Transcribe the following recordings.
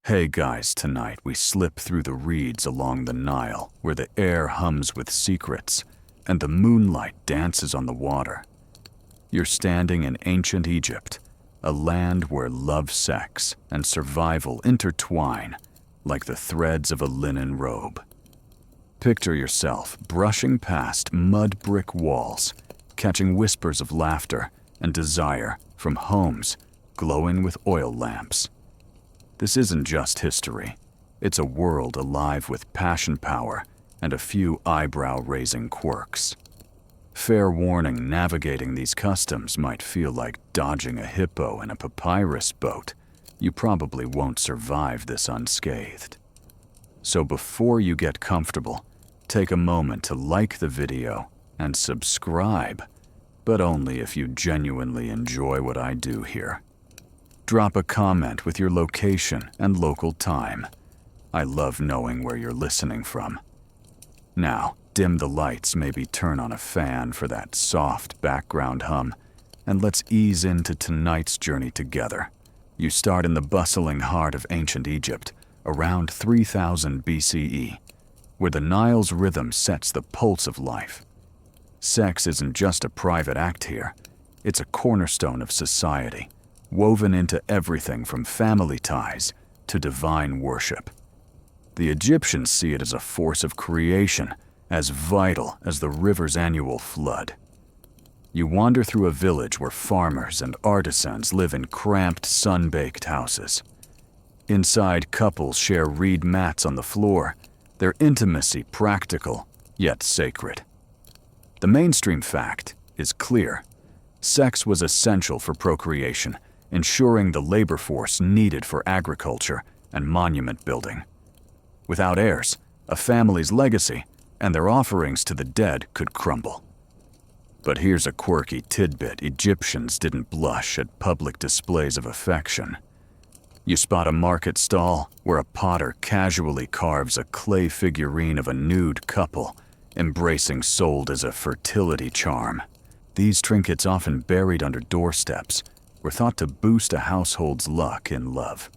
Hey guys, tonight we slip through the reeds along the Nile, where the air hums with secrets and the moonlight dances on the water. You're standing in ancient Egypt, a land where love, sex, and survival intertwine like the threads of a linen robe. Picture yourself brushing past mud brick walls, catching whispers of laughter and desire from homes glowing with oil lamps. This isn't just history. It's a world alive with passion power and a few eyebrow-raising quirks. Fair warning, navigating these customs might feel like dodging a hippo in a papyrus boat. You probably won't survive this unscathed. So before you get comfortable, take a moment to like the video and subscribe, but only if you genuinely enjoy what I do here. Drop a comment with your location and local time. I love knowing where you're listening from. Now, dim the lights, maybe turn on a fan for that soft background hum, and let's ease into tonight's journey together. You start in the bustling heart of ancient Egypt, around 3000 BCE, where the Nile's rhythm sets the pulse of life. Sex isn't just a private act here, it's a cornerstone of society, woven into everything from family ties to divine worship. The Egyptians see it as a force of creation, as vital as the river's annual flood. You wander through a village where farmers and artisans live in cramped, sun-baked houses. Inside, couples share reed mats on the floor, their intimacy practical, yet sacred. The mainstream fact is clear. Sex was essential for procreation, ensuring the labor force needed for agriculture and monument building. Without heirs, a family's legacy and their offerings to the dead could crumble. But here's a quirky tidbit: Egyptians didn't blush at public displays of affection. You spot a market stall where a potter casually carves a clay figurine of a nude couple, embracing sold as a fertility charm. These trinkets, often buried under doorsteps, were thought to boost a household's luck in love.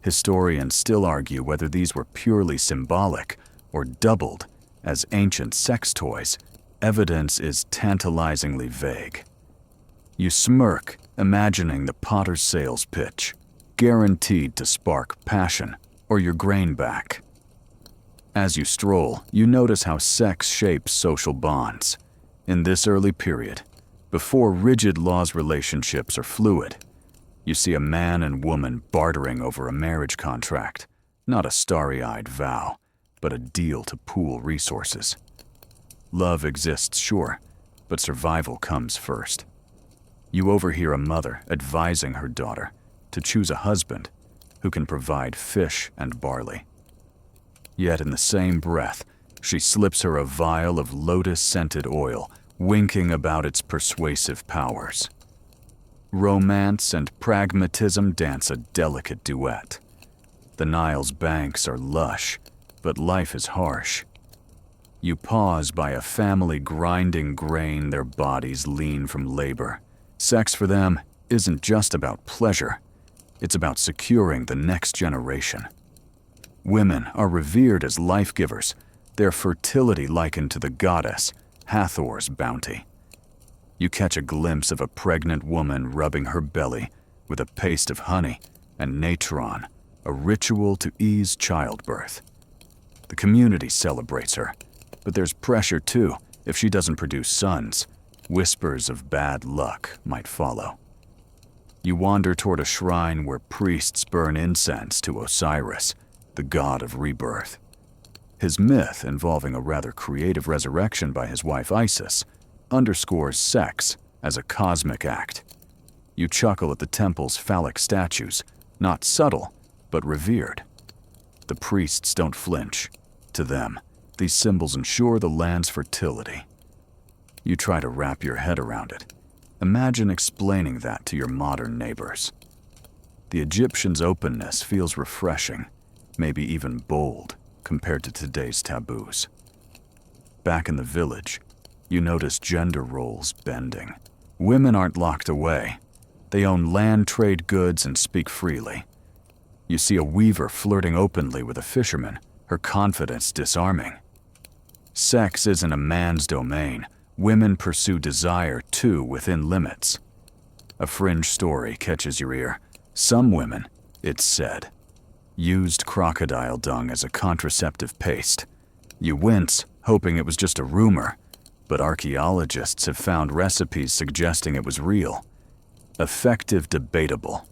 Historians still argue whether these were purely symbolic or doubled as ancient sex toys. Evidence is tantalizingly vague. You smirk, imagining the potter's sales pitch, guaranteed to spark passion or your grain back. As you stroll, you notice how sex shapes social bonds. In this early period, before rigid laws, relationships are fluid. You see a man and woman bartering over a marriage contract, not a starry-eyed vow, but a deal to pool resources. Love exists, sure, but survival comes first. You overhear a mother advising her daughter to choose a husband who can provide fish and barley. Yet in the same breath, she slips her a vial of lotus-scented oil, winking about its persuasive powers. Romance and pragmatism dance a delicate duet. The Nile's banks are lush, but life is harsh. You pause by a family grinding grain, their bodies lean from labor. Sex for them isn't just about pleasure, it's about securing the next generation. Women are revered as life-givers, their fertility likened to the goddess Hathor's bounty. You catch a glimpse of a pregnant woman rubbing her belly with a paste of honey and natron, a ritual to ease childbirth. The community celebrates her, but there's pressure too. If she doesn't produce sons, whispers of bad luck might follow. You wander toward a shrine where priests burn incense to Osiris, the god of rebirth. His myth, involving a rather creative resurrection by his wife Isis, underscores sex as a cosmic act. You chuckle at the temple's phallic statues, not subtle, but revered. The priests don't flinch. To them, these symbols ensure the land's fertility. You try to wrap your head around it. Imagine explaining that to your modern neighbors. The Egyptians' openness feels refreshing, maybe even bold, compared to today's taboos. Back in the village, you notice gender roles bending. Women aren't locked away. They own land, trade goods, and speak freely. You see a weaver flirting openly with a fisherman, her confidence disarming. Sex isn't a man's domain. Women pursue desire too within limits. A fringe story catches your ear. Some women, it's said, used crocodile dung as a contraceptive paste. You wince, hoping it was just a rumor, but archaeologists have found recipes suggesting it was real. Effective, debatable.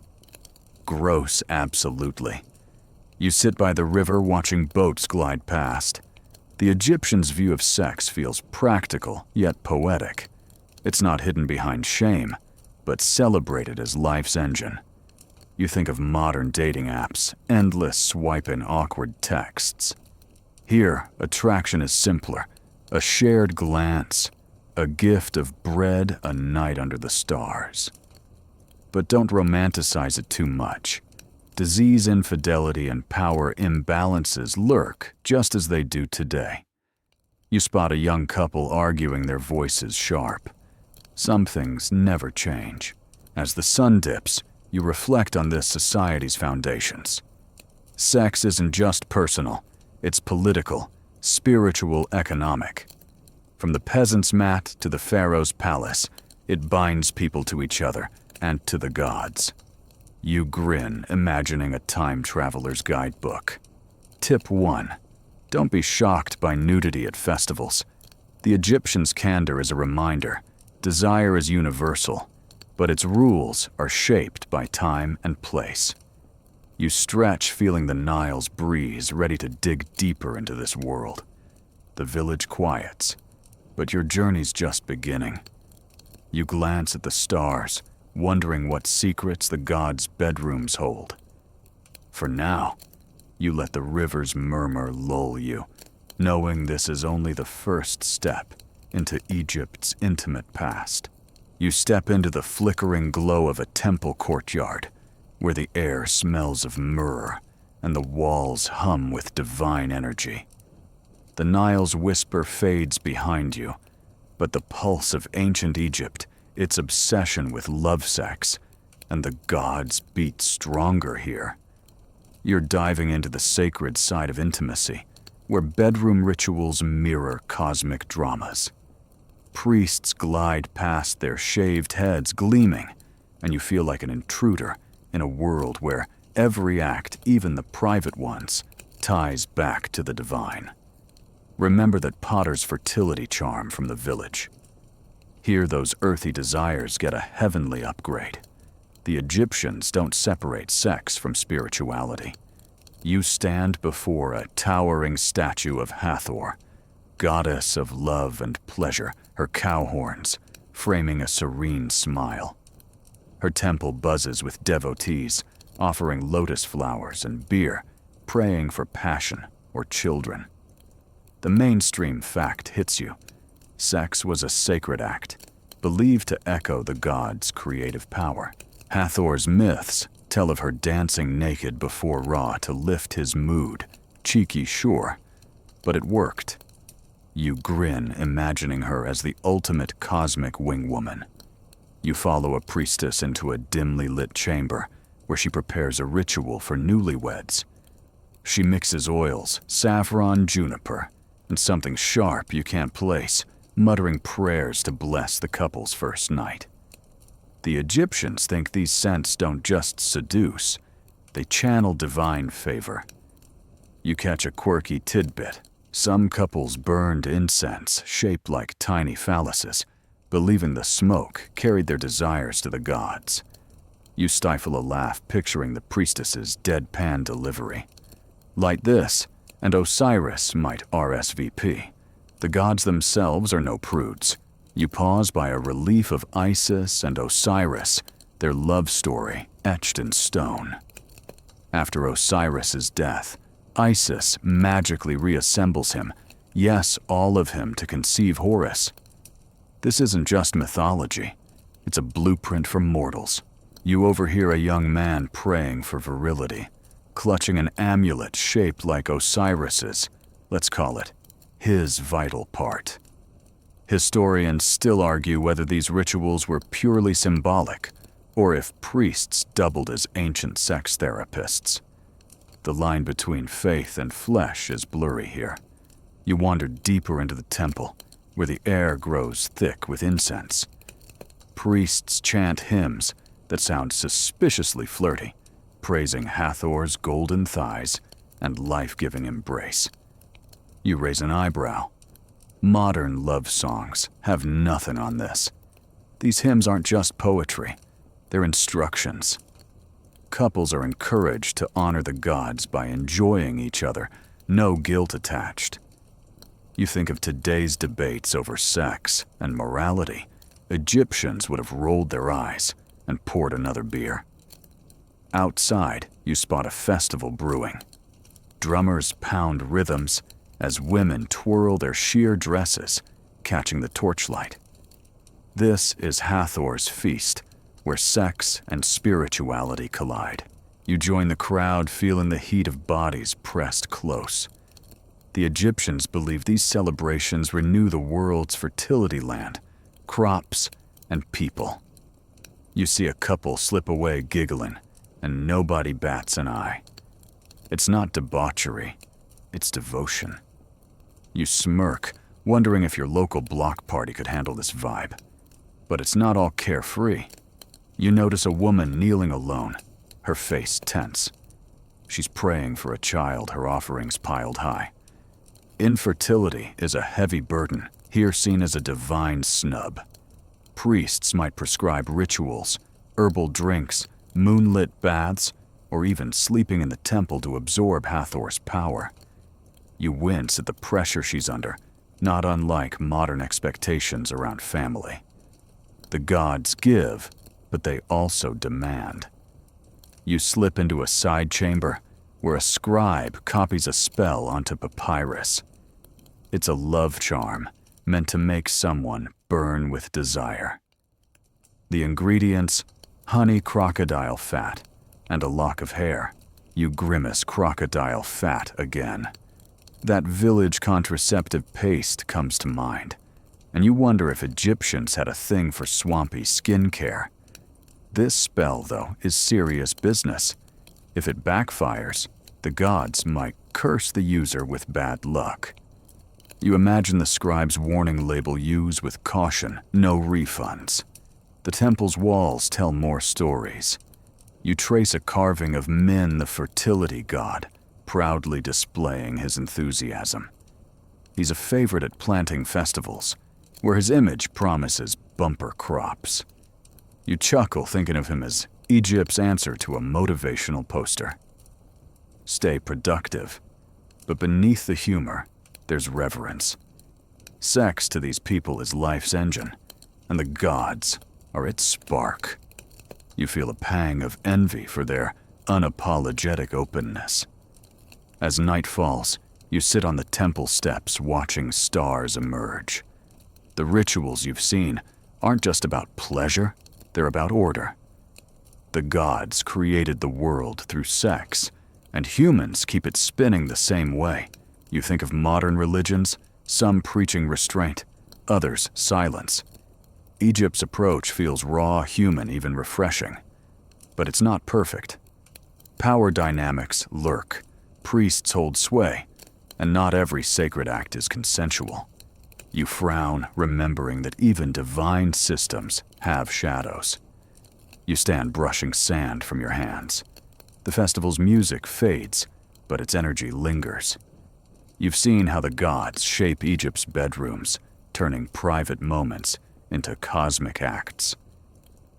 Gross, absolutely. You sit by the river watching boats glide past. The Egyptians' view of sex feels practical, yet poetic. It's not hidden behind shame, but celebrated as life's engine. You think of modern dating apps, endless swiping awkward texts. Here, attraction is simpler, a shared glance, a gift of bread, a night under the stars. But don't romanticize it too much. Disease, infidelity, and power imbalances lurk just as they do today. You spot a young couple arguing, their voices sharp. Some things never change. As the sun dips, you reflect on this society's foundations. Sex isn't just personal, it's political, spiritual, economic. From the peasant's mat to the pharaoh's palace, it binds people to each other and to the gods. You grin, imagining a time traveler's guidebook. Tip 1. Don't be shocked by nudity at festivals. The Egyptians' candor is a reminder. Desire is universal, but its rules are shaped by time and place. You stretch, feeling the Nile's breeze, ready to dig deeper into this world. The village quiets, but your journey's just beginning. You glance at the stars, wondering what secrets the gods' bedrooms hold. For now, you let the river's murmur lull you, knowing this is only the first step into Egypt's intimate past. You step into the flickering glow of a temple courtyard, where the air smells of myrrh and the walls hum with divine energy. The Nile's whisper fades behind you, but the pulse of ancient Egypt, its obsession with love sex, and the gods beat stronger here. You're diving into the sacred side of intimacy, where bedroom rituals mirror cosmic dramas. Priests glide past, their shaved heads gleaming, and you feel like an intruder in a world where every act, even the private ones, ties back to the divine. Remember that potter's fertility charm from the village. Here, those earthy desires get a heavenly upgrade. The Egyptians don't separate sex from spirituality. You stand before a towering statue of Hathor, goddess of love and pleasure, her cow horns framing a serene smile. Her temple buzzes with devotees, offering lotus flowers and beer, praying for passion or children. The mainstream fact hits you. Sex was a sacred act, believed to echo the gods' creative power. Hathor's myths tell of her dancing naked before Ra to lift his mood, cheeky sure, but it worked. You grin, imagining her as the ultimate cosmic wingwoman. You follow a priestess into a dimly lit chamber where she prepares a ritual for newlyweds. She mixes oils, saffron, juniper, and something sharp you can't place, muttering prayers to bless the couple's first night. The Egyptians think these scents don't just seduce, they channel divine favor. You catch a quirky tidbit. Some couples burned incense shaped like tiny phalluses, believing the smoke carried their desires to the gods. You stifle a laugh, picturing the priestess's deadpan delivery. Light this, and Osiris might RSVP. The gods themselves are no prudes. You pause by a relief of Isis and Osiris, their love story etched in stone. After Osiris's death, Isis magically reassembles him, yes, all of him, to conceive Horus. This isn't just mythology, it's a blueprint for mortals. You overhear a young man praying for virility, clutching an amulet shaped like Osiris's, let's call it his vital part. Historians still argue whether these rituals were purely symbolic, or if priests doubled as ancient sex therapists. The line between faith and flesh is blurry here. You wander deeper into the temple, where the air grows thick with incense. Priests chant hymns that sound suspiciously flirty, praising Hathor's golden thighs and life-giving embrace. You raise an eyebrow. Modern love songs have nothing on this. These hymns aren't just poetry, they're instructions. Couples are encouraged to honor the gods by enjoying each other, no guilt attached. You think of today's debates over sex and morality. Egyptians would have rolled their eyes and poured another beer. Outside, you spot a festival brewing. Drummers pound rhythms as women twirl their sheer dresses, catching the torchlight. This is Hathor's feast, where sex and spirituality collide. You join the crowd, feeling the heat of bodies pressed close. The Egyptians believe these celebrations renew the world's fertility land, crops, and people. You see a couple slip away giggling, and nobody bats an eye. It's not debauchery, it's devotion. You smirk, wondering if your local block party could handle this vibe. But it's not all carefree. You notice a woman kneeling alone, her face tense. She's praying for a child, her offerings piled high. Infertility is a heavy burden, here seen as a divine snub. Priests might prescribe rituals, herbal drinks, moonlit baths, or even sleeping in the temple to absorb Hathor's power. You wince at the pressure she's under, not unlike modern expectations around family. The gods give, but they also demand. You slip into a side chamber where a scribe copies a spell onto papyrus. It's a love charm meant to make someone burn with desire. The ingredients: honey crocodile fat and a lock of hair. You grimace crocodile fat again. That village contraceptive paste comes to mind, and you wonder if Egyptians had a thing for swampy skincare. This spell, though, is serious business. If it backfires, the gods might curse the user with bad luck. You imagine the scribe's warning label: use with caution, no refunds. The temple's walls tell more stories. You trace a carving of Min, the fertility god, proudly displaying his enthusiasm. He's a favorite at planting festivals, where his image promises bumper crops. You chuckle thinking of him as Egypt's answer to a motivational poster. Stay productive, but beneath the humor, there's reverence. Sex to these people is life's engine, and the gods are its spark. You feel a pang of envy for their unapologetic openness. As night falls, you sit on the temple steps watching stars emerge. The rituals you've seen aren't just about pleasure, they're about order. The gods created the world through sex, and humans keep it spinning the same way. You think of modern religions, some preaching restraint, others silence. Egypt's approach feels raw, human, even refreshing. But it's not perfect. Power dynamics lurk, priests hold sway, and not every sacred act is consensual. You frown, remembering that even divine systems have shadows. You stand brushing sand from your hands. The festival's music fades, but its energy lingers. You've seen how the gods shape Egypt's bedrooms, turning private moments into cosmic acts.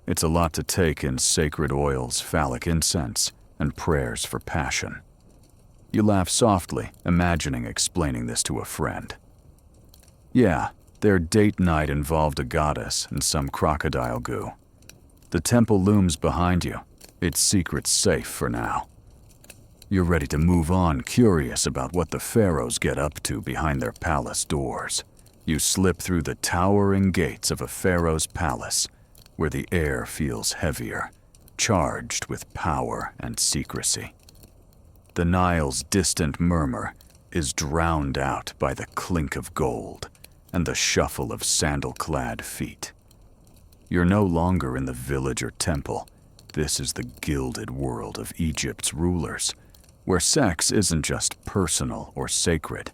It's a lot to take in: sacred oils, phallic incense, and prayers for passion. You laugh softly, imagining explaining this to a friend. Yeah, their date night involved a goddess and some crocodile goo. The temple looms behind you, its secrets safe for now. You're ready to move on, curious about what the pharaohs get up to behind their palace doors. You slip through the towering gates of a pharaoh's palace, where the air feels heavier, charged with power and secrecy. The Nile's distant murmur is drowned out by the clink of gold and the shuffle of sandal-clad feet. You're no longer in the village or temple. This is the gilded world of Egypt's rulers, where sex isn't just personal or sacred,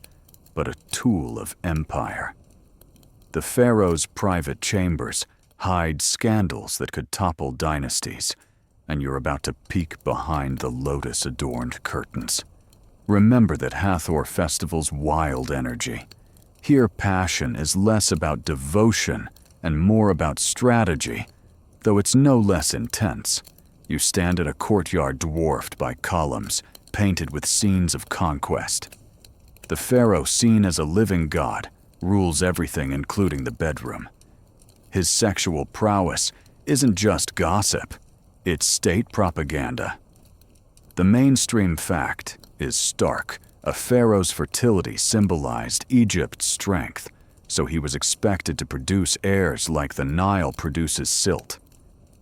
but a tool of empire. The pharaoh's private chambers hide scandals that could topple dynasties, and you're about to peek behind the lotus-adorned curtains. Remember that Hathor Festival's wild energy. Here, passion is less about devotion and more about strategy, though it's no less intense. You stand at a courtyard dwarfed by columns, painted with scenes of conquest. The pharaoh, seen as a living god, rules everything, including the bedroom. His sexual prowess isn't just gossip, it's state propaganda. The mainstream fact is stark. A pharaoh's fertility symbolized Egypt's strength, so he was expected to produce heirs like the Nile produces silt.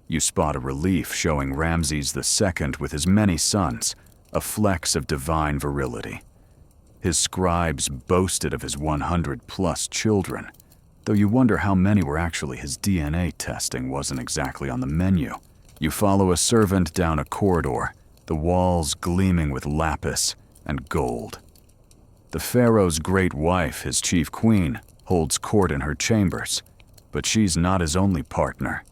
You spot a relief showing Ramses II with his many sons, a flex of divine virility. His scribes boasted of his 100-plus children, though you wonder how many were actually his. DNA testing wasn't exactly on the menu. You follow a servant down a corridor, the walls gleaming with lapis and gold. The pharaoh's great wife, his chief queen, holds court in her chambers, but she's not his only partner.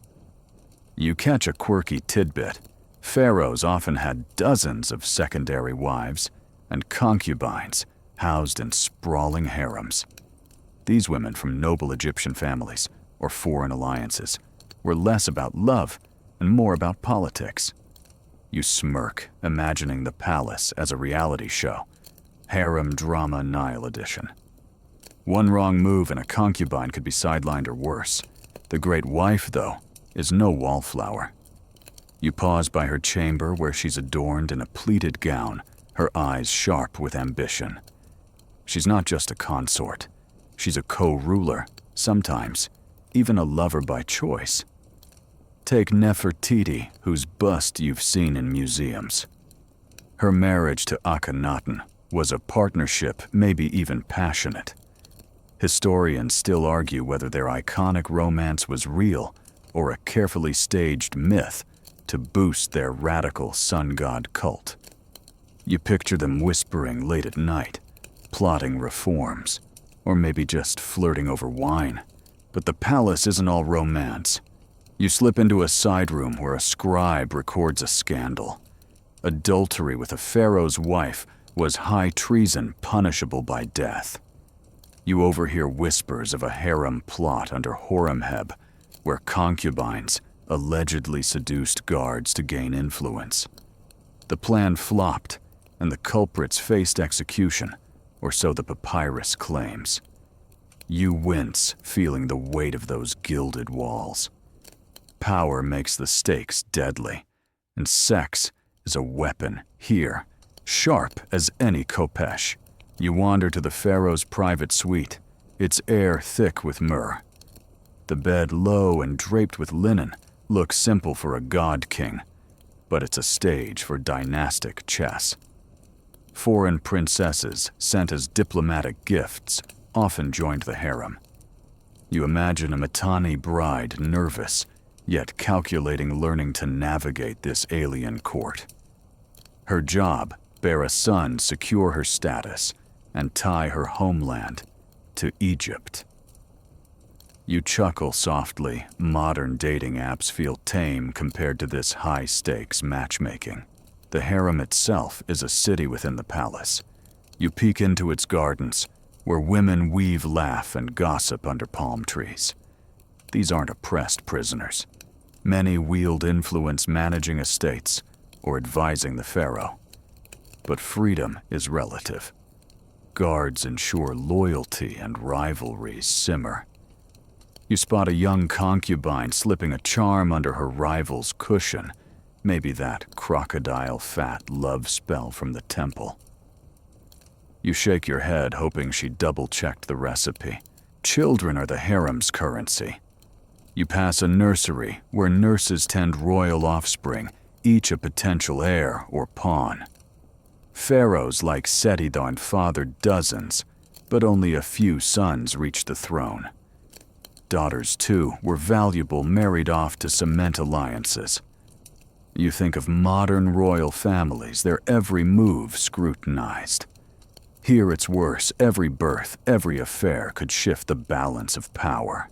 You catch a quirky tidbit. Pharaohs often had dozens of secondary wives and concubines housed in sprawling harems. These women from noble Egyptian families or foreign alliances were less about love and more about politics. You smirk, imagining the palace as a reality show. Harem drama Nile edition. One wrong move and a concubine could be sidelined or worse. The great wife, though, is no wallflower. You pause by her chamber where she's adorned in a pleated gown, her eyes sharp with ambition. She's not just a consort. She's a co-ruler, sometimes even a lover by choice. Take Nefertiti, whose bust you've seen in museums. Her marriage to Akhenaten was a partnership, maybe even passionate. Historians still argue whether their iconic romance was real or a carefully staged myth to boost their radical sun god cult. You picture them whispering late at night, plotting reforms, or maybe just flirting over wine. But the palace isn't all romance. You slip into a side room where a scribe records a scandal. Adultery with a pharaoh's wife was high treason punishable by death. You overhear whispers of a harem plot under Horemheb, where concubines allegedly seduced guards to gain influence. The plan flopped, and the culprits faced execution, or so the papyrus claims. You wince, feeling the weight of those gilded walls. Power makes the stakes deadly, and sex is a weapon here, sharp as any khopesh. You wander to the pharaoh's private suite, its air thick with myrrh. The bed, low and draped with linen, looks simple for a god king, but it's a stage for dynastic chess. Foreign princesses, sent as diplomatic gifts, often joined the harem. You imagine a Mitanni bride nervous, yet calculating, learning to navigate this alien court. Her job, bear a son, secure her status, and tie her homeland to Egypt. You chuckle softly. Modern dating apps feel tame compared to this high-stakes matchmaking. The harem itself is a city within the palace. You peek into its gardens, where women weave, laugh, and gossip under palm trees. These aren't oppressed prisoners. Many wield influence managing estates or advising the pharaoh. But freedom is relative. Guards ensure loyalty and rivalries simmer. You spot a young concubine slipping a charm under her rival's cushion, maybe that crocodile fat love spell from the temple. You shake your head, hoping she double-checked the recipe. Children are the harem's currency. You pass a nursery where nurses tend royal offspring, each a potential heir or pawn. Pharaohs like Seti-Don fathered dozens, but only a few sons reached the throne. Daughters, too, were valuable, married off to cement alliances. You think of modern royal families, their every move scrutinized. Here it's worse. Every birth, every affair could shift the balance of power.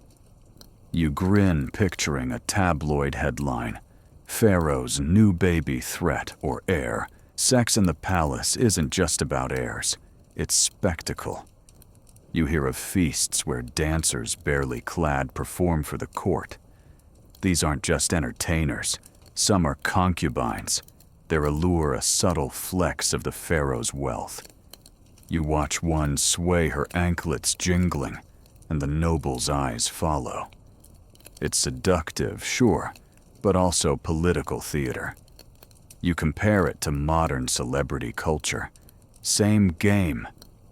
You grin, picturing a tabloid headline: Pharaoh's new baby threat or heir. Sex in the palace isn't just about heirs, it's spectacle. You hear of feasts where dancers barely clad perform for the court. These aren't just entertainers. Some are concubines. Their allure a subtle flex of the pharaoh's wealth. You watch one sway her anklets jingling, and the noble's eyes follow. It's seductive, sure, but also political theater. You compare it to modern celebrity culture. Same game,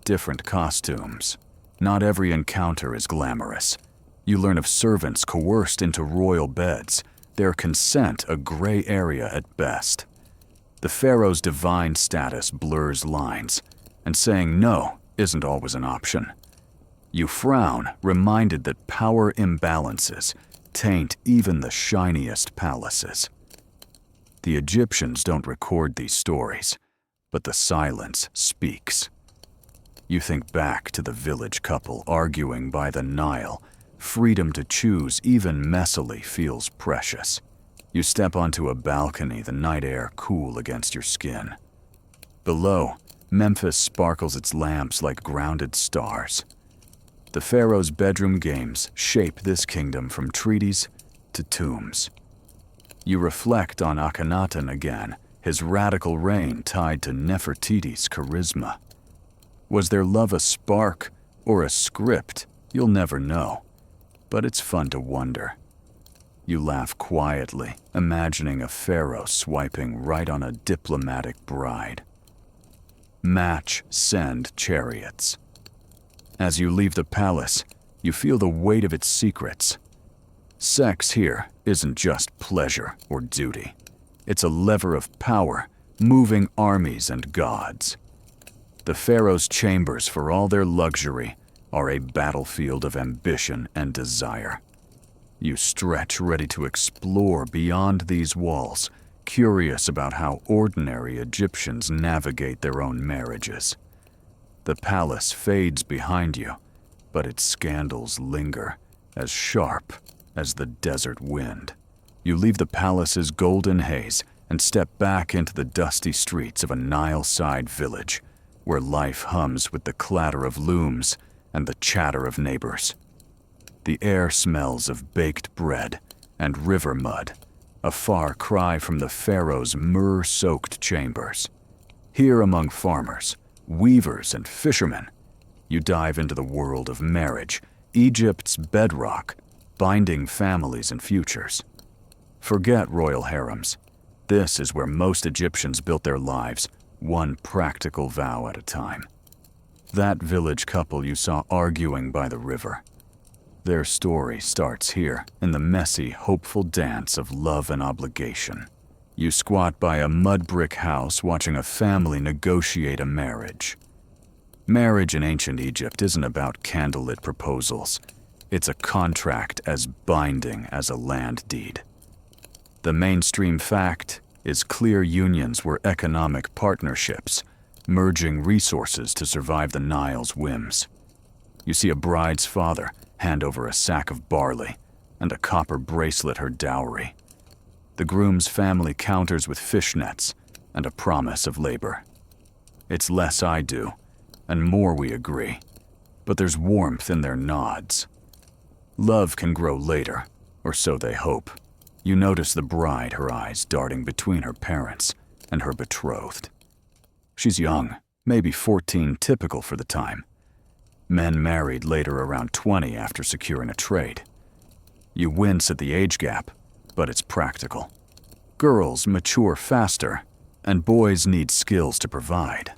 different costumes. Not every encounter is glamorous. You learn of servants coerced into royal beds, their consent a gray area at best. The pharaoh's divine status blurs lines, and saying no isn't always an option. You frown, reminded that power imbalances taint even the shiniest palaces. The Egyptians don't record these stories, but the silence speaks. You think back to the village couple arguing by the Nile. Freedom to choose, even messily, feels precious. You step onto a balcony, the night air cool against your skin. Below, Memphis sparkles its lamps like grounded stars. The pharaoh's bedroom games shape this kingdom from treaties to tombs. You reflect on Akhenaten again, his radical reign tied to Nefertiti's charisma. Was their love a spark or a script? You'll never know, but it's fun to wonder. You laugh quietly, imagining a pharaoh swiping right on a diplomatic bride. Match send chariots. As you leave the palace, you feel the weight of its secrets. Sex here isn't just pleasure or duty. It's a lever of power, moving armies and gods. The pharaoh's chambers, for all their luxury, are a battlefield of ambition and desire. You stretch ready to explore beyond these walls, curious about how ordinary Egyptians navigate their own marriages. The palace fades behind you, but its scandals linger, as sharp as the desert wind. You leave the palace's golden haze and step back into the dusty streets of a Nile-side village, where life hums with the clatter of looms and the chatter of neighbors. The air smells of baked bread and river mud, a far cry from the pharaoh's myrrh-soaked chambers. Here among farmers, weavers, and fishermen, you dive into the world of marriage, Egypt's bedrock, binding families and futures. Forget royal harems. This is where most Egyptians built their lives, one practical vow at a time. That village couple you saw arguing by the river. Their story starts here, in the messy, hopeful dance of love and obligation. You squat by a mud brick house watching a family negotiate a marriage. Marriage in ancient Egypt isn't about candlelit proposals. It's a contract as binding as a land deed. The mainstream fact is clear unions were economic partnerships, merging resources to survive the Nile's whims. You see a bride's father hand over a sack of barley and a copper bracelet her dowry. The groom's family counters with fishnets and a promise of labor. It's less I do, and more we agree, but there's warmth in their nods. Love can grow later, or so they hope. You notice the bride, her eyes darting between her parents and her betrothed. She's young, maybe 14, typical for the time. Men married later around 20 after securing a trade. You wince at the age gap, but it's practical. Girls mature faster, and boys need skills to provide.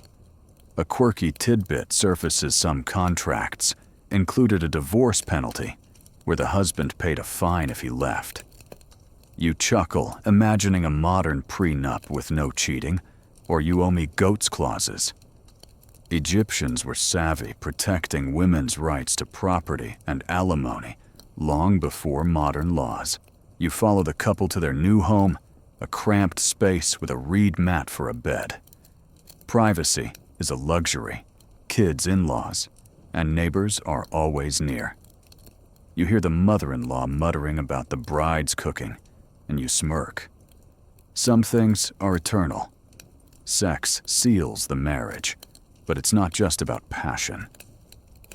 A quirky tidbit surfaces: some contracts included a divorce penalty, where the husband paid a fine if he left. You chuckle, imagining a modern prenup with no cheating, or you owe me goats clauses. Egyptians were savvy, protecting women's rights to property and alimony long before modern laws. You follow the couple to their new home, a cramped space with a reed mat for a bed. Privacy is a luxury, kids in-laws, and neighbors are always near. You hear the mother-in-law muttering about the bride's cooking, and you smirk. Some things are eternal. Sex seals the marriage, but it's not just about passion.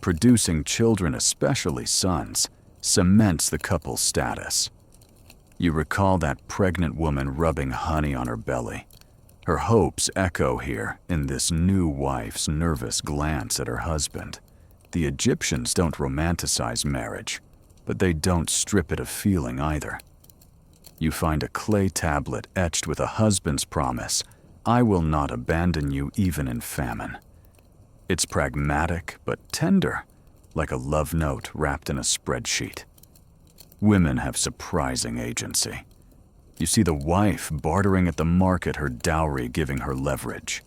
Producing children, especially sons, cements the couple's status. You recall that pregnant woman rubbing honey on her belly. Her hopes echo here in this new wife's nervous glance at her husband. The Egyptians don't romanticize marriage, but they don't strip it of feeling either. You find a clay tablet etched with a husband's promise, "I will not abandon you even in famine." It's pragmatic but tender, like a love note wrapped in a spreadsheet. Women have surprising agency. You see the wife bartering at the market her dowry, giving her leverage.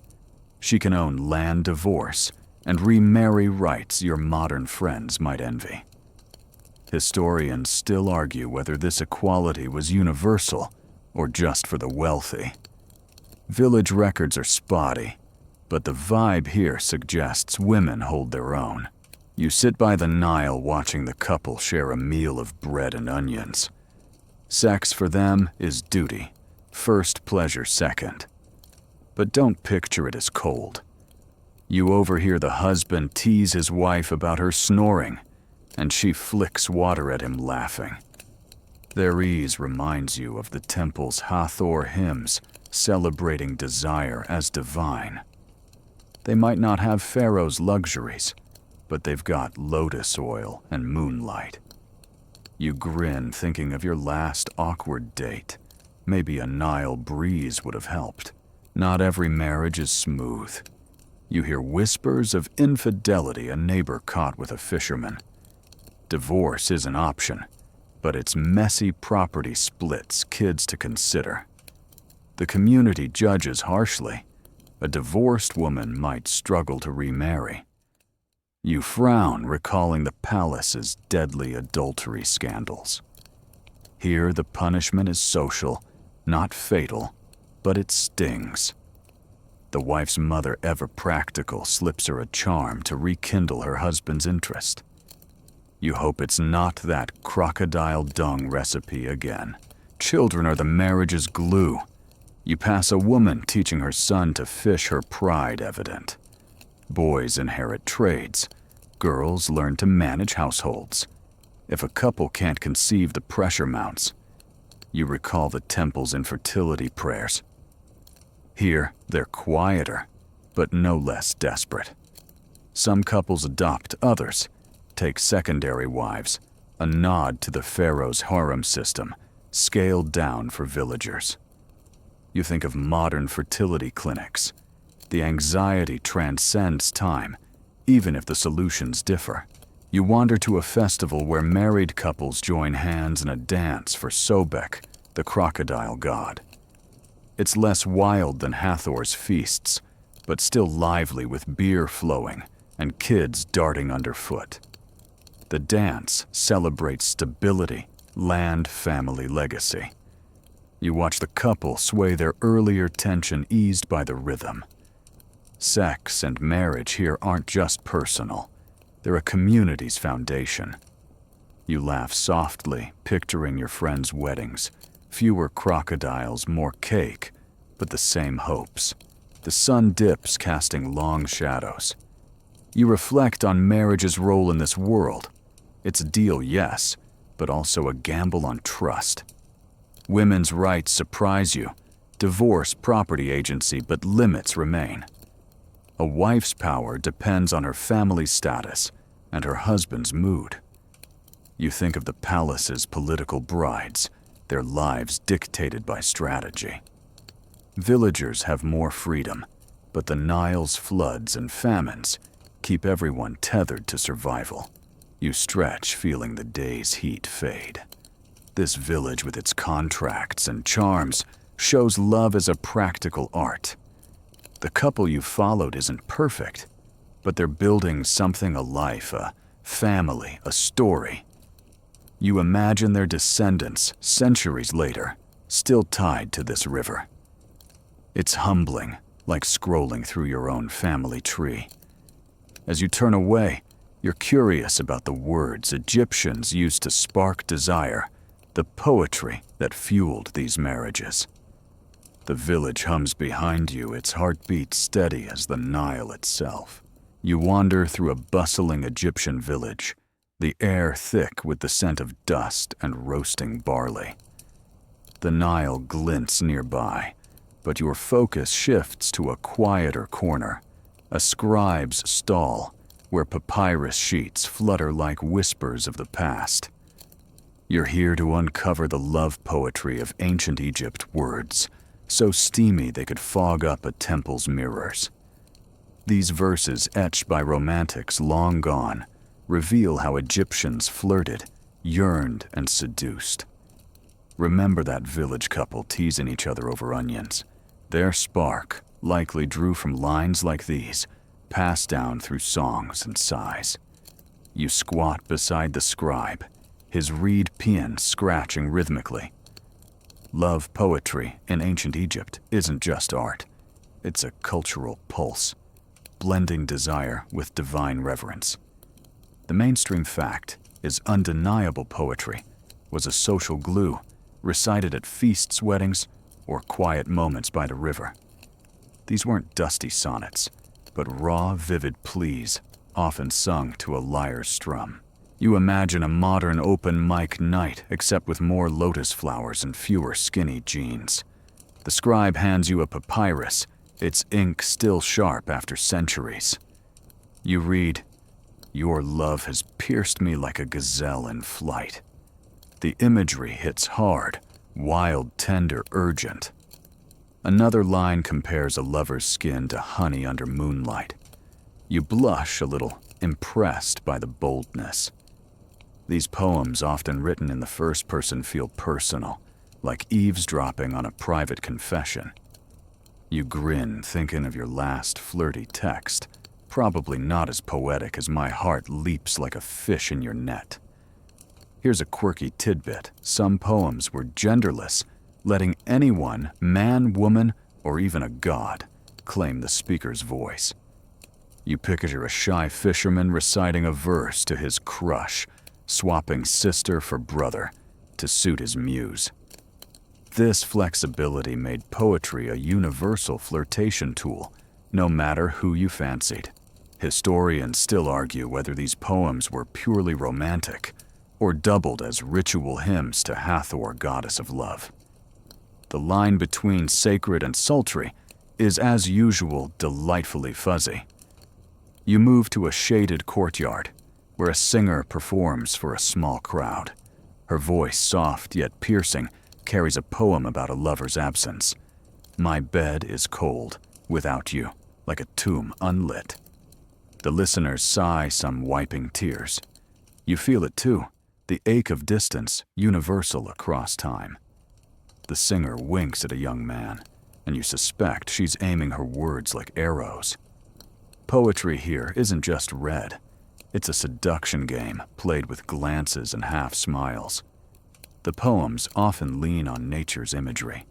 She can own land divorce and remarry rights your modern friends might envy. Historians still argue whether this equality was universal or just for the wealthy. Village records are spotty, but the vibe here suggests women hold their own. You sit by the Nile watching the couple share a meal of bread and onions. Sex for them is duty, first pleasure second. But don't picture it as cold. You overhear the husband tease his wife about her snoring, and she flicks water at him laughing. Their ease reminds you of the temple's Hathor hymns celebrating desire as divine. They might not have Pharaoh's luxuries, but they've got lotus oil and moonlight. You grin thinking of your last awkward date. Maybe a Nile breeze would have helped. Not every marriage is smooth. You hear whispers of infidelity a neighbor caught with a fisherman. Divorce is an option, but it's messy property splits, kids to consider. The community judges harshly. A divorced woman might struggle to remarry. You frown, recalling the palace's deadly adultery scandals. Here, the punishment is social, not fatal, but it stings. The wife's mother, ever practical, slips her a charm to rekindle her husband's interest. You hope it's not that crocodile dung recipe again. Children are the marriage's glue. You pass a woman teaching her son to fish, her pride evident. Boys inherit trades. Girls learn to manage households. If a couple can't conceive, the pressure mounts. You recall the temple's infertility prayers. Here, they're quieter, but no less desperate. Some couples adopt, others take secondary wives, a nod to the pharaoh's harem system, scaled down for villagers. You think of modern fertility clinics. The anxiety transcends time, even if the solutions differ. You wander to a festival where married couples join hands in a dance for Sobek, the crocodile god. It's less wild than Hathor's feasts, but still lively with beer flowing and kids darting underfoot. The dance celebrates stability, land, family legacy. You watch the couple sway, their earlier tension eased by the rhythm. Sex and marriage here aren't just personal. They're a community's foundation. You laugh softly, picturing your friends' weddings. Fewer crocodiles, more cake, but the same hopes. The sun dips, casting long shadows. You reflect on marriage's role in this world. It's a deal, yes, but also a gamble on trust. Women's rights surprise you. Divorce, property agency, but limits remain. A wife's power depends on her family's status and her husband's mood. You think of the palace's political brides, their lives dictated by strategy. Villagers have more freedom, but the Nile's floods and famines keep everyone tethered to survival. You stretch, feeling the day's heat fade. This village, with its contracts and charms, shows love as a practical art. The couple you followed isn't perfect, but they're building something, a life, a family, a story. You imagine their descendants centuries later, still tied to this river. It's humbling, like scrolling through your own family tree. As you turn away, you're curious about the words Egyptians used to spark desire, the poetry that fueled these marriages. The village hums behind you, its heartbeat steady as the Nile itself. You wander through a bustling Egyptian village, the air thick with the scent of dust and roasting barley. The Nile glints nearby, but your focus shifts to a quieter corner, a scribe's stall where papyrus sheets flutter like whispers of the past. You're here to uncover the love poetry of ancient Egypt, words so steamy they could fog up a temple's mirrors. These verses, etched by romantics long gone, reveal how Egyptians flirted, yearned, and seduced. Remember that village couple teasing each other over onions. Their spark likely drew from lines like these, passed down through songs and sighs. You squat beside the scribe, his reed paean scratching rhythmically. Love poetry in ancient Egypt isn't just art. It's a cultural pulse, blending desire with divine reverence. The mainstream fact is undeniable poetry was a social glue, recited at feasts, weddings, or quiet moments by the river. These weren't dusty sonnets, but raw, vivid pleas, often sung to a lyre's strum. You imagine a modern open mic night, except with more lotus flowers and fewer skinny jeans. The scribe hands you a papyrus, its ink still sharp after centuries. You read, "Your love has pierced me like a gazelle in flight." The imagery hits hard, wild, tender, urgent. Another line compares a lover's skin to honey under moonlight. You blush a little, impressed by the boldness. These poems, often written in the first person, feel personal, like eavesdropping on a private confession. You grin, thinking of your last flirty text, probably not as poetic as "my heart leaps like a fish in your net." Here's a quirky tidbit. Some poems were genderless, letting anyone, man, woman, or even a god, claim the speaker's voice. You picture a shy fisherman reciting a verse to his crush, swapping sister for brother to suit his muse. This flexibility made poetry a universal flirtation tool, no matter who you fancied. Historians still argue whether these poems were purely romantic or doubled as ritual hymns to Hathor, goddess of love. The line between sacred and sultry is, as usual, delightfully fuzzy. You move to a shaded courtyard, where a singer performs for a small crowd. Her voice, soft yet piercing, carries a poem about a lover's absence. "My bed is cold, without you, like a tomb unlit." The listeners sigh, some wiping tears. You feel it too, the ache of distance, universal across time. The singer winks at a young man, and you suspect she's aiming her words like arrows. Poetry here isn't just read. It's a seduction game played with glances and half-smiles. The poems often lean on nature's imagery.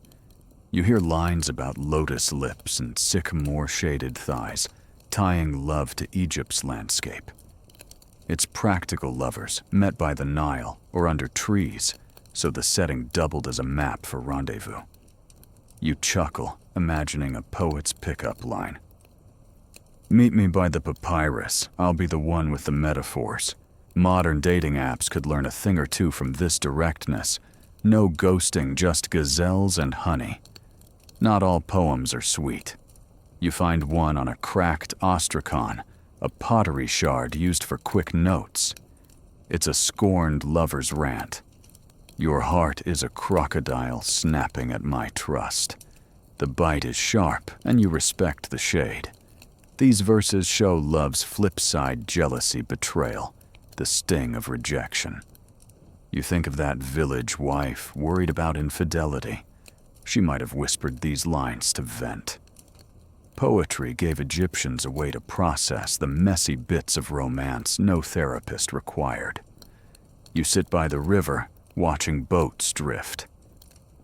You hear lines about lotus lips and sycamore-shaded thighs, tying love to Egypt's landscape. It's practical lovers met by the Nile or under trees, so the setting doubled as a map for rendezvous. You chuckle, imagining a poet's pickup line. "Meet me by the papyrus. I'll be the one with the metaphors." Modern dating apps could learn a thing or two from this directness. No ghosting, just gazelles and honey. Not all poems are sweet. You find one on a cracked ostrakhan, a pottery shard used for quick notes. It's a scorned lover's rant. "Your heart is a crocodile snapping at my trust. The bite is sharp, and you respect the shade." These verses show love's flip side: jealousy, betrayal, the sting of rejection. You think of that village wife worried about infidelity. She might have whispered these lines to vent. Poetry gave Egyptians a way to process the messy bits of romance no therapist required. You sit by the river, watching boats drift.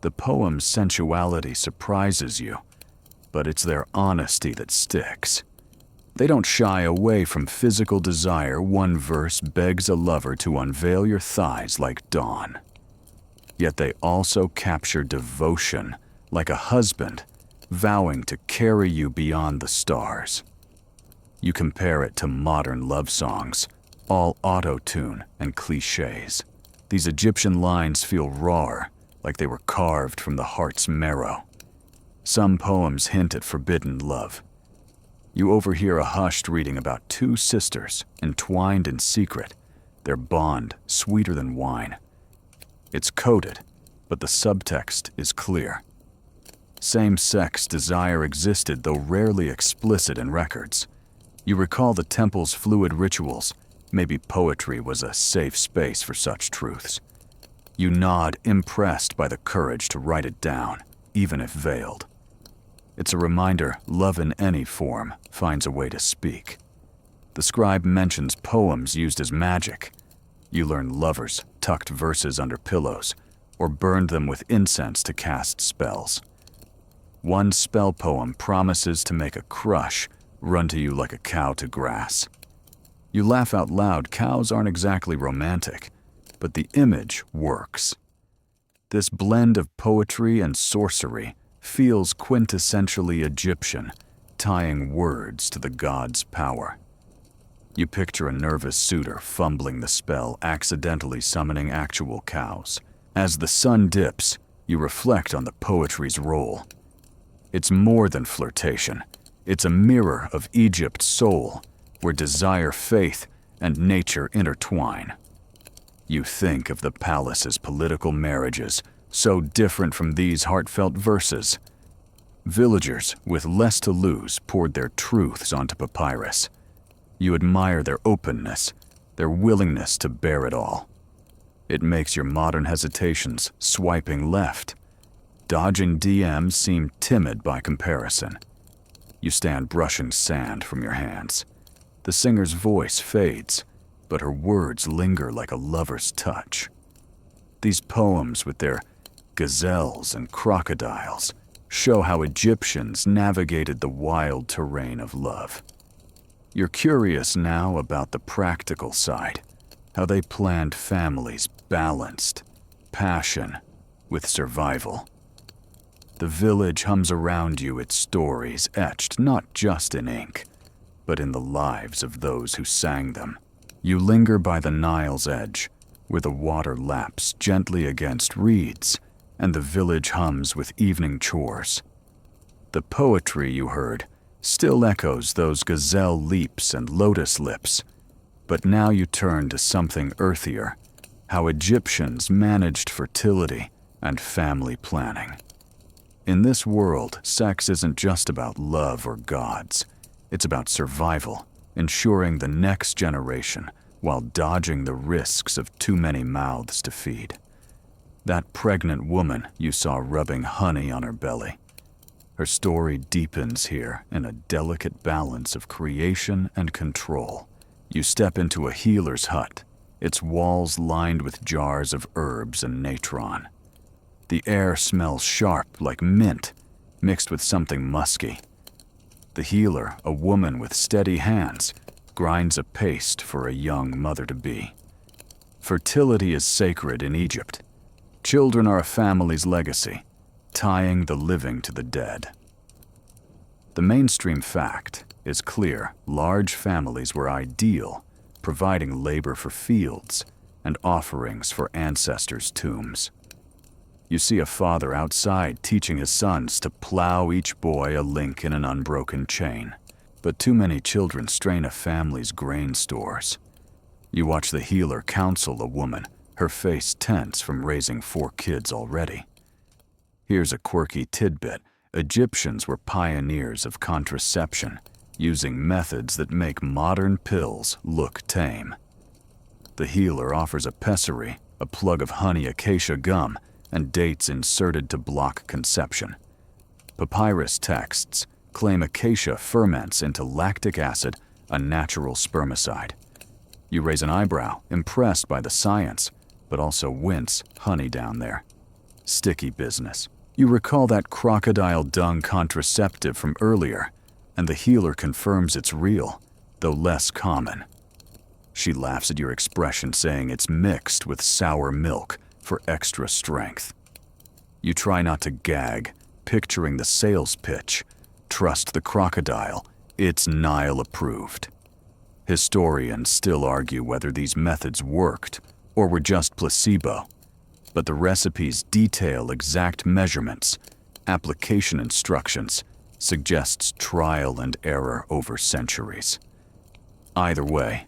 The poem's sensuality surprises you, but it's their honesty that sticks. They don't shy away from physical desire. One verse begs a lover to unveil your thighs like dawn. Yet they also capture devotion, like a husband vowing to carry you beyond the stars. You compare it to modern love songs, all auto-tune and cliches. These Egyptian lines feel raw, like they were carved from the heart's marrow. Some poems hint at forbidden love. You overhear a hushed reading about two sisters entwined in secret, their bond sweeter than wine. It's coded, but the subtext is clear. Same-sex desire existed, though rarely explicit in records. You recall the temple's fluid rituals. Maybe poetry was a safe space for such truths. You nod, impressed by the courage to write it down, even if veiled. It's a reminder love in any form finds a way to speak. The scribe mentions poems used as magic. You learn lovers tucked verses under pillows or burned them with incense to cast spells. One spell poem promises to make a crush run to you like a cow to grass. You laugh out loud. Cows aren't exactly romantic, but the image works. This blend of poetry and sorcery feels quintessentially Egyptian, tying words to the god's power. You picture a nervous suitor fumbling the spell, accidentally summoning actual cows. As the sun dips, you reflect on the poetry's role. It's more than flirtation. It's a mirror of Egypt's soul, where desire, faith, and nature intertwine. You think of the palace's political marriages, so different from these heartfelt verses. Villagers with less to lose poured their truths onto papyrus. You admire their openness, their willingness to bear it all. It makes your modern hesitations swiping left. Dodging DMs seem timid by comparison. You stand brushing sand from your hands. The singer's voice fades, but her words linger like a lover's touch. These poems, with their gazelles and crocodiles, show how Egyptians navigated the wild terrain of love. You're curious now about the practical side, how they planned families balanced, passion with survival. The village hums around you, its stories etched not just in ink, but in the lives of those who sang them. You linger by the Nile's edge, where the water laps gently against reeds, and the village hums with evening chores. The poetry you heard still echoes those gazelle leaps and lotus lips, but now you turn to something earthier, how Egyptians managed fertility and family planning. In this world, sex isn't just about love or gods. It's about survival, ensuring the next generation while dodging the risks of too many mouths to feed. That pregnant woman you saw rubbing honey on her belly. Her story deepens here in a delicate balance of creation and control. You step into a healer's hut, its walls lined with jars of herbs and natron. The air smells sharp like mint, mixed with something musky. The healer, a woman with steady hands, grinds a paste for a young mother-to-be. Fertility is sacred in Egypt. Children are a family's legacy, tying the living to the dead. The mainstream fact is clear. Large families were ideal, providing labor for fields and offerings for ancestors' tombs. You see a father outside teaching his sons to plow, each boy a link in an unbroken chain. But too many children strain a family's grain stores. You watch the healer counsel a woman, her face tense from raising 4 kids already. Here's a quirky tidbit. Egyptians were pioneers of contraception, using methods that make modern pills look tame. The healer offers a pessary, a plug of honey acacia gum, and dates inserted to block conception. Papyrus texts claim acacia ferments into lactic acid, a natural spermicide. You raise an eyebrow, impressed by the science, but also wince, honey down there. Sticky business. You recall that crocodile dung contraceptive from earlier, and the healer confirms it's real, though less common. She laughs at your expression, saying it's mixed with sour milk for extra strength. You try not to gag, picturing the sales pitch. Trust the crocodile, it's Nile approved. Historians still argue whether these methods worked or were just placebo, but the recipes detail exact measurements, application instructions, suggests trial and error over centuries. Either way,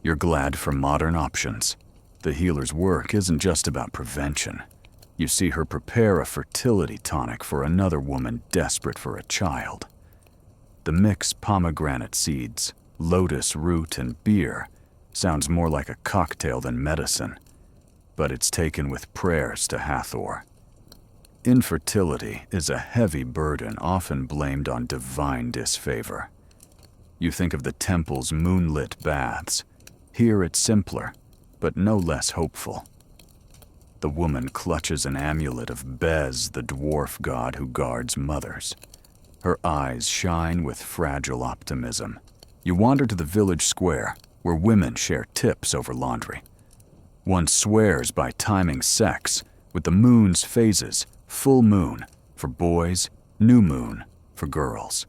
you're glad for modern options. The healer's work isn't just about prevention. You see her prepare a fertility tonic for another woman desperate for a child. The mix pomegranate seeds, lotus root, and beer sounds more like a cocktail than medicine, but it's taken with prayers to Hathor. Infertility is a heavy burden often blamed on divine disfavor. You think of the temple's moonlit baths. Here it's simpler, but no less hopeful. The woman clutches an amulet of Bez, the dwarf god who guards mothers. Her eyes shine with fragile optimism. You wander to the village square, where women share tips over laundry. One swears by timing sex with the moon's phases, full moon for boys, new moon for girls.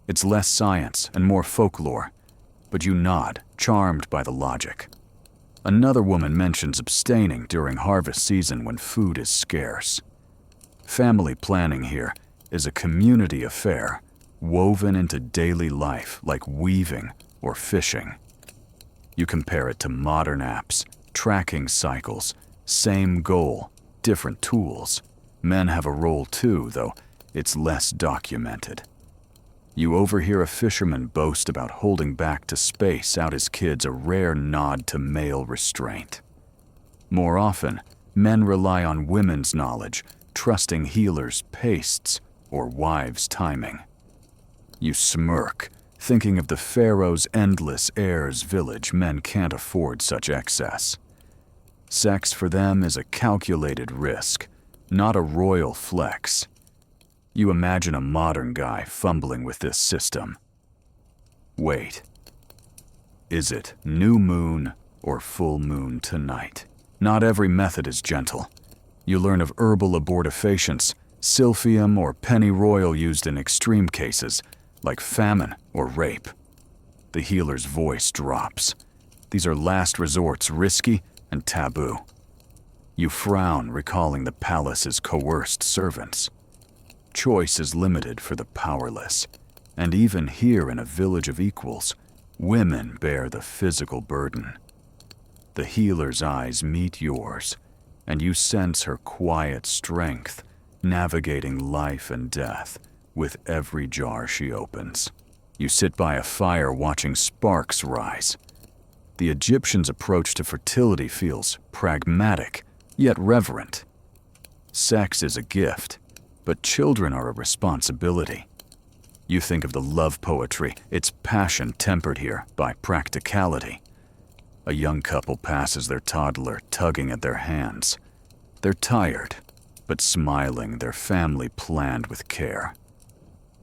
It's less science and more folklore, but you nod, charmed by the logic. Another woman mentions abstaining during harvest season when food is scarce. Family planning here is a community affair, woven into daily life like weaving or fishing. You compare it to modern apps, tracking cycles, same goal, different tools. Men have a role too, though it's less documented. You overhear a fisherman boast about holding back to space out his kids, a rare nod to male restraint. More often, men rely on women's knowledge, trusting healers' pastes or wives' timing. You smirk, thinking of the pharaoh's endless heirs village. Men can't afford such excess. Sex for them is a calculated risk, not a royal flex. You imagine a modern guy fumbling with this system. Wait. Is it new moon or full moon tonight? Not every method is gentle. You learn of herbal abortifacients, silphium or pennyroyal used in extreme cases, like famine or rape. The healer's voice drops. These are last resorts, risky and taboo. You frown, recalling the palace's coerced servants. Choice is limited for the powerless, and even here in a village of equals, women bear the physical burden. The healer's eyes meet yours, and you sense her quiet strength, navigating life and death with every jar she opens. You sit by a fire watching sparks rise. The Egyptians' approach to fertility feels pragmatic, yet reverent. Sex is a gift, but children are a responsibility. You think of the love poetry, its passion tempered here by practicality. A young couple passes their toddler, tugging at their hands. They're tired, but smiling, their family planned with care.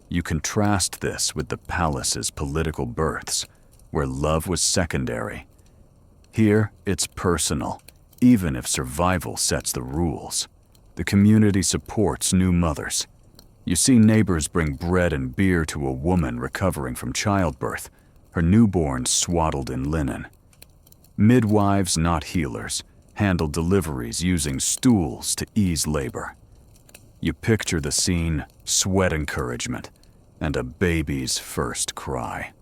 You contrast this with the palace's political births, where love was secondary. Here, it's personal, even if survival sets the rules. The community supports new mothers. You see neighbors bring bread and beer to a woman recovering from childbirth, her newborn swaddled in linen. Midwives, not healers, handle deliveries using stools to ease labor. You picture the scene, sweat encouragement, and a baby's first cry.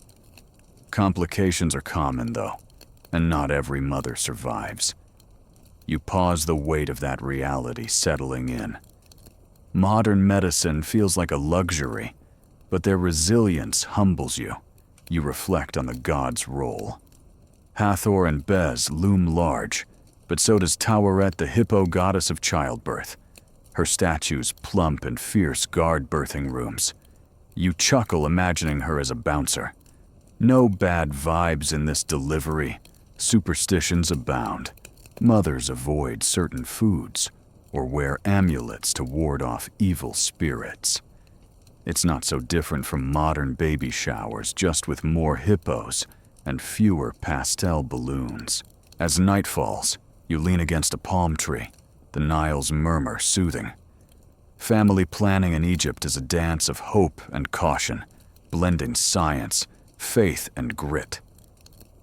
Complications are common, though, and not every mother survives. You pause, the weight of that reality settling in. Modern medicine feels like a luxury, but their resilience humbles you. You reflect on the god's role. Hathor and Bez loom large, but so does Taweret, the hippo goddess of childbirth. Her statues plump and fierce guard birthing rooms. You chuckle, imagining her as a bouncer. No bad vibes in this delivery. Superstitions abound. Mothers avoid certain foods, or wear amulets to ward off evil spirits. It's not so different from modern baby showers, just with more hippos and fewer pastel balloons. As night falls, you lean against a palm tree, the Nile's murmur soothing. Family planning in Egypt is a dance of hope and caution, blending science, faith, and grit.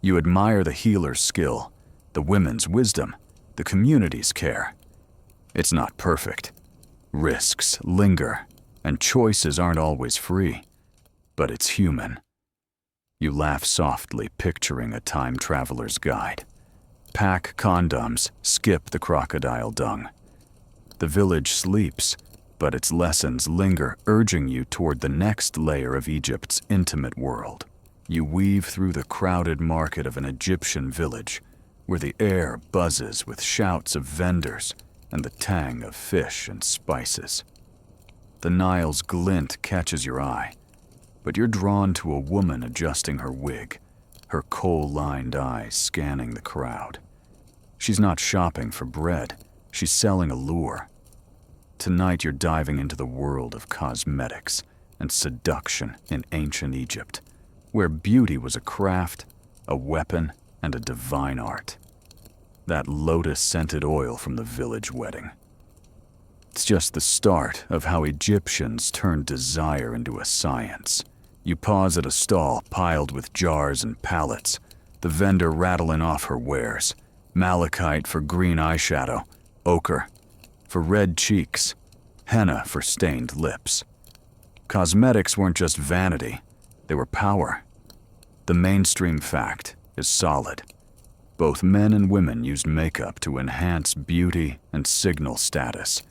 You admire the healer's skill, the women's wisdom, the community's care. It's not perfect. Risks linger, and choices aren't always free, but it's human. You laugh softly, picturing a time traveler's guide. Pack condoms, skip the crocodile dung. The village sleeps, but its lessons linger, urging you toward the next layer of Egypt's intimate world. You weave through the crowded market of an Egyptian village, where the air buzzes with shouts of vendors and the tang of fish and spices. The Nile's glint catches your eye, but you're drawn to a woman adjusting her wig, her coal-lined eyes scanning the crowd. She's not shopping for bread, she's selling a lure. Tonight you're diving into the world of cosmetics and seduction in ancient Egypt, where beauty was a craft, a weapon, and a divine art. That lotus-scented oil from the village wedding. It's just the start of how Egyptians turned desire into a science. You pause at a stall piled with jars and pallets, the vendor rattling off her wares. Malachite for green eyeshadow, ochre for red cheeks, henna for stained lips. Cosmetics weren't just vanity, they were power. The mainstream fact is solid. Both men and women used makeup to enhance beauty and signal status,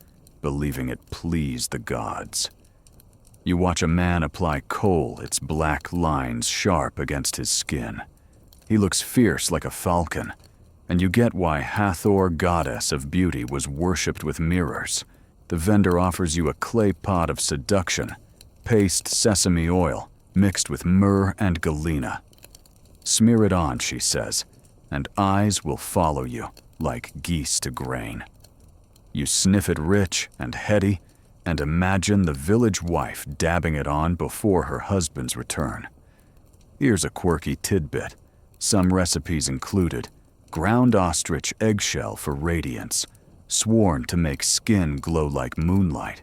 believing it pleased the gods. You watch a man apply kohl, its black lines sharp against his skin. He looks fierce like a falcon, and you get why Hathor, goddess of beauty, was worshipped with mirrors. The vendor offers you a clay pot of seduction, paste sesame oil mixed with myrrh and galena. Smear it on, she says, and eyes will follow you like geese to grain. You sniff it rich and heady, and imagine the village wife dabbing it on before her husband's return. Here's a quirky tidbit. Some recipes included ground ostrich eggshell for radiance, sworn to make skin glow like moonlight.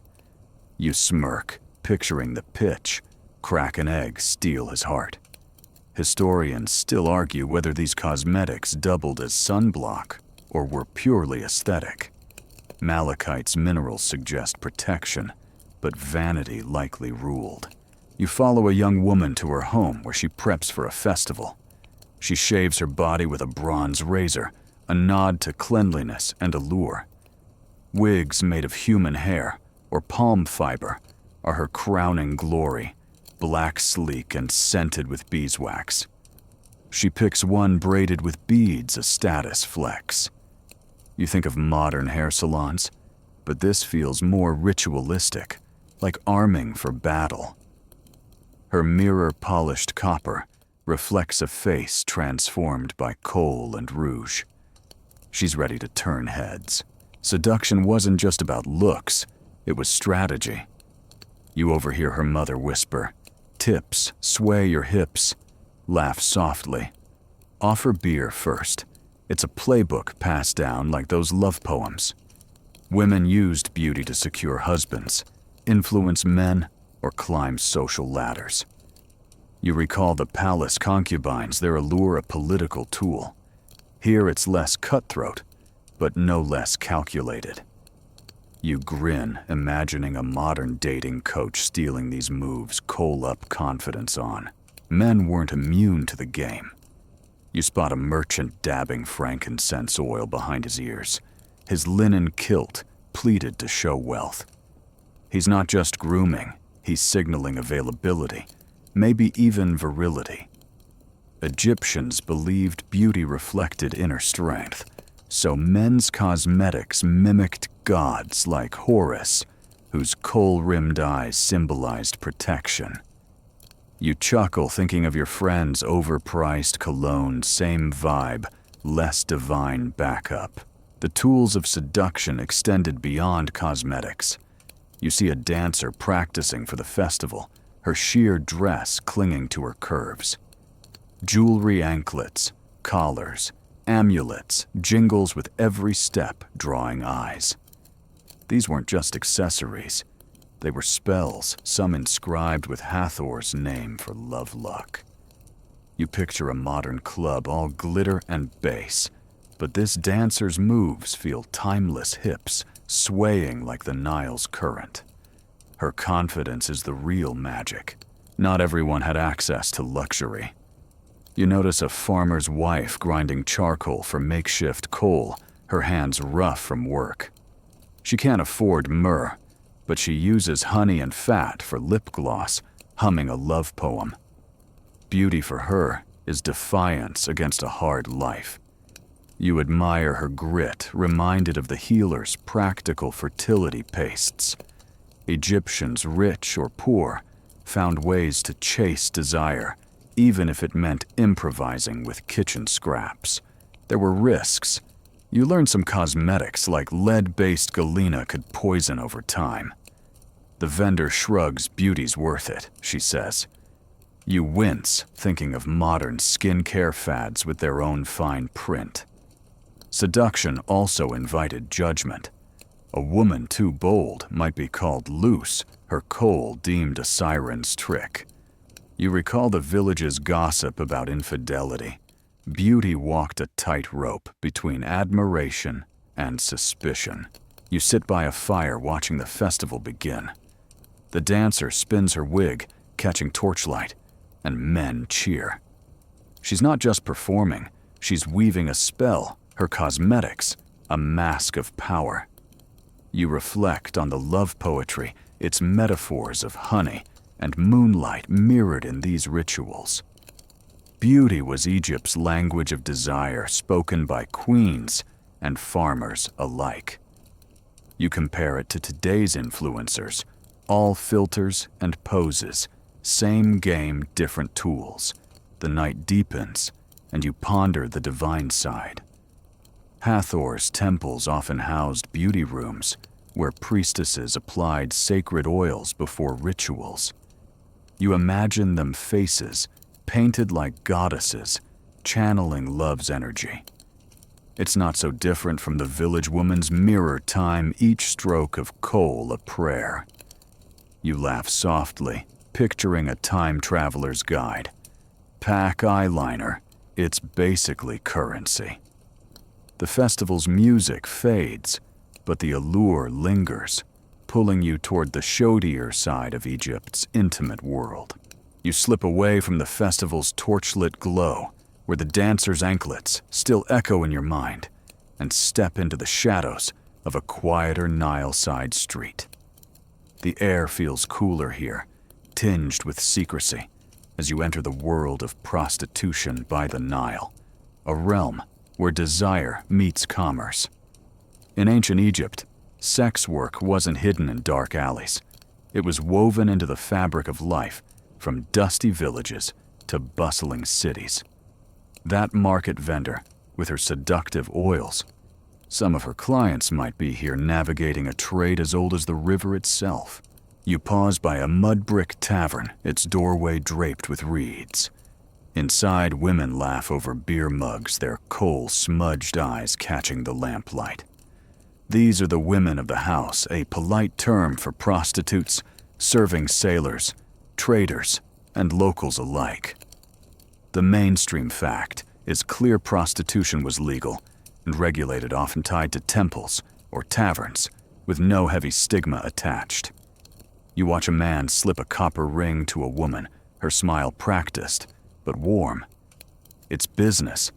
You smirk, picturing the pitch, crack an egg, steal his heart. Historians still argue whether these cosmetics doubled as sunblock or were purely aesthetic. Malachite's minerals suggest protection, but vanity likely ruled. You follow a young woman to her home where she preps for a festival. She shaves her body with a bronze razor, a nod to cleanliness and allure. Wigs made of human hair or palm fiber are her crowning glory, black, sleek, and scented with beeswax. She picks one braided with beads, a status flex. You think of modern hair salons, but this feels more ritualistic, like arming for battle. Her mirror-polished copper reflects a face transformed by kohl and rouge. She's ready to turn heads. Seduction wasn't just about looks, it was strategy. You overhear her mother whisper, "Tips, sway your hips, laugh softly. Offer beer first. It's a playbook passed down like those love poems." Women used beauty to secure husbands, influence men, or climb social ladders. You recall the palace concubines, their allure a political tool. Here it's less cutthroat, but no less calculated. You grin, imagining a modern dating coach stealing these moves, coal-up confidence on. Men weren't immune to the game. You spot a merchant dabbing frankincense oil behind his ears, his linen kilt pleated to show wealth. He's not just grooming, he's signaling availability, maybe even virility. Egyptians believed beauty reflected inner strength, so men's cosmetics mimicked gods like Horus, whose kohl-rimmed eyes symbolized protection. You chuckle thinking of your friend's overpriced cologne, same vibe, less divine backup. The tools of seduction extended beyond cosmetics. You see a dancer practicing for the festival, her sheer dress clinging to her curves. Jewelry anklets, collars, amulets jingles with every step, drawing eyes. These weren't just accessories. They were spells, some inscribed with Hathor's name for love luck. You picture a modern club all glitter and bass, but this dancer's moves feel timeless hips, swaying like the Nile's current. Her confidence is the real magic. Not everyone had access to luxury. You notice a farmer's wife grinding charcoal for makeshift coal, her hands rough from work. She can't afford myrrh, but she uses honey and fat for lip gloss, humming a love poem. Beauty for her is defiance against a hard life. You admire her grit, reminded of the healer's practical fertility pastes. Egyptians, rich or poor, found ways to chase desire, even if it meant improvising with kitchen scraps. There were risks. You learned some cosmetics like lead-based galena could poison over time. The vendor shrugs, beauty's worth it, she says. You wince, thinking of modern skincare fads with their own fine print. Seduction also invited judgment. A woman too bold might be called loose, her coal deemed a siren's trick. You recall the village's gossip about infidelity. Beauty walked a tightrope between admiration and suspicion. You sit by a fire watching the festival begin. The dancer spins her wig, catching torchlight, and men cheer. She's not just performing, she's weaving a spell, her cosmetics, a mask of power. You reflect on the love poetry, its metaphors of honey and moonlight mirrored in these rituals. Beauty was Egypt's language of desire, spoken by queens and farmers alike. You compare it to today's influencers, all filters and poses, same game, different tools. The night deepens, and you ponder the divine side. Hathor's temples often housed beauty rooms, where priestesses applied sacred oils before rituals. You imagine them faces, painted like goddesses, channeling love's energy. It's not so different from the village woman's mirror time, each stroke of coal a prayer. You laugh softly, picturing a time traveler's guide. Pack eyeliner, it's basically currency. The festival's music fades, but the allure lingers, pulling you toward the chaudier side of Egypt's intimate world. You slip away from the festival's torchlit glow, where the dancers' anklets still echo in your mind, and step into the shadows of a quieter Nile side street. The air feels cooler here, tinged with secrecy, as you enter the world of prostitution by the Nile, a realm where desire meets commerce. In ancient Egypt, sex work wasn't hidden in dark alleys. It was woven into the fabric of life, from dusty villages to bustling cities. That market vendor, with her seductive oils, some of her clients might be here navigating a trade as old as the river itself. You pause by a mud brick tavern, its doorway draped with reeds. Inside, women laugh over beer mugs, their coal-smudged eyes catching the lamplight. These are the women of the house, a polite term for prostitutes, serving sailors, traders, and locals alike. The mainstream fact is clear prostitution was legal and regulated, often tied to temples or taverns, with no heavy stigma attached. You watch a man slip a copper ring to a woman, her smile practiced, but warm. It's business,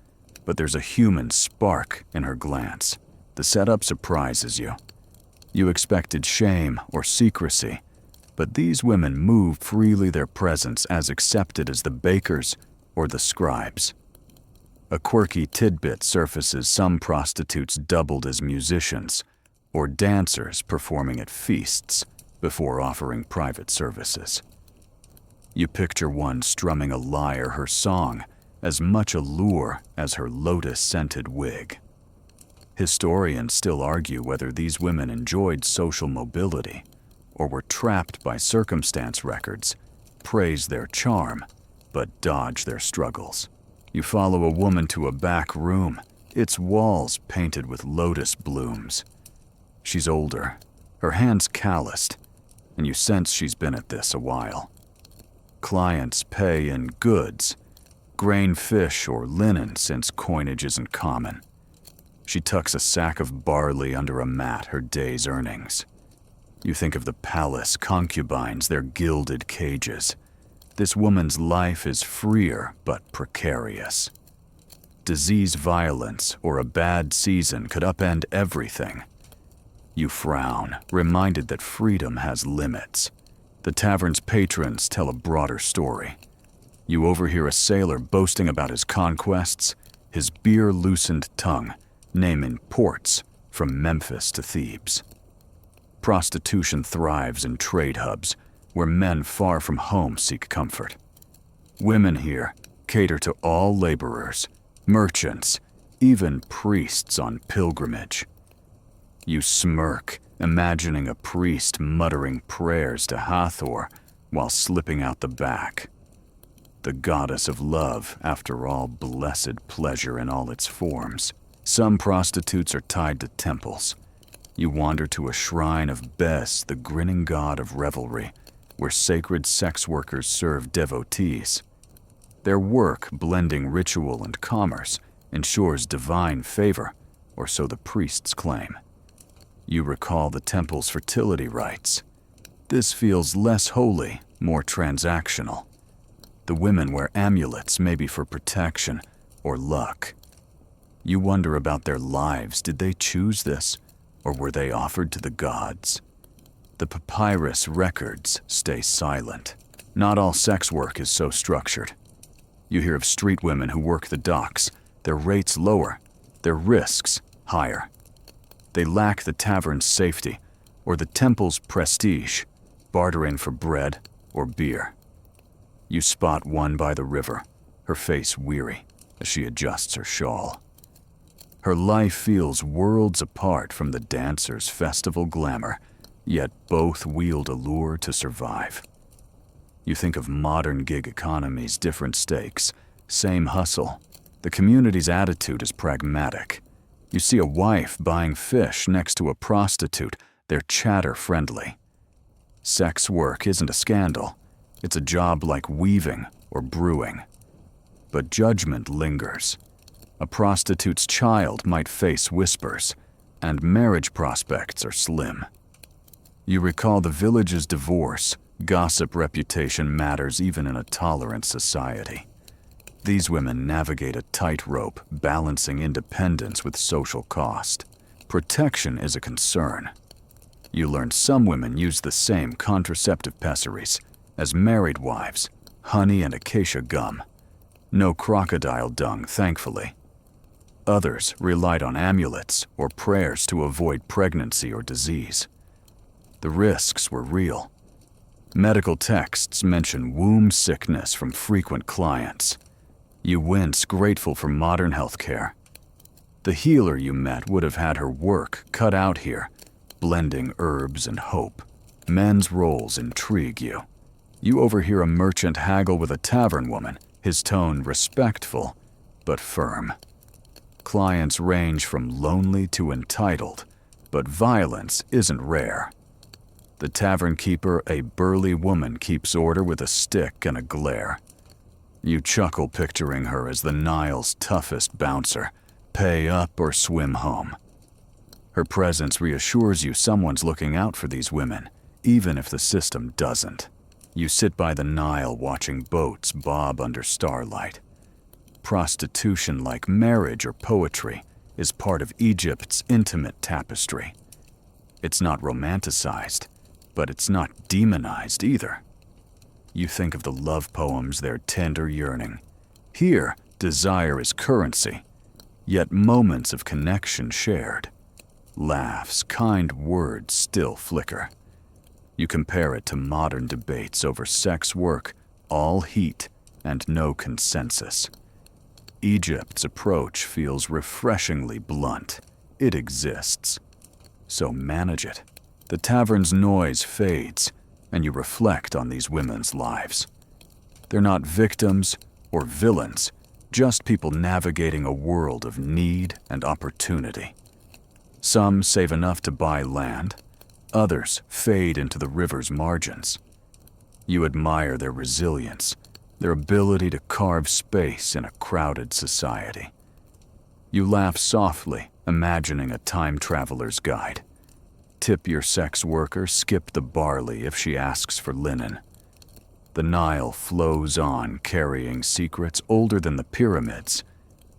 but there's a human spark in her glance. The setup surprises you. You expected shame or secrecy, but these women move freely, their presence as accepted as the bakers or the scribes. A quirky tidbit surfaces: some prostitutes doubled as musicians or dancers performing at feasts before offering private services. You picture one strumming a lyre, her song as much allure as her lotus-scented wig. Historians still argue whether these women enjoyed social mobility or were trapped by circumstance records, praise their charm, but dodge their struggles. You follow a woman to a back room, its walls painted with lotus blooms. She's older, her hands calloused, and you sense she's been at this a while. Clients pay in goods, grain, fish, or linen since coinage isn't common. She tucks a sack of barley under a mat, her day's earnings. You think of the palace concubines, their gilded cages. This woman's life is freer but precarious. Disease, violence, or a bad season could upend everything. You frown, reminded that freedom has limits. The tavern's patrons tell a broader story. You overhear a sailor boasting about his conquests, his beer-loosened tongue, naming ports from Memphis to Thebes. Prostitution thrives in trade hubs, where men far from home seek comfort. Women here cater to all laborers, merchants, even priests on pilgrimage. You smirk, imagining a priest muttering prayers to Hathor while slipping out the back. The goddess of love, after all, blessed pleasure in all its forms. Some prostitutes are tied to temples. You wander to a shrine of Bes, the grinning god of revelry, where sacred sex workers serve devotees. Their work, blending ritual and commerce, ensures divine favor, or so the priests claim. You recall the temple's fertility rites. This feels less holy, more transactional. The women wear amulets, maybe for protection or luck. You wonder about their lives. Did they choose this, or were they offered to the gods? The papyrus records stay silent. Not all sex work is so structured. You hear of street women who work the docks, their rates lower, their risks higher. They lack the tavern's safety or the temple's prestige, bartering for bread or beer. You spot one by the river, her face weary as she adjusts her shawl. Her life feels worlds apart from the dancer's festival glamour, yet both wield a lure to survive. You think of modern gig economies, different stakes, same hustle. The community's attitude is pragmatic. You see a wife buying fish next to a prostitute, their chatter friendly. Sex work isn't a scandal. It's a job like weaving or brewing. But judgment lingers. A prostitute's child might face whispers, and marriage prospects are slim. You recall the village's divorce. Gossip reputation matters even in a tolerant society. These women navigate a tightrope, balancing independence with social cost. Protection is a concern. You learn some women use the same contraceptive pessaries as married wives, honey and acacia gum. No crocodile dung, thankfully. Others relied on amulets or prayers to avoid pregnancy or disease. The risks were real. Medical texts mention womb sickness from frequent clients. You wince, grateful for modern healthcare. The healer you met would have had her work cut out here, blending herbs and hope. Men's roles intrigue you. You overhear a merchant haggle with a tavern woman, his tone respectful but firm. Clients range from lonely to entitled, but violence isn't rare. The tavern keeper, a burly woman, keeps order with a stick and a glare. You chuckle picturing her as the Nile's toughest bouncer, pay up or swim home. Her presence reassures you someone's looking out for these women, even if the system doesn't. You sit by the Nile watching boats bob under starlight. Prostitution, like marriage or poetry, is part of Egypt's intimate tapestry. It's not romanticized, but it's not demonized either. You think of the love poems, their tender yearning. Here, desire is currency, yet moments of connection shared. Laughs, kind words still flicker. You compare it to modern debates over sex work, all heat and no consensus. Egypt's approach feels refreshingly blunt. it exists. So manage it. The tavern's noise fades, and you reflect on these women's lives. They're not victims or villains, just people navigating a world of need and opportunity. Some save enough to buy land, others fade into the river's margins. You admire their resilience, their ability to carve space in a crowded society. You laugh softly, imagining a time traveler's guide. Tip your sex worker, skip the barley if she asks for linen. The Nile flows on, carrying secrets older than the pyramids,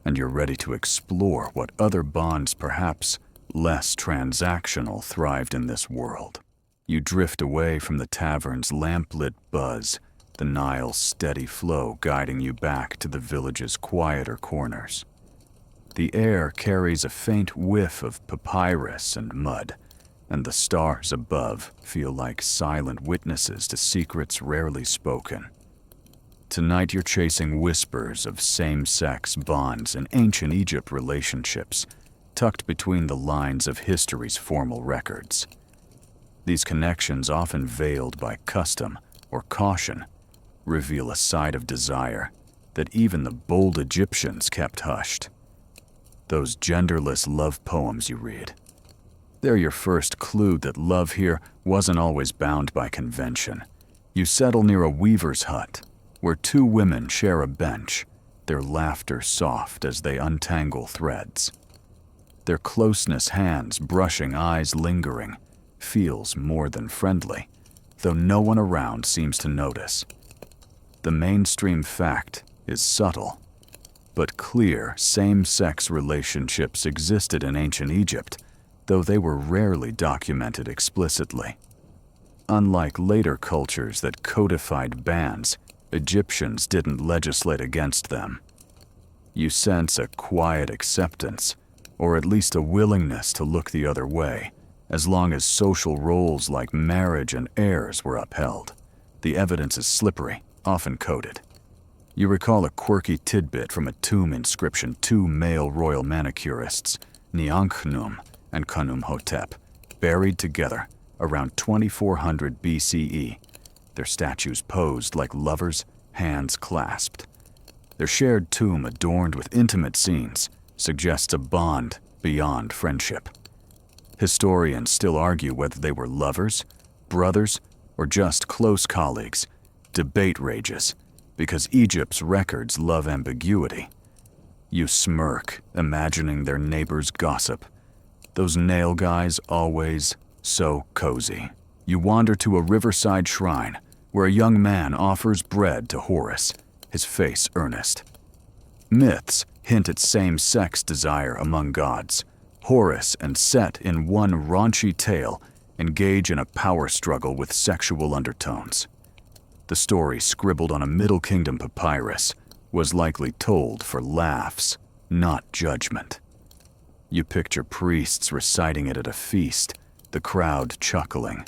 and you're ready to explore what other bonds, perhaps less transactional, thrived in this world. You drift away from the tavern's lamplit buzz, the Nile's steady flow guiding you back to the village's quieter corners. The air carries a faint whiff of papyrus and mud, and the stars above feel like silent witnesses to secrets rarely spoken. Tonight you're chasing whispers of same-sex bonds and ancient Egypt relationships, tucked between the lines of history's formal records. These connections, often veiled by custom or caution, reveal a side of desire that even the bold Egyptians kept hushed. Those genderless love poems you read, they're your first clue that love here wasn't always bound by convention. You settle near a weaver's hut, where two women share a bench, their laughter soft as they untangle threads. Their closeness, hands brushing, eyes lingering, feels more than friendly, though no one around seems to notice. The mainstream fact is subtle, but clear. Same-sex relationships existed in ancient Egypt, though they were rarely documented explicitly. Unlike later cultures that codified bans, Egyptians didn't legislate against them. You sense a quiet acceptance, or at least a willingness to look the other way, as long as social roles like marriage and heirs were upheld. The evidence is slippery, often coded. You recall a quirky tidbit from a tomb inscription: two male royal manicurists, Neankhnum and Khnumhotep, buried together around 2400 BCE, their statues posed like lovers, hands clasped. Their shared tomb, adorned with intimate scenes, suggests a bond beyond friendship. Historians still argue whether they were lovers, brothers, or just close colleagues. Debate rages, because Egypt's records love ambiguity. You smirk, imagining their neighbors' gossip. Those nail guys always so cozy. You wander to a riverside shrine where a young man offers bread to Horus, his face earnest. Myths hint at same-sex desire among gods. Horus and Set, in one raunchy tale, engage in a power struggle with sexual undertones. The story, scribbled on a Middle Kingdom papyrus, was likely told for laughs, not judgment. You picture priests reciting it at a feast, the crowd chuckling.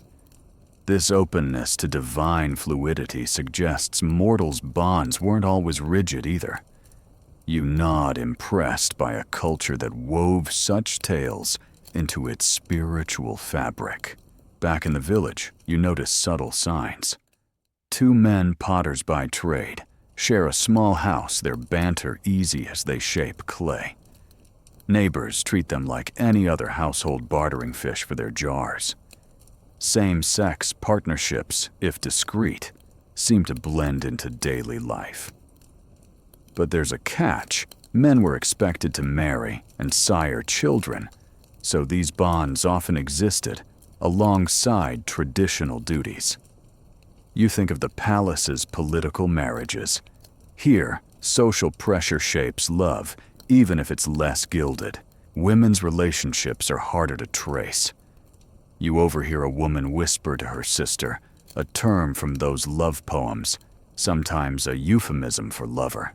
This openness to divine fluidity suggests mortals' bonds weren't always rigid either. You nod, impressed by a culture that wove such tales into its spiritual fabric. Back in the village, you notice subtle signs. Two men, potters by trade, share a small house, their banter easy as they shape clay. Neighbors treat them like any other household bartering fish for their jars. Same-sex partnerships, if discreet, seem to blend into daily life. But there's a catch. Men were expected to marry and sire children, so these bonds often existed alongside traditional duties. You think of the palace's political marriages. Here, social pressure shapes love, even if it's less gilded. Women's relationships are harder to trace. You overhear a woman whisper to her sister, a term from those love poems, sometimes a euphemism for lover.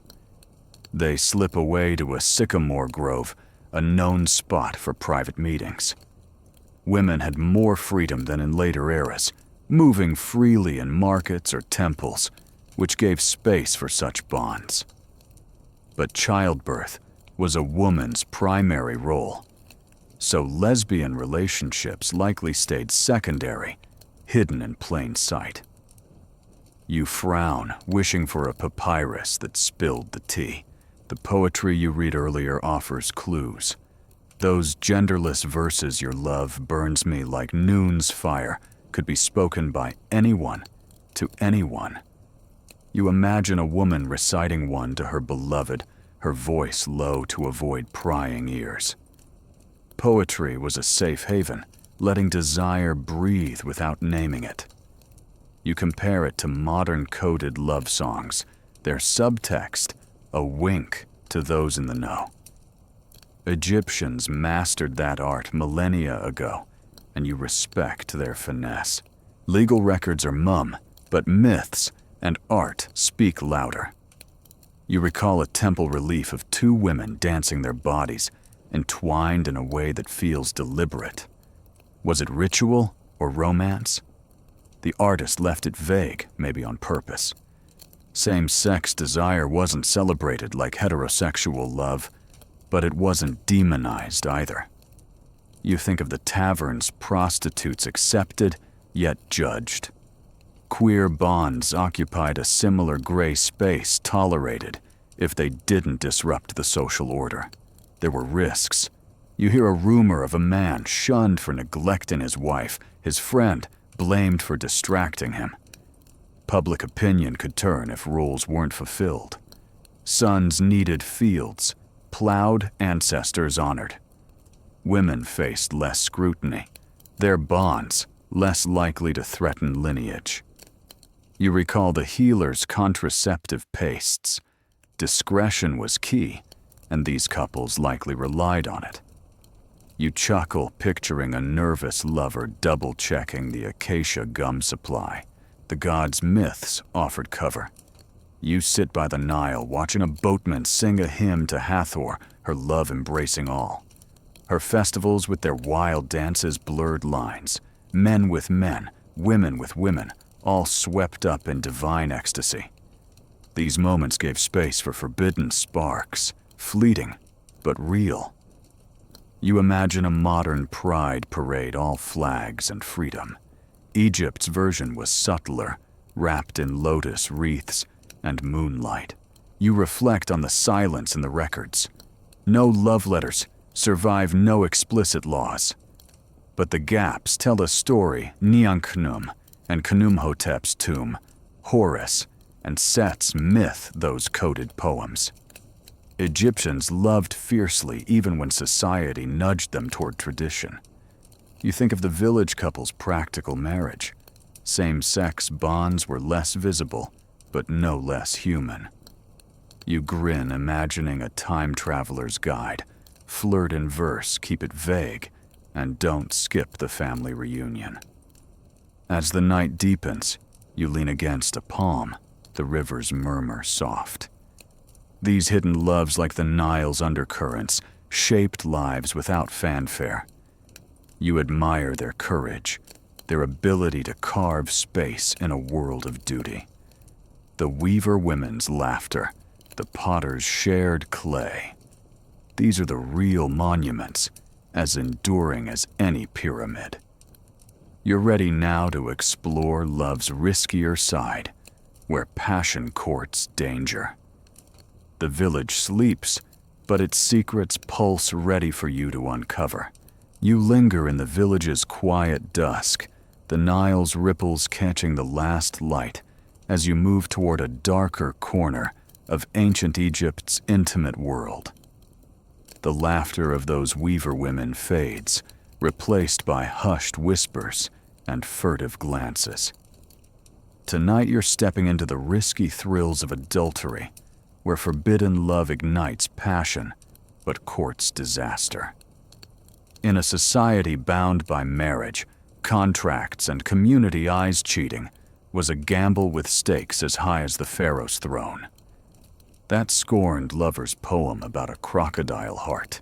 They slip away to a sycamore grove, a known spot for private meetings. Women had more freedom than in later eras, moving freely in markets or temples, which gave space for such bonds. But childbirth was a woman's primary role. So lesbian relationships likely stayed secondary, hidden in plain sight. You frown, wishing for a papyrus that spilled the tea. The poetry you read earlier offers clues. Those genderless verses your love burns me like noon's fire could be spoken by anyone to anyone. You imagine a woman reciting one to her beloved, her voice low to avoid prying ears. Poetry was a safe haven, letting desire breathe without naming it. You compare it to modern coded love songs, their subtext a wink to those in the know. Egyptians mastered that art millennia ago, and you respect their finesse. Legal records are mum, but myths and art speak louder. You recall a temple relief of two women dancing their bodies, entwined in a way that feels deliberate. Was it ritual or romance? The artist left it vague, maybe on purpose. Same-sex desire wasn't celebrated like heterosexual love, but it wasn't demonized either. You think of the taverns prostitutes accepted, yet judged. Queer bonds occupied a similar gray space tolerated if they didn't disrupt the social order. There were risks. You hear a rumor of a man shunned for neglecting his wife, his friend blamed for distracting him. Public opinion could turn if rules weren't fulfilled. Sons needed fields, plowed ancestors honored. Women faced less scrutiny, their bonds less likely to threaten lineage. You recall the healer's contraceptive pastes. Discretion was key, and these couples likely relied on it. You chuckle, picturing a nervous lover double-checking the acacia gum supply. The gods' myths offered cover. You sit by the Nile, watching a boatman sing a hymn to Hathor, her love embracing all. Her festivals with their wild dances blurred lines, men with men, women with women, all swept up in divine ecstasy. These moments gave space for forbidden sparks, fleeting, but real. You imagine a modern pride parade, all flags and freedom. Egypt's version was subtler, wrapped in lotus wreaths and moonlight. You reflect on the silence in the records. No love letters, survive no explicit laws. But the gaps tell a story, Niankhnum and Khnumhotep's tomb, Horus, and Set's myth those coded poems. Egyptians loved fiercely even when society nudged them toward tradition. You think of the village couple's practical marriage. Same-sex bonds were less visible, but no less human. You grin, imagining a time traveler's guide. Flirt in verse, keep it vague, and don't skip the family reunion. As the night deepens, you lean against a palm, the river's murmur soft. These hidden loves, like the Nile's undercurrents, shaped lives without fanfare. You admire their courage, their ability to carve space in a world of duty. The weaver women's laughter, the potter's shared clay. These are the real monuments, as enduring as any pyramid. You're ready now to explore love's riskier side, where passion courts danger. The village sleeps, but its secrets pulse ready for you to uncover. You linger in the village's quiet dusk, the Nile's ripples catching the last light as you move toward a darker corner of ancient Egypt's intimate world. The laughter of those weaver women fades, replaced by hushed whispers and furtive glances. Tonight you're stepping into the risky thrills of adultery, where forbidden love ignites passion but courts disaster. In a society bound by marriage, contracts, and community eyes cheating was a gamble with stakes as high as the pharaoh's throne. That scorned lover's poem about a crocodile heart.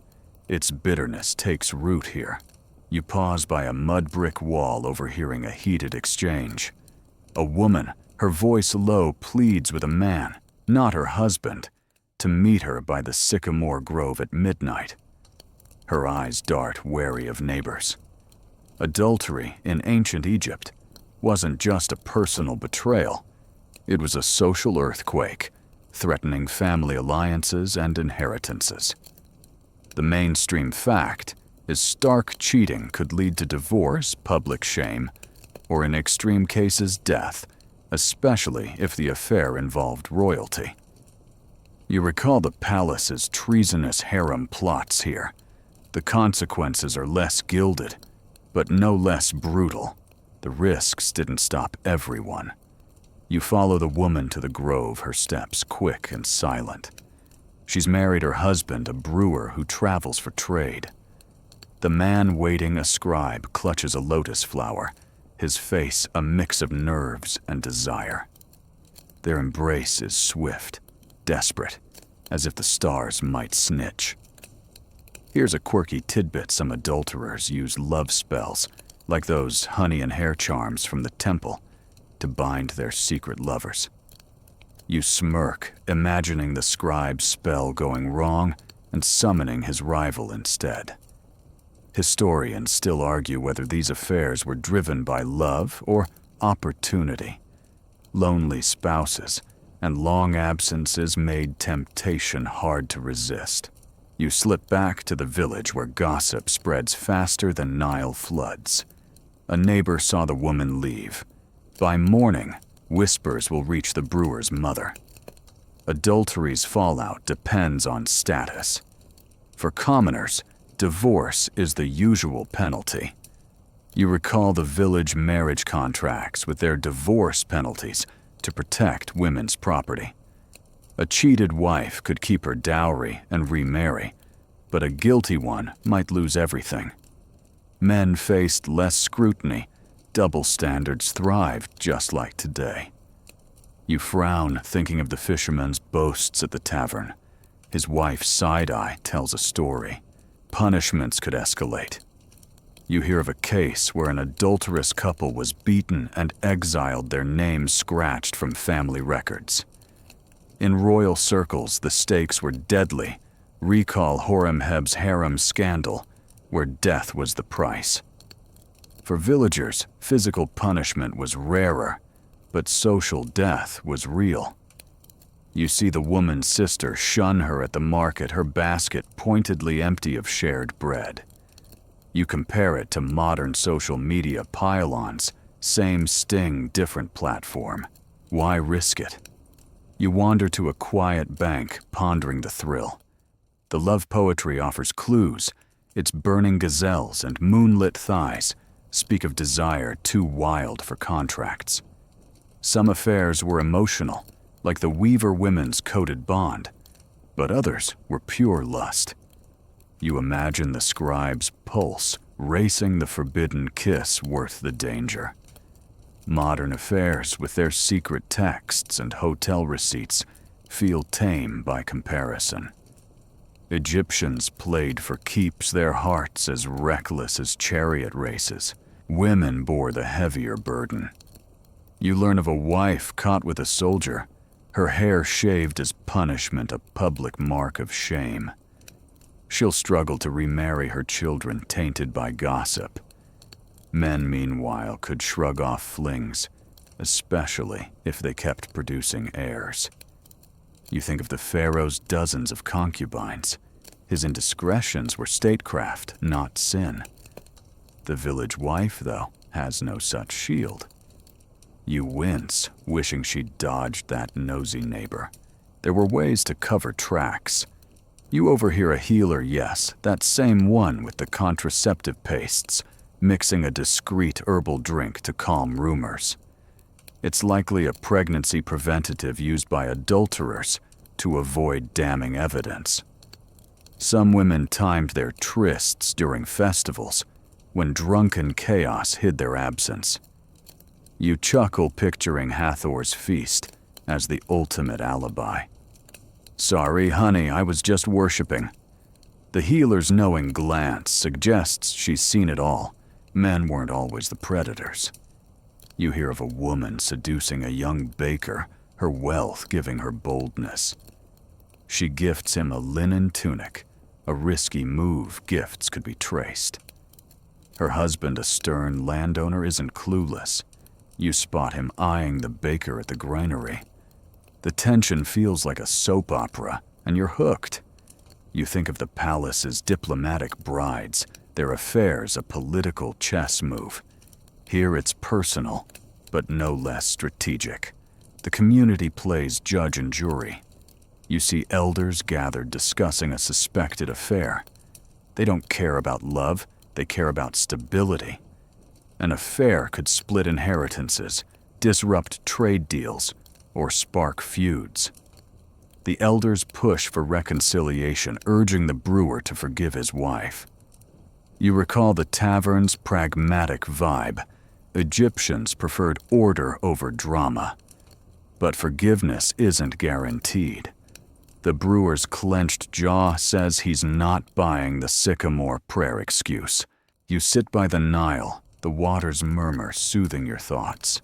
Its bitterness takes root here. You pause by a mud brick wall, overhearing a heated exchange. A woman, her voice low, pleads with a man, not her husband, to meet her by the sycamore grove at midnight. her eyes dart wary of neighbors. Adultery in ancient Egypt wasn't just a personal betrayal, it was a social earthquake, threatening family alliances and inheritances. The mainstream fact is stark cheating could lead to divorce, public shame, or in extreme cases death, especially if the affair involved royalty. You recall the palace's treasonous harem plots here. The consequences are less gilded, but no less brutal. The risks didn't stop everyone. You follow the woman to the grove, her steps quick and silent. She's married her husband, a brewer who travels for trade. The man waiting a scribe clutches a lotus flower, his face a mix of nerves and desire. Their embrace is swift, desperate, as if the stars might snitch. Here's a quirky tidbit: some adulterers use love spells, like those honey and hair charms from the temple, to bind their secret lovers. You smirk, imagining the scribe's spell going wrong and summoning his rival instead. Historians still argue whether these affairs were driven by love or opportunity. Lonely spouses and long absences made temptation hard to resist. You slip back to the village where gossip spreads faster than Nile floods. A neighbor saw the woman leave. By morning, whispers will reach the brewer's mother. Adultery's fallout depends on status. For commoners, divorce is the usual penalty. You recall the village marriage contracts with their divorce penalties to protect women's property. A cheated wife could keep her dowry and remarry, but a guilty one might lose everything. Men faced less scrutiny. Double standards thrived just like today. You frown, thinking of the fisherman's boasts at the tavern. His wife's side-eye tells a story. Punishments could escalate. You hear of a case where an adulterous couple was beaten and exiled, their names scratched from family records. In royal circles, the stakes were deadly. Recall Horemheb's harem scandal, where death was the price. For villagers, physical punishment was rarer, but social death was real. You see the woman's sister shun her at the market, her basket pointedly empty of shared bread. You compare it to modern social media pile-ons, same sting, different platform. Why risk it? You wander to a quiet bank, pondering the thrill. The love poetry offers clues. Its burning gazelles and moonlit thighs speak of desire too wild for contracts. Some affairs were emotional, like the Weaver women's coded bond, but others were pure lust. You imagine the scribe's pulse racing, the forbidden kiss worth the danger. Modern affairs, with their secret texts and hotel receipts, feel tame by comparison. Egyptians played for keeps, their hearts as reckless as chariot races. Women bore the heavier burden. You learn of a wife caught with a soldier, her hair shaved as punishment, a public mark of shame. She'll struggle to remarry, her children tainted by gossip. Men, meanwhile, could shrug off flings, especially if they kept producing heirs. You think of the pharaoh's dozens of concubines. His indiscretions were statecraft, not sin. The village wife, though, has no such shield. You wince, wishing she'd dodged that nosy neighbor. There were ways to cover tracks. You overhear a healer, yes, that same one with the contraceptive pastes, mixing a discreet herbal drink to calm rumors. It's likely a pregnancy preventative used by adulterers to avoid damning evidence. Some women timed their trysts during festivals, when drunken chaos hid their absence. You chuckle, picturing Hathor's feast as the ultimate alibi. Sorry, honey, I was just worshiping. The healer's knowing glance suggests she's seen it all. Men weren't always the predators. You hear of a woman seducing a young baker, her wealth giving her boldness. She gifts him a linen tunic, A risky move, gifts could be traced. Her husband, a stern landowner, isn't clueless. You spot him eyeing the baker at the granary. The tension feels like a soap opera, and you're hooked. You think of the palace as diplomatic brides, their affairs a political chess move. Here it's personal, but no less strategic. The community plays judge and jury. You see elders gathered discussing a suspected affair. They don't care about love, they care about stability. An affair could split inheritances, disrupt trade deals, or spark feuds. The elders push for reconciliation, urging the brewer to forgive his wife. You recall the tavern's pragmatic vibe. Egyptians preferred order over drama. But forgiveness isn't guaranteed. The brewer's clenched jaw says he's not buying the sycamore prayer excuse. You sit by the Nile, the water's murmur soothing your thoughts.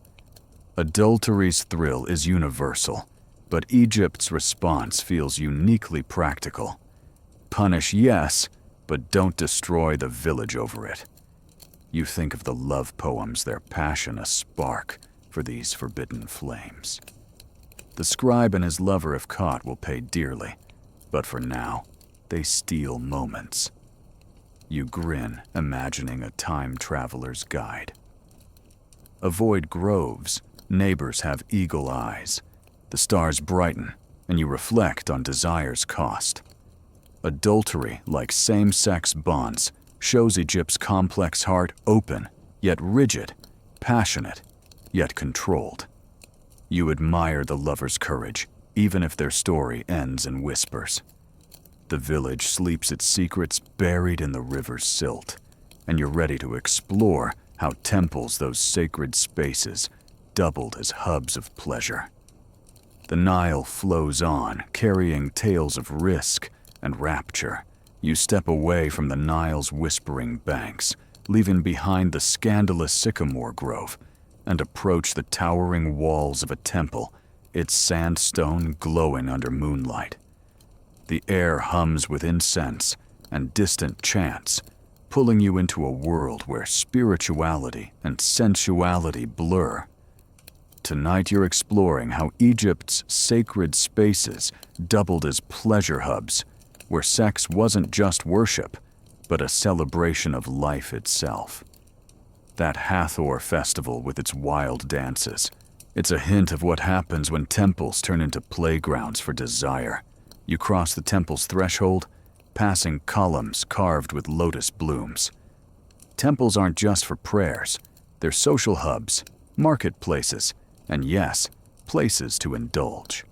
Adultery's thrill is universal, but Egypt's response feels uniquely practical. Punish, yes, but don't destroy the village over it. You think of the love poems, their passion a spark for these forbidden flames. The scribe and his lover, if caught, will pay dearly, but for now, they steal moments. You grin, imagining a time traveler's guide. Avoid groves. Neighbors have eagle eyes. The stars brighten, and you reflect on desire's cost. Adultery, like same-sex bonds, shows Egypt's complex heart open, yet rigid, passionate, yet controlled. You admire the lover's courage, even if their story ends in whispers. The village sleeps its secrets buried in the river's silt, and you're ready to explore how temples, those sacred spaces, doubled as hubs of pleasure. The Nile flows on, carrying tales of risk and rapture. You step away from the Nile's whispering banks, leaving behind the scandalous sycamore grove, and approach the towering walls of a temple, its sandstone glowing under moonlight. The air hums with incense and distant chants, pulling you into a world where spirituality and sensuality blur. Tonight you're exploring how Egypt's sacred spaces doubled as pleasure hubs, where sex wasn't just worship, but a celebration of life itself. That Hathor festival with its wild dances, it's a hint of what happens when temples turn into playgrounds for desire. You cross the temple's threshold, passing columns carved with lotus blooms. Temples aren't just for prayers, they're social hubs, marketplaces, and yes, places to indulge.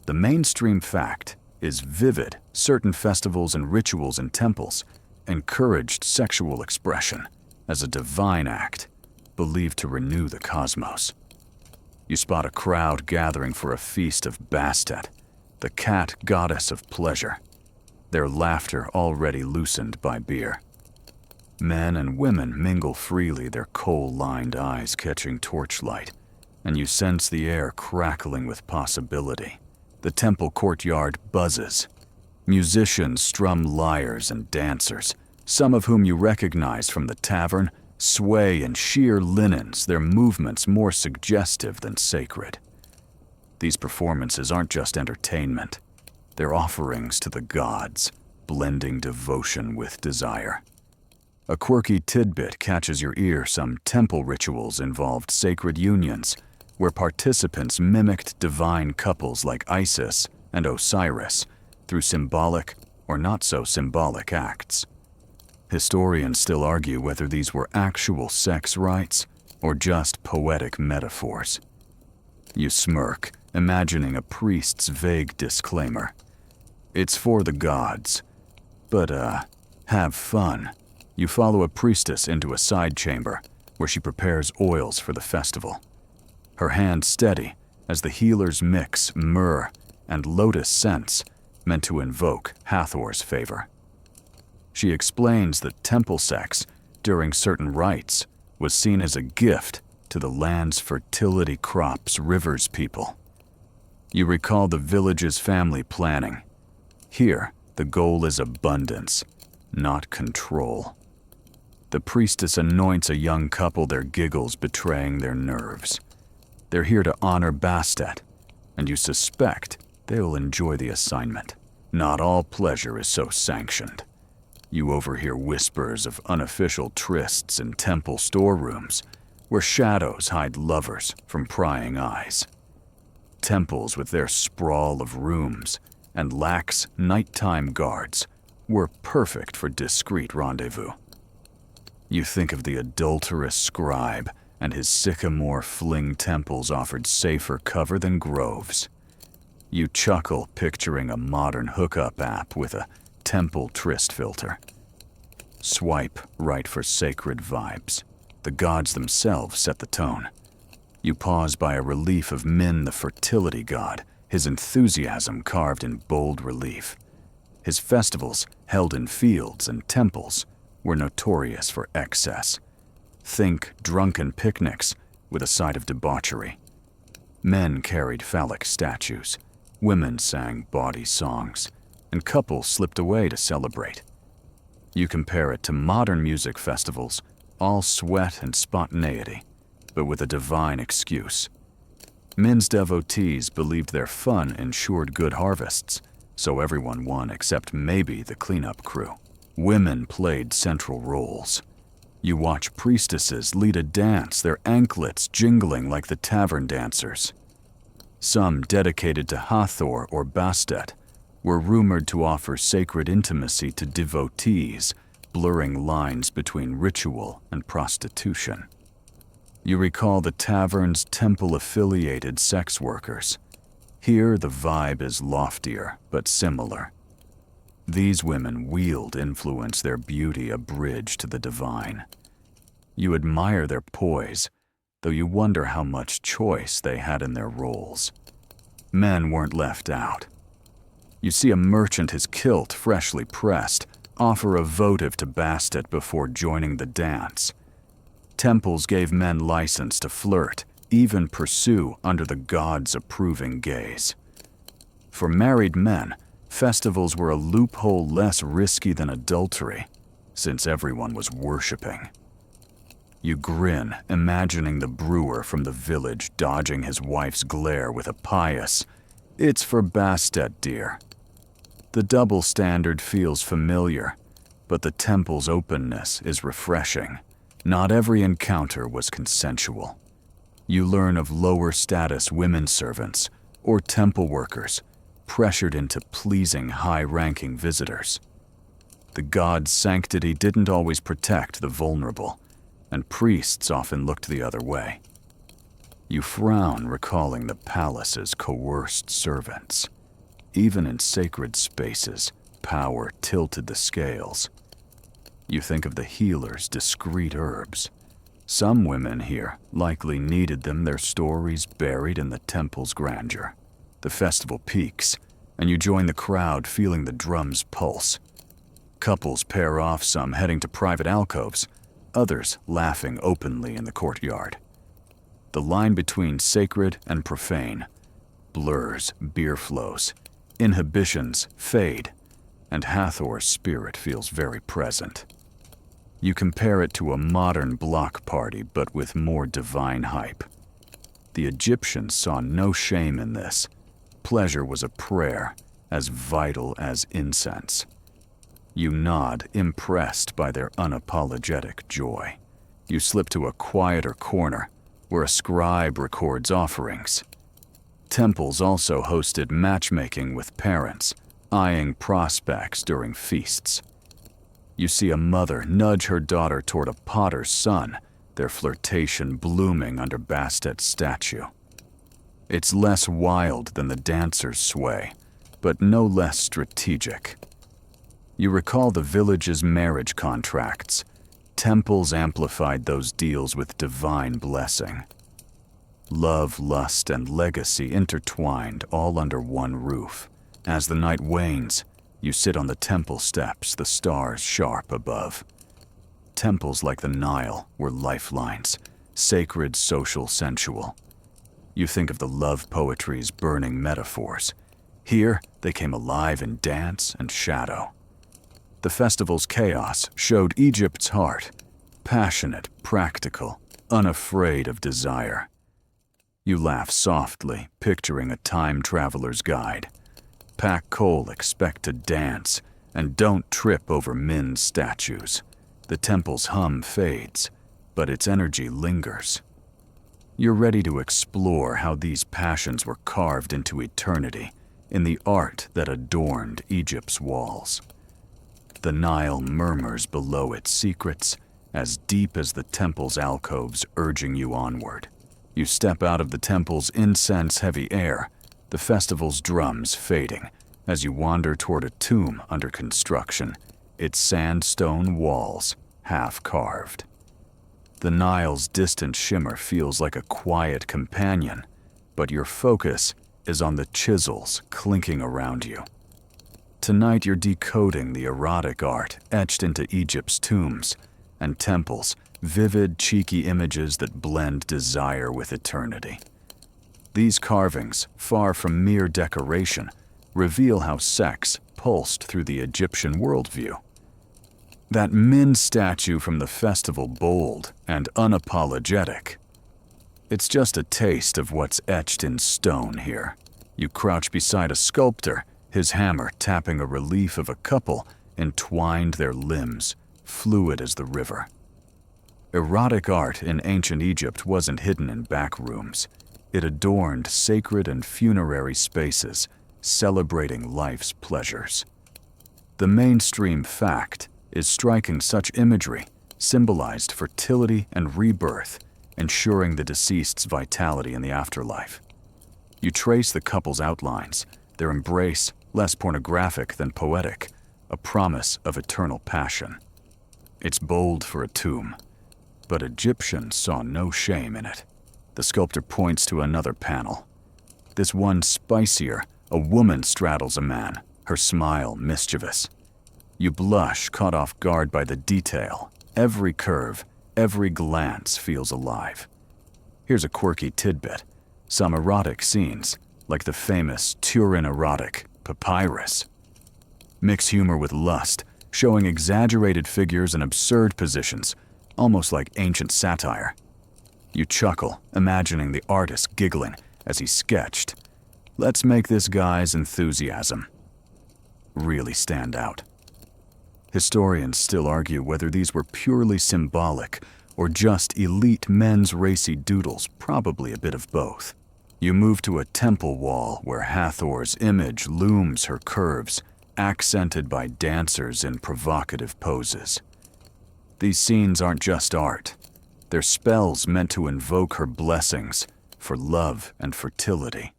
The mainstream fact is vivid. Certain festivals and rituals in temples encouraged sexual expression as a divine act, believed to renew the cosmos. You spot a crowd gathering for a feast of Bastet, the cat goddess of pleasure, their laughter already loosened by beer. Men and women mingle freely, their coal-lined eyes catching torchlight, and you sense the air crackling with possibility. The temple courtyard buzzes. Musicians strum lyres and dancers, some of whom you recognize from the tavern, sway in sheer linens, their movements more suggestive than sacred. These performances aren't just entertainment. They're offerings to the gods, blending devotion with desire. A quirky tidbit catches your ear. Some temple rituals involved sacred unions, where participants mimicked divine couples like Isis and Osiris through symbolic or not-so-symbolic acts. Historians still argue whether these were actual sex rites or just poetic metaphors. You smirk, imagining a priest's vague disclaimer. It's for the gods. But, have fun. You follow a priestess into a side chamber where she prepares oils for the festival. Her hand steady as the healers mix myrrh and lotus scents meant to invoke Hathor's favor. She explains that temple sex during certain rites was seen as a gift to the land's fertility crops, rivers people. You recall the village's family planning. Here, The goal is abundance, not control. The priestess anoints a young couple, their giggles betraying their nerves. They're here to honor Bastet, and you suspect they'll enjoy the assignment. Not all pleasure is so sanctioned. You overhear whispers of unofficial trysts in temple storerooms, where shadows hide lovers from prying eyes. Temples with their sprawl of rooms and lax nighttime guards were perfect for discreet rendezvous. You think of the adulterous scribe and his sycamore fling temples offered safer cover than groves. You chuckle picturing a modern hookup app with a temple tryst filter. Swipe right for sacred vibes. The gods themselves set the tone. You pause by a relief of Min, the fertility god, his enthusiasm carved in bold relief. His festivals, held in fields and temples, were notorious for excess. Think drunken picnics with a side of debauchery. Men carried phallic statues, women sang bawdy songs, and couples slipped away to celebrate. You compare it to modern music festivals, all sweat and spontaneity, but with a divine excuse. Min's devotees believed their fun ensured good harvests, so everyone won except maybe the cleanup crew. Women played central roles. You watch priestesses lead a dance, their anklets jingling like the tavern dancers. Some dedicated to Hathor or Bastet were rumored to offer sacred intimacy to devotees, blurring lines between ritual and prostitution. You recall the tavern's temple-affiliated sex workers. Here the vibe is loftier, but similar. These women wield influence, their beauty a bridge to the divine. You admire their poise, though you wonder how much choice they had in their roles. Men weren't left out. You see a merchant, his kilt freshly pressed, offer a votive to Bastet before joining the dance. Temples gave men license to flirt, even pursue under the gods' approving gaze. For married men, festivals were a loophole less risky than adultery, since everyone was worshipping. You grin, imagining the brewer from the village dodging his wife's glare with a pious, "It's for Bastet, dear." The double standard feels familiar, but the temple's openness is refreshing. Not every encounter was consensual. You learn of lower status women servants or temple workers pressured into pleasing high-ranking visitors. The god's sanctity didn't always protect the vulnerable, and priests often looked the other way. You frown, recalling the palace's coerced servants. Even in sacred spaces, power tilted the scales. You think of the healer's discreet herbs. Some women here likely needed them, their stories buried in the temple's grandeur. The festival peaks, and you join the crowd feeling the drum's pulse. Couples pair off, some heading to private alcoves, others laughing openly in the courtyard. The line between sacred and profane blurs, beer flows, inhibitions fade, and Hathor's spirit feels very present. You compare it to a modern block party, but with more divine hype. The Egyptians saw no shame in this. Pleasure was a prayer, as vital as incense. You nod, impressed by their unapologetic joy. You slip to a quieter corner, where a scribe records offerings. Temples also hosted matchmaking with parents, eyeing prospects during feasts. You see a mother nudge her daughter toward a potter's son, their flirtation blooming under Bastet's statue. It's less wild than the dancer's sway, but no less strategic. You recall the village's marriage contracts. Temples amplified those deals with divine blessing. Love, lust, and legacy intertwined all under one roof. As the night wanes, you sit on the temple steps, the stars sharp above. Temples like the Nile were lifelines, sacred, social, sensual. You think of the love poetry's burning metaphors. Here, they came alive in dance and shadow. The festival's chaos showed Egypt's heart, passionate, practical, unafraid of desire. You laugh softly, picturing a time traveler's guide. Pack coal, expect to dance, and don't trip over Min's statues. The temple's hum fades, but its energy lingers. You're ready to explore how these passions were carved into eternity in the art that adorned Egypt's walls. The Nile murmurs below its secrets, as deep as the temple's alcoves urging you onward. You step out of the temple's incense-heavy air, the festival's drums fading, as you wander toward a tomb under construction, its sandstone walls half-carved. The Nile's distant shimmer feels like a quiet companion, but your focus is on the chisels clinking around you. Tonight you're decoding the erotic art etched into Egypt's tombs and temples, vivid, cheeky images that blend desire with eternity. These carvings, far from mere decoration, reveal how sex pulsed through the Egyptian worldview. That Min statue from the festival, bold and unapologetic. It's just a taste of what's etched in stone here. You crouch beside a sculptor, his hammer tapping a relief of a couple entwined their limbs, fluid as the river. Erotic art in ancient Egypt wasn't hidden in back rooms. It adorned sacred and funerary spaces, celebrating life's pleasures. The mainstream fact is striking such imagery symbolized fertility and rebirth, ensuring the deceased's vitality in the afterlife. You trace the couple's outlines, their embrace less pornographic than poetic, a promise of eternal passion. It's bold for a tomb, but Egyptians saw no shame in it. The sculptor points to another panel. This one spicier, a woman straddles a man, her smile mischievous. You blush, caught off guard by the detail. Every curve, every glance feels alive. Here's a quirky tidbit. Some erotic scenes, like the famous Turin erotic papyrus, mix humor with lust, showing exaggerated figures and absurd positions, almost like ancient satire. You chuckle, imagining the artist giggling as he sketched. Let's make this guy's enthusiasm really stand out. Historians still argue whether these were purely symbolic or just elite men's racy doodles, probably a bit of both. You move to a temple wall where Hathor's image looms her curves, accented by dancers in provocative poses. These scenes aren't just art. They're spells meant to invoke her blessings for love and fertility.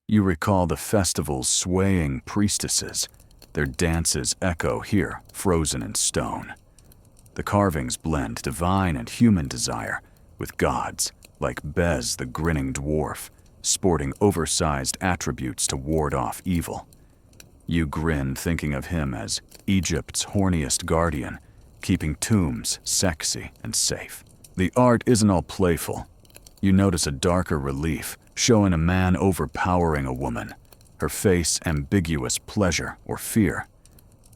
You recall the festival's swaying priestesses. Their dances echo here, frozen in stone. The carvings blend divine and human desire with gods, like Bez the grinning dwarf, sporting oversized attributes to ward off evil. You grin, thinking of him as Egypt's horniest guardian, keeping tombs sexy and safe. The art isn't all playful. You notice a darker relief, showing a man overpowering a woman, her face ambiguous pleasure or fear.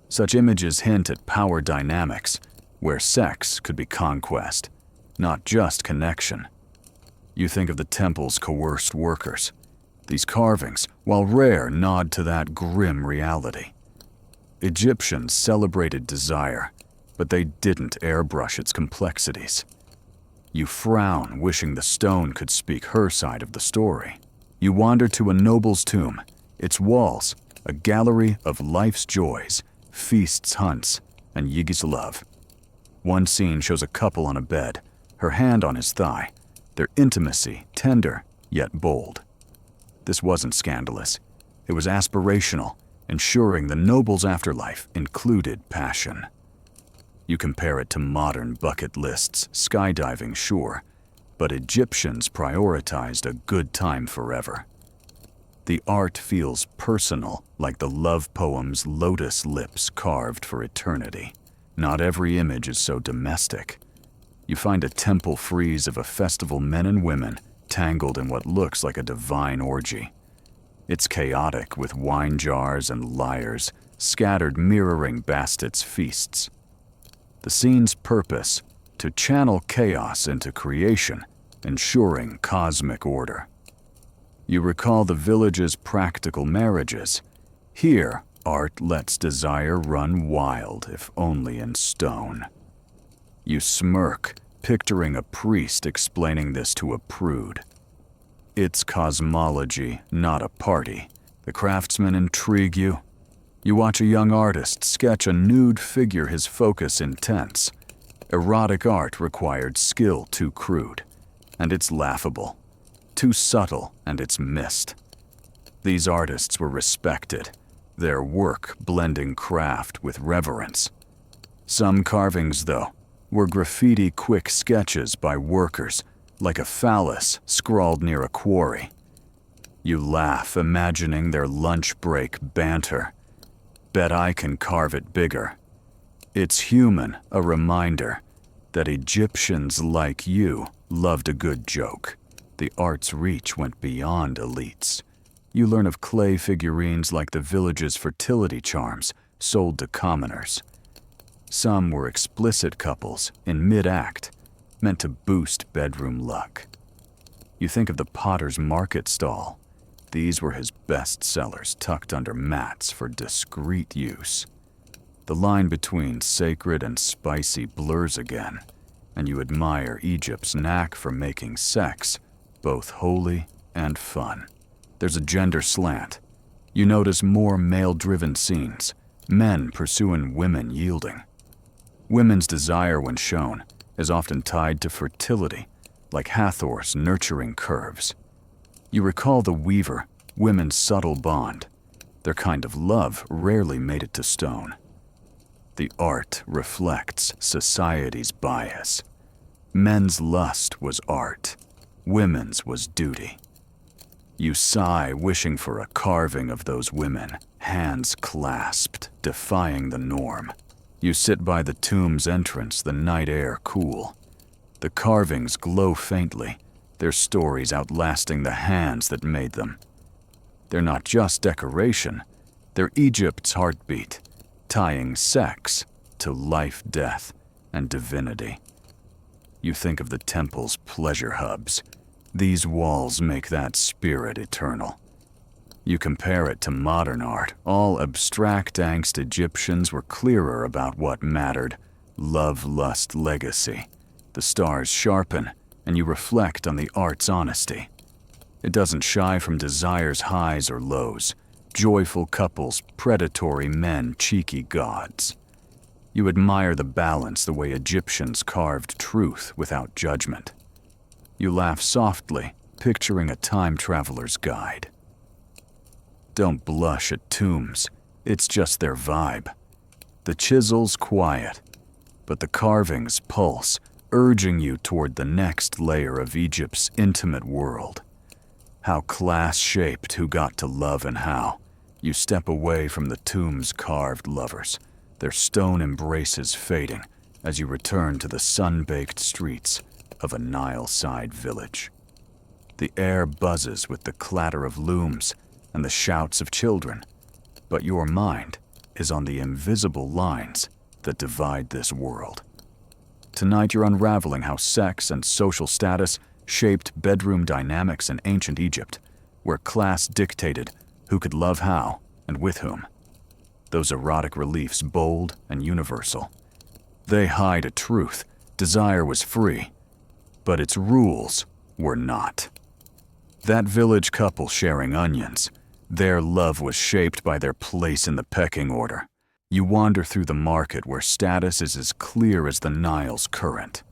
Such images hint at power dynamics, where sex could be conquest, not just connection. You think of the temple's coerced workers. These carvings, while rare, nod to that grim reality. Egyptians celebrated desire, but they didn't airbrush its complexities. You frown, wishing the stone could speak her side of the story. You wander to a noble's tomb, its walls, a gallery of life's joys, feasts, hunts, and Yiggy's love. One scene shows a couple on a bed, her hand on his thigh, their intimacy tender yet bold. This wasn't scandalous. It was aspirational, ensuring the noble's afterlife included passion. You compare it to modern bucket lists, skydiving, sure, but Egyptians prioritized a good time forever. The art feels personal, like the love poem's lotus lips carved for eternity. Not every image is so domestic. You find a temple frieze of a festival men and women tangled in what looks like a divine orgy. It's chaotic with wine jars and lyres scattered mirroring Bastit's feasts. The scene's purpose: to channel chaos into creation, ensuring cosmic order. You recall the village's practical marriages. Here, art lets desire run wild, if only in stone. You smirk, picturing a priest explaining this to a prude. It's cosmology, not a party. The craftsmen intrigue you. You watch a young artist sketch a nude figure, his focus intense. Erotic art required skill too crude, and it's laughable. Too subtle, and it's missed. These artists were respected, their work blending craft with reverence. Some carvings, though, were graffiti quick sketches by workers, like a phallus scrawled near a quarry. You laugh, imagining their lunch break banter. Bet I can carve it bigger. It's human, a reminder that Egyptians like you loved a good joke. The art's reach went beyond elites. You learn of clay figurines like the village's fertility charms sold to commoners. Some were explicit couples in mid-act, meant to boost bedroom luck. You think of the potter's market stall. These were his best sellers tucked under mats for discreet use. The line between sacred and spicy blurs again, and you admire Egypt's knack for making sex both holy and fun. There's a gender slant. You notice more male-driven scenes, men pursuing women yielding. Women's desire, when shown, is often tied to fertility, like Hathor's nurturing curves. You recall the weaver, women's subtle bond. Their kind of love rarely made it to stone. The art reflects society's bias. Men's lust was art, women's was duty. You sigh, wishing for a carving of those women, hands clasped, defying the norm. You sit by the tomb's entrance, the night air cool. The carvings glow faintly, their stories outlasting the hands that made them. They're not just decoration, they're Egypt's heartbeat, tying sex to life, death, and divinity. You think of the temple's pleasure hubs. These walls make that spirit eternal. You compare it to modern art. All abstract angst Egyptians were clearer about what mattered: love, lust, legacy. The stars sharpen, and you reflect on the art's honesty. It doesn't shy from desire's highs or lows. Joyful couples, predatory men, cheeky gods. You admire the balance, the way Egyptians carved truth without judgment. You laugh softly, picturing a time traveler's guide. Don't blush at tombs, it's just their vibe. The chisel's quiet, but the carvings pulse, urging you toward the next layer of Egypt's intimate world. How class-shaped who got to love and how. You step away from the tomb's carved lovers, their stone embraces fading as you return to the sun-baked streets of a Nile-side village. The air buzzes with the clatter of looms and the shouts of children, but your mind is on the invisible lines that divide this world. Tonight you're unraveling how sex and social status shaped bedroom dynamics in ancient Egypt, where class dictated who could love how and with whom. Those erotic reliefs bold and universal. They hide a truth: desire was free, but its rules were not. That village couple sharing onions, their love was shaped by their place in the pecking order. You wander through the market where status is as clear as the Nile's current.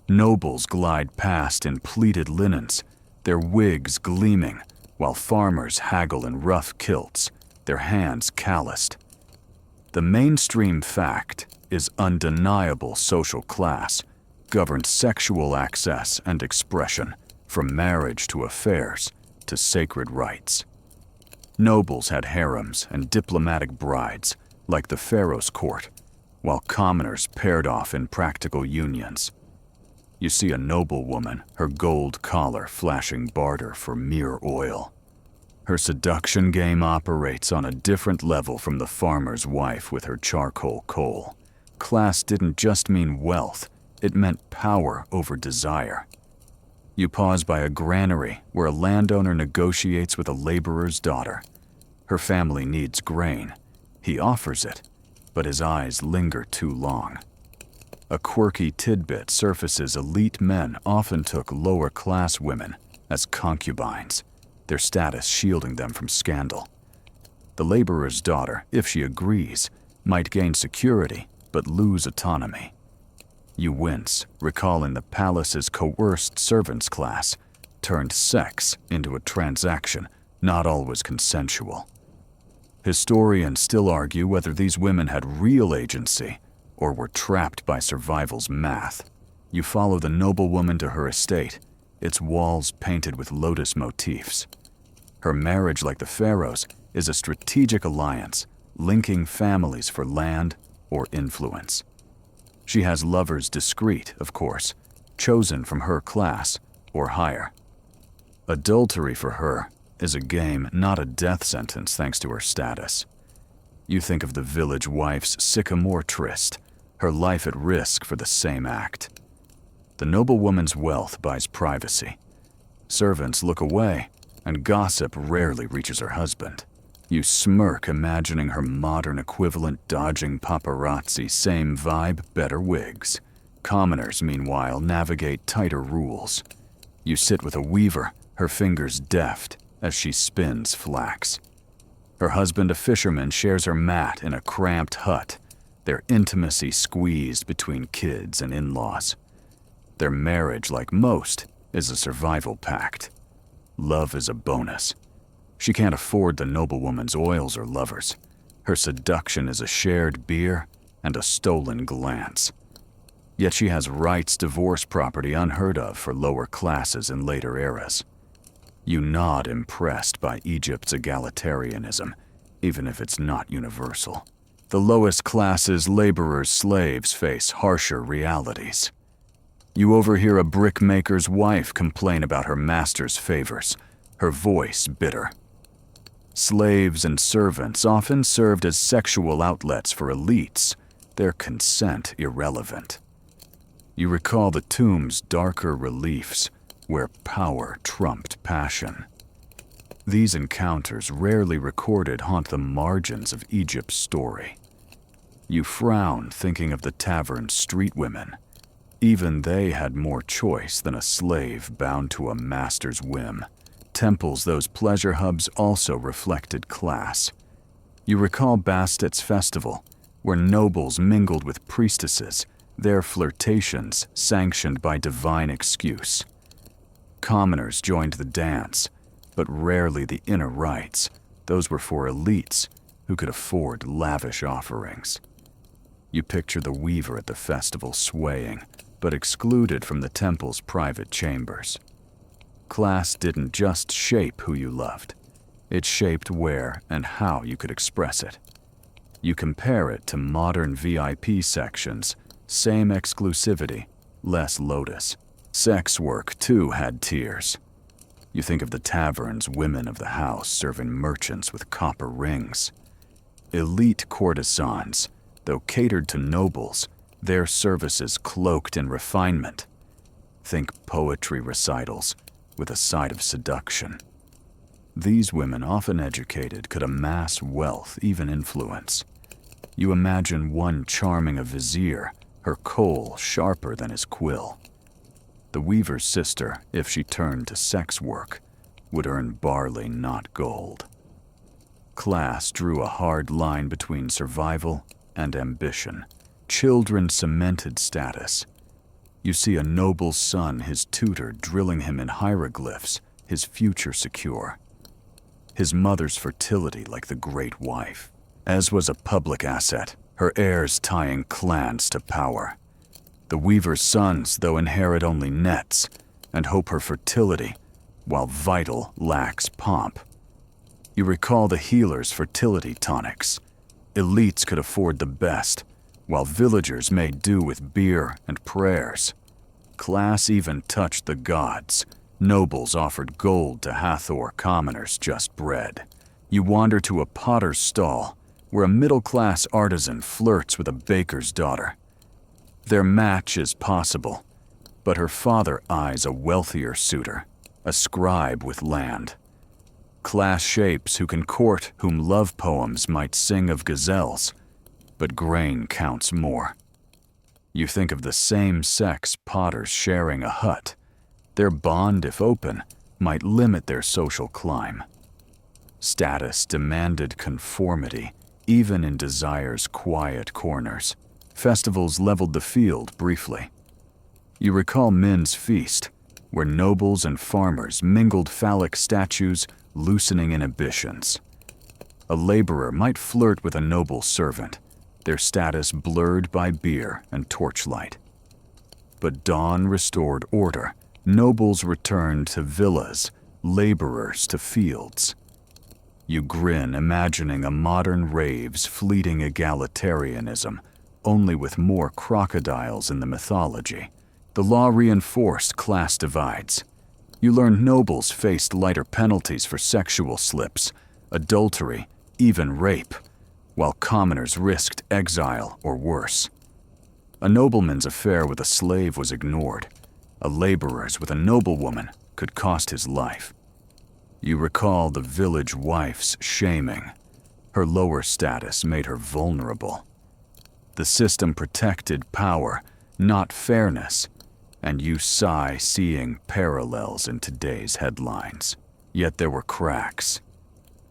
Nobles glide past in pleated linens, their wigs gleaming, while farmers haggle in rough kilts, their hands calloused. The mainstream fact is undeniable: social class governed sexual access and expression, from marriage to affairs to sacred rites. Nobles had harems and diplomatic brides, like the pharaoh's court, while commoners paired off in practical unions. You see a noble woman, her gold collar flashing barter for mere oil. Her seduction game operates on a different level from the farmer's wife with her charcoal coal. Class didn't just mean wealth, it meant power over desire. You pause by a granary where a landowner negotiates with a laborer's daughter. Her family needs grain. He offers it, but his eyes linger too long. A quirky tidbit surfaces: elite men often took lower-class women as concubines, their status shielding them from scandal. The laborer's daughter, if she agrees, might gain security but lose autonomy. You wince, recalling the palace's coerced servants class turned sex into a transaction, not always consensual. Historians still argue whether these women had real agency or were trapped by survival's math. You follow the noblewoman to her estate, its walls painted with lotus motifs. Her marriage, like the pharaohs, is a strategic alliance, linking families for land or influence. She has lovers discreet, of course, chosen from her class or higher. Adultery for her is a game, not a death sentence thanks to her status. You think of the village wife's sycamore tryst, her life at risk for the same act. The noblewoman's wealth buys privacy. Servants look away, and gossip rarely reaches her husband. You smirk, imagining her modern equivalent dodging paparazzi, same vibe, better wigs. Commoners, meanwhile, navigate tighter rules. You sit with a weaver, her fingers deft as she spins flax. Her husband, a fisherman, shares her mat in a cramped hut, their intimacy squeezed between kids and in-laws. Their marriage, like most, is a survival pact. Love is a bonus. She can't afford the noblewoman's oils or lovers. Her seduction is a shared beer and a stolen glance. Yet she has rights divorce property unheard of for lower classes in later eras. You nod, impressed by Egypt's egalitarianism, even if it's not universal. The lowest classes, laborers, slaves, face harsher realities. You overhear a brickmaker's wife complain about her master's favors, her voice bitter. Slaves and servants often served as sexual outlets for elites, their consent irrelevant. You recall the tomb's darker reliefs, where power trumped passion. These encounters, rarely recorded, haunt the margins of Egypt's story. You frown, thinking of the tavern's street women. Even they had more choice than a slave bound to a master's whim. Temples, those pleasure hubs, also reflected class. You recall Bastet's festival, where nobles mingled with priestesses, their flirtations sanctioned by divine excuse. Commoners joined the dance, but rarely the inner rites. Those were for elites who could afford lavish offerings. You picture the weaver at the festival swaying, but excluded from the temple's private chambers. Class didn't just shape who you loved. It shaped where and how you could express it. You compare it to modern VIP sections, same exclusivity, less lotus. Sex work, too, had tiers. You think of the tavern's women of the house serving merchants with copper rings. Elite courtesans, though catered to nobles, their services cloaked in refinement. Think poetry recitals, with a side of seduction. These women, often educated, could amass wealth, even influence. You imagine one charming a vizier, her coal sharper than his quill. The weaver's sister, if she turned to sex work, would earn barley, not gold. Class drew a hard line between survival and ambition. Children cemented status. You see a noble's son, his tutor, drilling him in hieroglyphs, his future secure. His mother's fertility like the great wife. As was a public asset, her heirs tying clans to power. The weaver's sons, though, inherit only nets, and hope her fertility, while vital lacks pomp. You recall the healer's fertility tonics. Elites could afford the best, while villagers made do with beer and prayers. Class even touched the gods. Nobles offered gold to Hathor commoners just bred. You wander to a potter's stall, where a middle-class artisan flirts with a baker's daughter. Their match is possible, but her father eyes a wealthier suitor, a scribe with land. Class shapes who can court whom love poems might sing of gazelles, but grain counts more. You think of the same-sex potters sharing a hut. Their bond, if open, might limit their social climb. Status demanded conformity, even in desire's quiet corners. Festivals leveled the field briefly. You recall Min's feast, where nobles and farmers mingled phallic statues, loosening inhibitions. A laborer might flirt with a noble servant, their status blurred by beer and torchlight. But dawn restored order. Nobles returned to villas, laborers to fields. You grin, imagining a modern rave's fleeting egalitarianism, only with more crocodiles in the mythology. The law reinforced class divides. You learned nobles faced lighter penalties for sexual slips, adultery, even rape, while commoners risked exile or worse. A nobleman's affair with a slave was ignored. A laborer's with a noblewoman could cost his life. You recall the village wife's shaming. Her lower status made her vulnerable. The system protected power, not fairness, and you sigh seeing parallels in today's headlines. Yet there were cracks.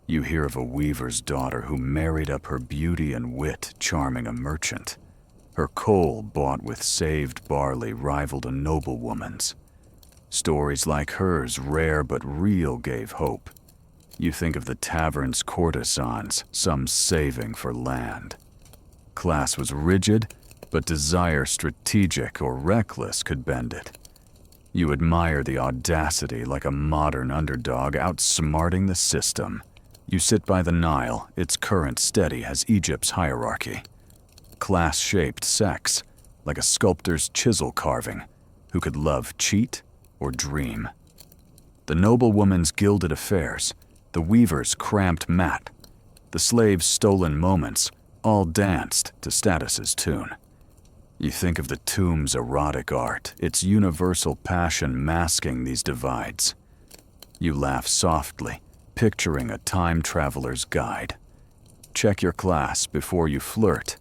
You hear of a weaver's daughter who married up her beauty and wit, charming a merchant. Her coal bought with saved barley rivaled a noblewoman's. Stories like hers, rare but real, gave hope. You think of the tavern's courtesans, some saving for land. Class was rigid, but desire strategic or reckless could bend it. You admire the audacity like a modern underdog outsmarting the system. You sit by the Nile, its current steady as Egypt's hierarchy. Class-shaped sex, like a sculptor's chisel carving, who could love cheat or dream. The noblewoman's gilded affairs, the weaver's cramped mat, the slave's stolen moments, all danced to status's tune. You think of the tomb's erotic art, its universal passion masking these divides. You laugh softly, picturing a time traveler's guide. Check your class before you flirt,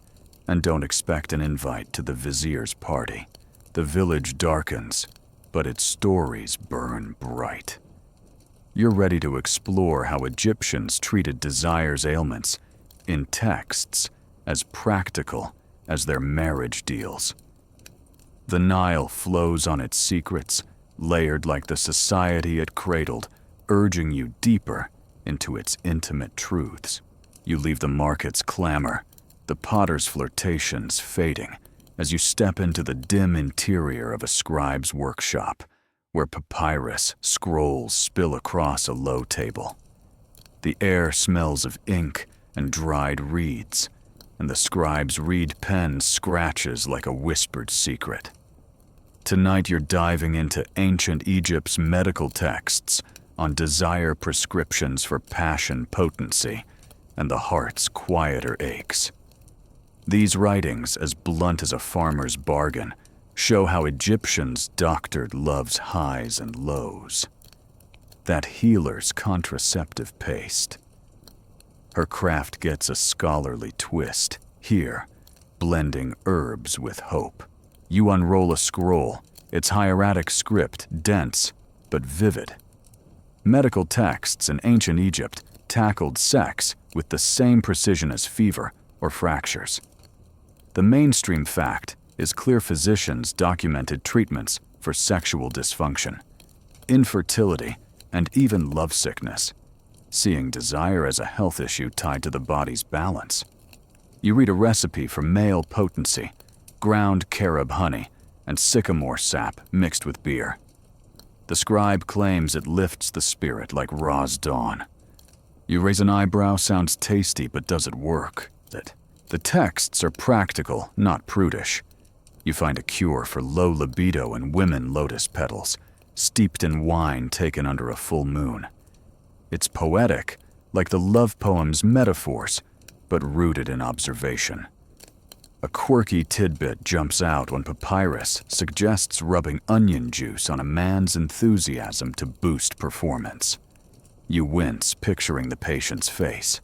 and don't expect an invite to the vizier's party. The village darkens, but its stories burn bright. You're ready to explore how Egyptians treated desire's ailments in texts as practical as their marriage deals. The Nile flows on its secrets, layered like the society it cradled, urging you deeper into its intimate truths. You leave the market's clamor, the potter's flirtations fading, as you step into the dim interior of a scribe's workshop, where papyrus scrolls spill across a low table. The air smells of ink and dried reeds, and the scribe's reed pen scratches like a whispered secret. Tonight you're diving into ancient Egypt's medical texts on desire prescriptions for passion potency and the heart's quieter aches. These writings, as blunt as a farmer's bargain, show how Egyptians doctored love's highs and lows. That healer's contraceptive paste. Her craft gets a scholarly twist, here, blending herbs with hope. You unroll a scroll, its hieratic script dense but vivid. Medical texts in ancient Egypt tackled sex with the same precision as fever or fractures. The mainstream fact is clear physicians documented treatments for sexual dysfunction, infertility, and even lovesickness, seeing desire as a health issue tied to the body's balance. You read a recipe for male potency, ground carob honey, and sycamore sap mixed with beer. The scribe claims it lifts the spirit like raw's dawn. You raise an eyebrow, sounds tasty, but does it work? The texts are practical, not prudish. You find a cure for low libido in women lotus petals, steeped in wine taken under a full moon. It's poetic, like the love poem's metaphors, but rooted in observation. A quirky tidbit jumps out when papyrus suggests rubbing onion juice on a man's enthusiasm to boost performance. You wince, picturing the patient's face.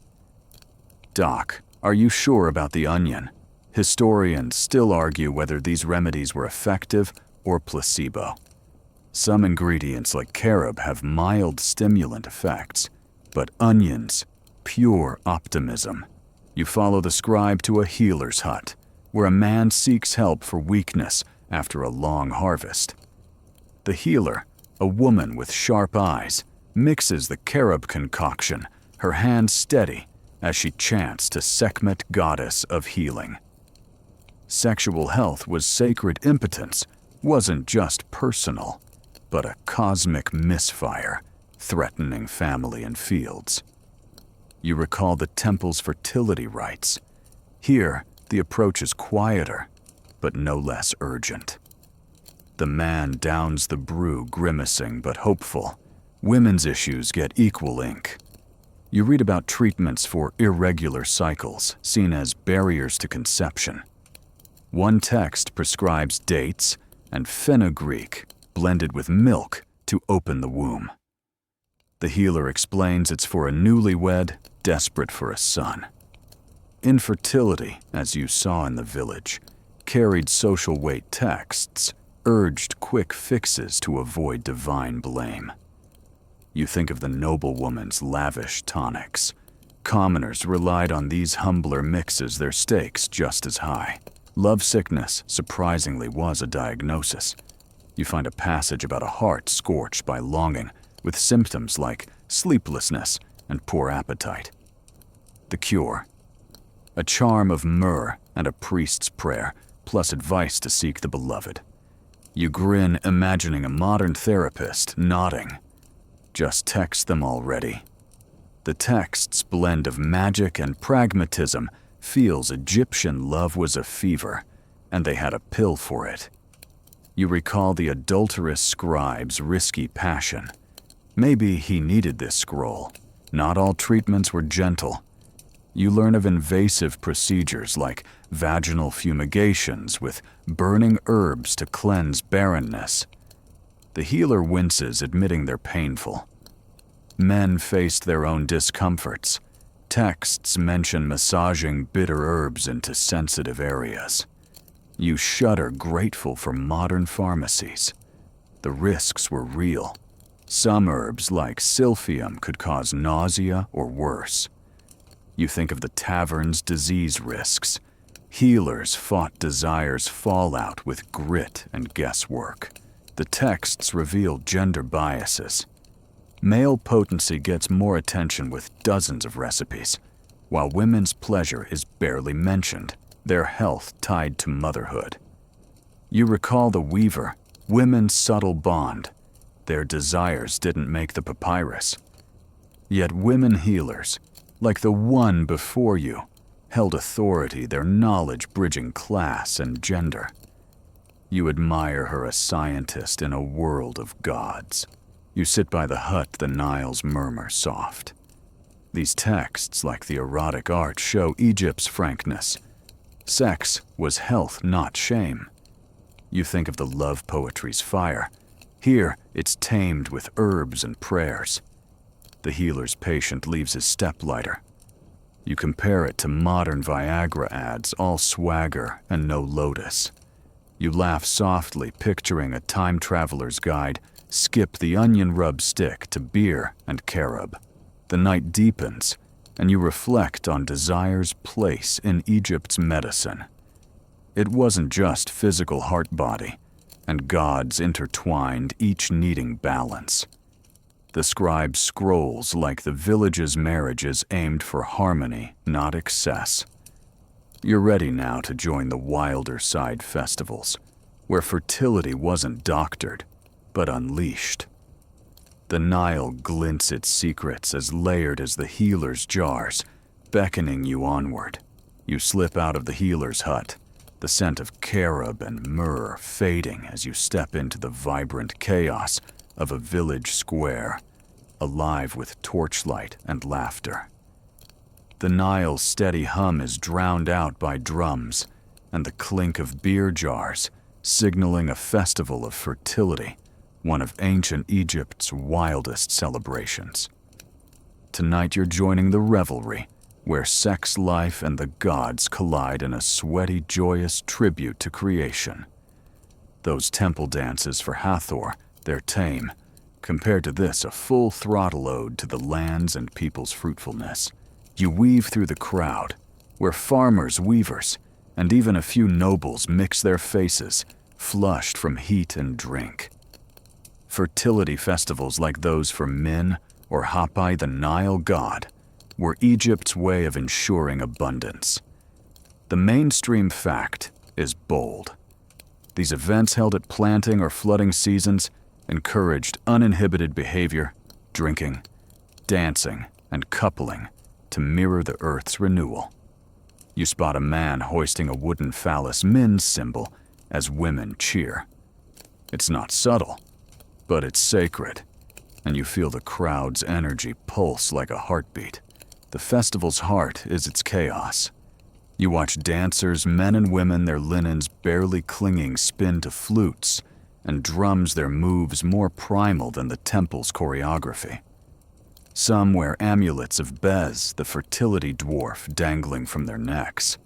Doc, are you sure about the onion? Historians still argue whether these remedies were effective or placebo. Some ingredients like carob have mild stimulant effects, but onions, pure optimism. You follow the scribe to a healer's hut, where a man seeks help for weakness after a long harvest. The healer, a woman with sharp eyes, mixes the carob concoction, her hands steady, as she chants to Sekhmet, goddess of healing. Sexual health was sacred impotence, wasn't just personal, but a cosmic misfire, threatening family and fields. You recall the temple's fertility rites. Here, the approach is quieter, but no less urgent. The man downs the brew, grimacing but hopeful. Women's issues get equal ink. You read about treatments for irregular cycles, seen as barriers to conception. One text prescribes dates and fenugreek blended with milk to open the womb. The healer explains it's for a newlywed desperate for a son. Infertility, as you saw in the village, carried social weight texts, urged quick fixes to avoid divine blame. You think of the noblewoman's lavish tonics. Commoners relied on these humbler mixes, their stakes just as high. Lovesickness, surprisingly, was a diagnosis. You find a passage about a heart scorched by longing, with symptoms like sleeplessness and poor appetite. The cure: a charm of myrrh and a priest's prayer, plus advice to seek the beloved. You grin, imagining a modern therapist nodding. Just text them already. The text's blend of magic and pragmatism feels Egyptian love was a fever, and they had a pill for it. You recall the adulterous scribe's risky passion. Maybe he needed this scroll. Not all treatments were gentle. You learn of invasive procedures like vaginal fumigations with burning herbs to cleanse barrenness. The healer winces, admitting they're painful. Men faced their own discomforts. Texts mention massaging bitter herbs into sensitive areas. You shudder, grateful for modern pharmacies. The risks were real. Some herbs, like silphium, could cause nausea or worse. You think of the tavern's disease risks. Healers fought desire's fallout with grit and guesswork. The texts reveal gender biases. Male potency gets more attention with dozens of recipes, while women's pleasure is barely mentioned, their health tied to motherhood. You recall the weaver, women's subtle bond. Their desires didn't make the papyrus. Yet women healers, like the one before you, held authority, their knowledge bridging class and gender. You admire her, a scientist in a world of gods. You sit by the hut, the Nile's murmur soft. These texts, like the erotic art, show Egypt's frankness. Sex was health, not shame. You think of the love poetry's fire. Here, it's tamed with herbs and prayers. The healer's patient leaves his step lighter. You compare it to modern Viagra ads, all swagger and no lotus. You laugh softly, picturing a time traveler's guide, skip the onion rub stick to beer and carob. The night deepens, and you reflect on desire's place in Egypt's medicine. It wasn't just physical heart-body, and gods intertwined, each needing balance. The scribe's scrolls, like the village's marriages, aimed for harmony, not excess. You're ready now to join the wilder side festivals, where fertility wasn't doctored, but unleashed. The Nile glints its secrets as layered as the healer's jars, beckoning you onward. You slip out of the healer's hut, the scent of carob and myrrh fading as you step into the vibrant chaos of a village square, alive with torchlight and laughter. The Nile's steady hum is drowned out by drums and the clink of beer jars, signaling a festival of fertility, one of ancient Egypt's wildest celebrations. Tonight you're joining the revelry, where sex life and the gods collide in a sweaty, joyous tribute to creation. Those temple dances for Hathor, they're tame, compared to this a full-throttle ode to the land's and people's fruitfulness. You weave through the crowd, where farmers, weavers, and even a few nobles mix their faces, flushed from heat and drink. Fertility festivals like those for Min or Hapi, the Nile god, were Egypt's way of ensuring abundance. The mainstream fact is bold. These events held at planting or flooding seasons encouraged uninhibited behavior, drinking, dancing, and coupling to mirror the Earth's renewal. You spot a man hoisting a wooden phallus Min symbol as women cheer. It's not subtle, but it's sacred, and you feel the crowd's energy pulse like a heartbeat. The festival's heart is its chaos. You watch dancers, men and women, their linens barely clinging, spin to flutes, and drums their moves more primal than the temple's choreography. Some wear amulets of Bez, the fertility dwarf, dangling from their necks.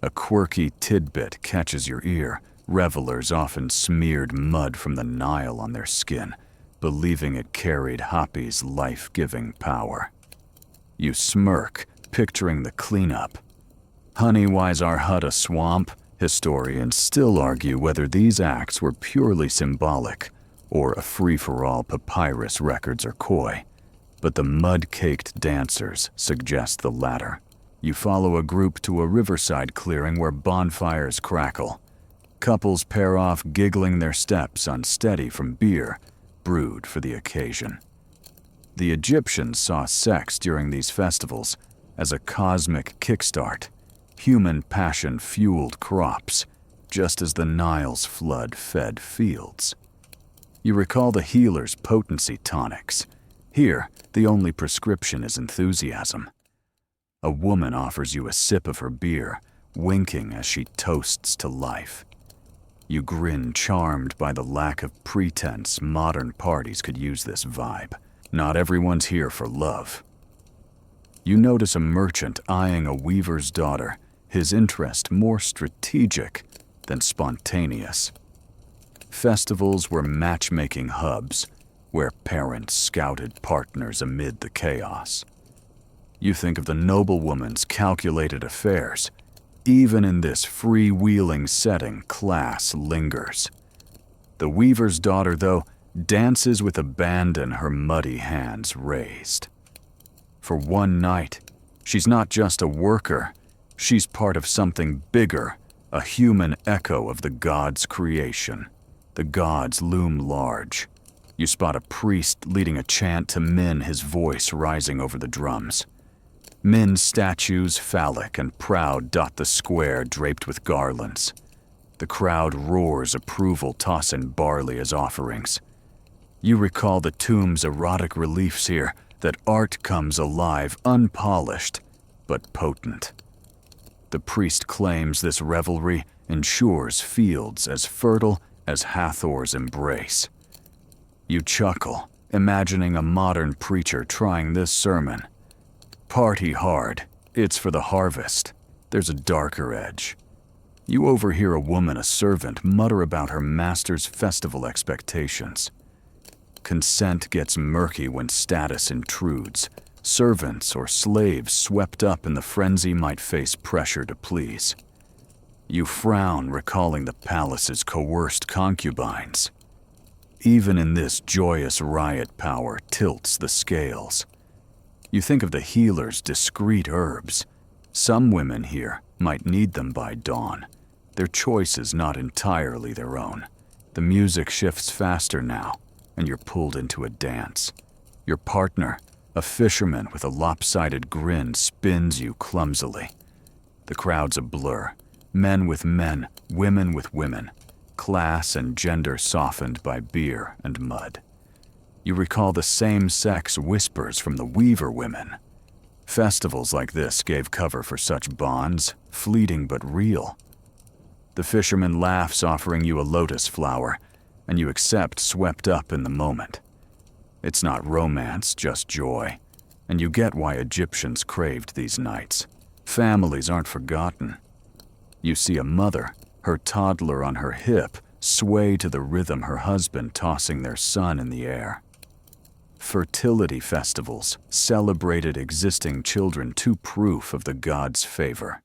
A quirky tidbit catches your ear. Revelers often smeared mud from the Nile on their skin, believing it carried Hapi's life-giving power. You smirk, picturing the cleanup. Honey, why's our hut a swamp? Historians still argue whether these acts were purely symbolic or a free-for-all papyrus records are coy, but the mud-caked dancers suggest the latter. You follow a group to a riverside clearing where bonfires crackle. Couples pair off, giggling their steps unsteady from beer brewed for the occasion. The Egyptians saw sex during these festivals as a cosmic kickstart. Human passion fueled crops, just as the Nile's flood fed fields. You recall the healer's potency tonics. Here, the only prescription is enthusiasm. A woman offers you a sip of her beer, winking as she toasts to life. You grin, charmed by the lack of pretense. Modern parties could use this vibe. Not everyone's here for love. You notice a merchant eyeing a weaver's daughter, his interest more strategic than spontaneous. Festivals were matchmaking hubs, where parents scouted partners amid the chaos. You think of the noblewoman's calculated affairs. Even in this freewheeling setting, class lingers. The weaver's daughter, though, dances with abandon, her muddy hands raised. For one night, she's not just a worker, she's part of something bigger, a human echo of the gods' creation. The gods loom large. You spot a priest leading a chant to Min, his voice rising over the drums. Min statues, phallic and proud, dot the square draped with garlands. The crowd roars approval, tossing barley as offerings. You recall the tomb's erotic reliefs here, that art comes alive, unpolished, but potent. The priest claims this revelry ensures fields as fertile as Hathor's embrace. You chuckle, imagining a modern preacher trying this sermon. Party hard, it's for the harvest. There's a darker edge. You overhear a woman, a servant, mutter about her master's festival expectations. Consent gets murky when status intrudes. Servants or slaves swept up in the frenzy might face pressure to please. You frown, recalling the palace's coerced concubines. Even in this joyous riot, power tilts the scales. You think of the healer's discreet herbs. Some women here might need them by dawn. Their choice is not entirely their own. The music shifts faster now, and you're pulled into a dance. Your partner, a fisherman with a lopsided grin, spins you clumsily. The crowd's a blur. Men with men, women with women. Class and gender softened by beer and mud. You recall the same-sex whispers from the weaver women. Festivals like this gave cover for such bonds, fleeting but real. The fisherman laughs, offering you a lotus flower, and you accept, swept up in the moment. It's not romance, just joy, and you get why Egyptians craved these nights. Families aren't forgotten. You see a mother, her toddler on her hip, sway to the rhythm, her husband tossing their son in the air. Fertility festivals celebrated existing children, too proof of the gods' favor.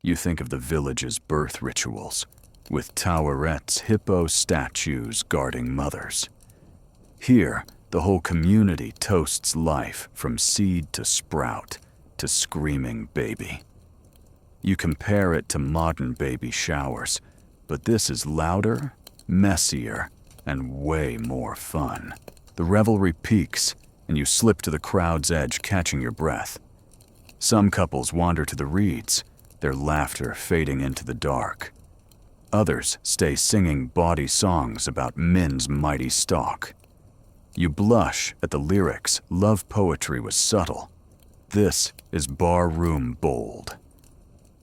You think of the village's birth rituals, with towerettes, hippo statues guarding mothers. Here, the whole community toasts life from seed to sprout to screaming baby. You compare it to modern baby showers, but this is louder, messier, and way more fun. The revelry peaks, and you slip to the crowd's edge, catching your breath. Some couples wander to the reeds, their laughter fading into the dark. Others stay singing bawdy songs about Min's mighty stalk. You blush at the lyrics. Love poetry was subtle. This is barroom bold.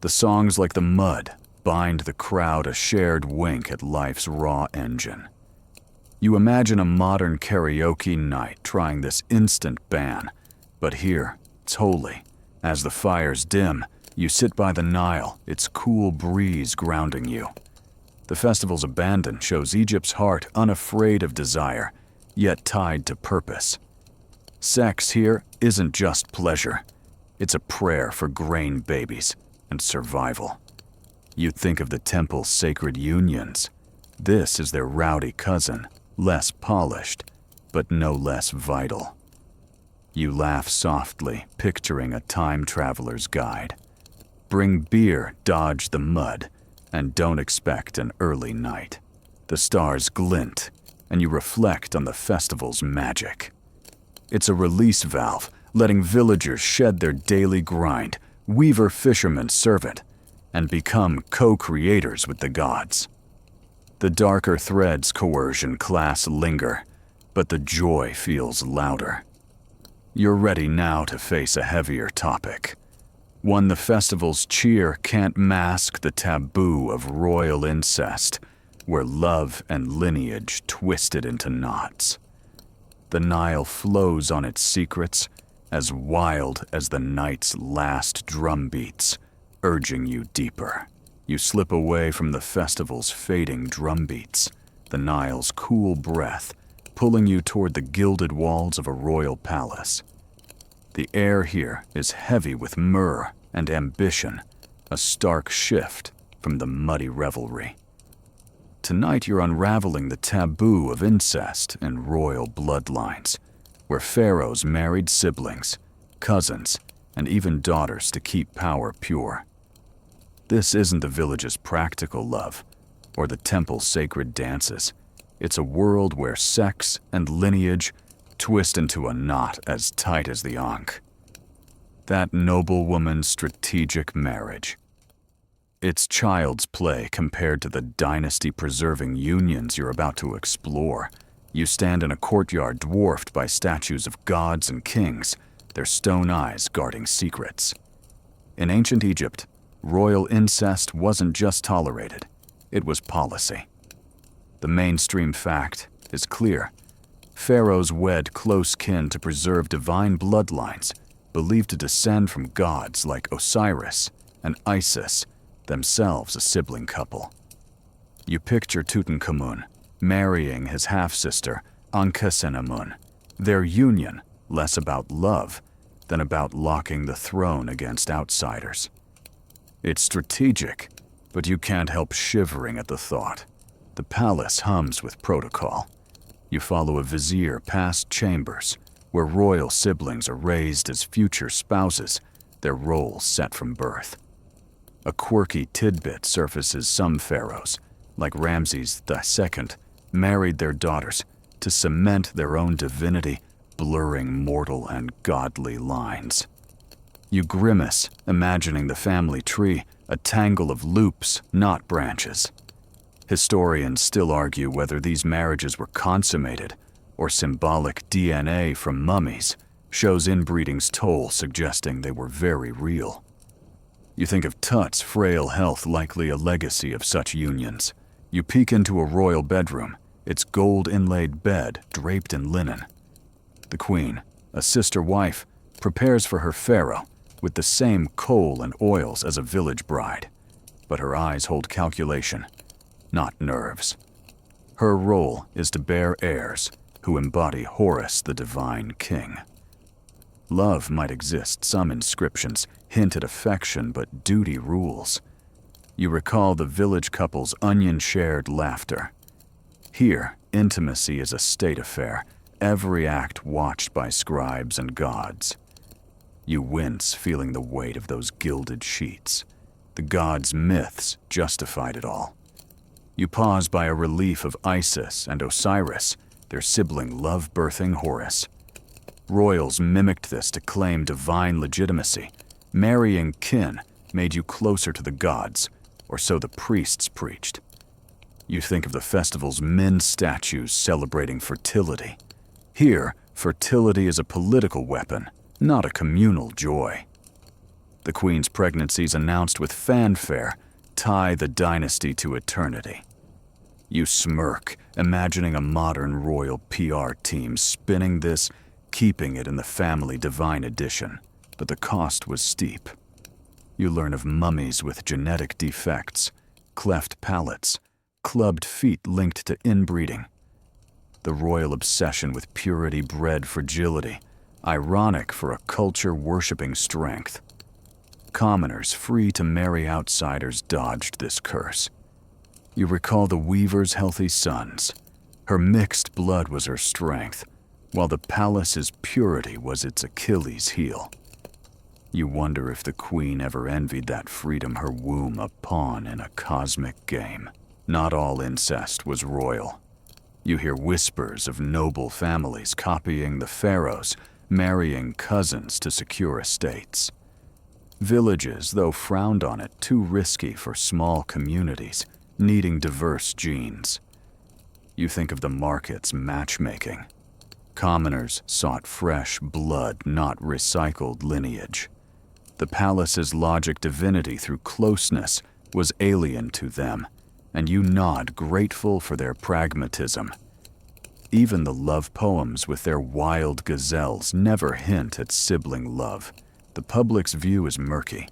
The songs, like the mud, bind the crowd, a shared wink at life's raw engine. You imagine a modern karaoke night trying this instant ban, but here it's holy. As the fires dim, you sit by the Nile, its cool breeze grounding you. The festival's abandon shows Egypt's heart unafraid of desire, yet tied to purpose. Sex here isn't just pleasure. It's a prayer for grain babies and survival. You'd think of the temple's sacred unions. This is their rowdy cousin, less polished, but no less vital. You laugh softly, picturing a time traveler's guide. Bring beer, dodge the mud, and don't expect an early night. The stars glint, and you reflect on the festival's magic. It's a release valve, letting villagers shed their daily grind, weaver fishermen serve it, and become co-creators with the gods. The darker threads coercion class linger, but the joy feels louder. You're ready now to face a heavier topic, one the festival's cheer can't mask: the taboo of royal incest, where love and lineage twisted into knots. The Nile flows on its secrets, as wild as the night's last drum beats, urging you deeper. You slip away from the festival's fading drumbeats, the Nile's cool breath pulling you toward the gilded walls of a royal palace. The air here is heavy with myrrh and ambition, a stark shift from the muddy revelry. Tonight you're unraveling the taboo of incest and royal bloodlines, where pharaohs married siblings, cousins, and even daughters to keep power pure. This isn't the village's practical love, or the temple's sacred dances. It's a world where sex and lineage twist into a knot as tight as the Ankh. That noblewoman's strategic marriage. It's child's play compared to the dynasty-preserving unions you're about to explore. You stand in a courtyard dwarfed by statues of gods and kings, their stone eyes guarding secrets. In ancient Egypt, royal incest wasn't just tolerated, it was policy. The mainstream fact is clear. Pharaohs wed close kin to preserve divine bloodlines, believed to descend from gods like Osiris and Isis, themselves a sibling couple. You picture Tutankhamun marrying his half-sister Ankhesenamun, their union less about love than about locking the throne against outsiders. It's strategic, but you can't help shivering at the thought. The palace hums with protocol. You follow a vizier past chambers, where royal siblings are raised as future spouses, their roles set from birth. A quirky tidbit surfaces: some pharaohs, like Ramses II, married their daughters to cement their own divinity, blurring mortal and godly lines. You grimace, imagining the family tree, a tangle of loops, not branches. Historians still argue whether these marriages were consummated or symbolic DNA from mummies shows inbreeding's toll, suggesting they were very real. You think of Tut's frail health likely a legacy of such unions. You peek into a royal bedroom, its gold-inlaid bed draped in linen. The queen, a sister wife, prepares for her pharaoh with the same coal and oils as a village bride, but her eyes hold calculation, not nerves. Her role is to bear heirs who embody Horus, the divine king. Love might exist, some inscriptions hint at affection, but duty rules. You recall the village couple's onion-shared laughter. Here, intimacy is a state affair, every act watched by scribes and gods. You wince, feeling the weight of those gilded sheets. The gods' myths justified it all. You pause by a relief of Isis and Osiris, their sibling love-birthing Horus. Royals mimicked this to claim divine legitimacy. Marrying kin made you closer to the gods, or so the priests preached. You think of the festival's men statues celebrating fertility. Here, fertility is a political weapon, not a communal joy. The queen's pregnancies announced with fanfare tie the dynasty to eternity. You smirk, imagining a modern royal PR team spinning this, keeping it in the family divine edition, but the cost was steep. You learn of mummies with genetic defects, cleft palates, clubbed feet linked to inbreeding. The royal obsession with purity bred fragility, ironic for a culture worshipping strength. Commoners free to marry outsiders dodged this curse. You recall the weaver's healthy sons. Her mixed blood was her strength, while the palace's purity was its Achilles heel. You wonder if the queen ever envied that freedom, her womb a pawn in a cosmic game. Not all incest was royal. You hear whispers of noble families copying the pharaohs, marrying cousins to secure estates. Villages, though frowned on it, too risky for small communities, needing diverse genes. You think of the market's matchmaking. Commoners sought fresh blood, not recycled lineage. The palace's logic divinity through closeness was alien to them, and you nod grateful for their pragmatism. Even the love poems with their wild gazelles never hint at sibling love. The public's view is murky.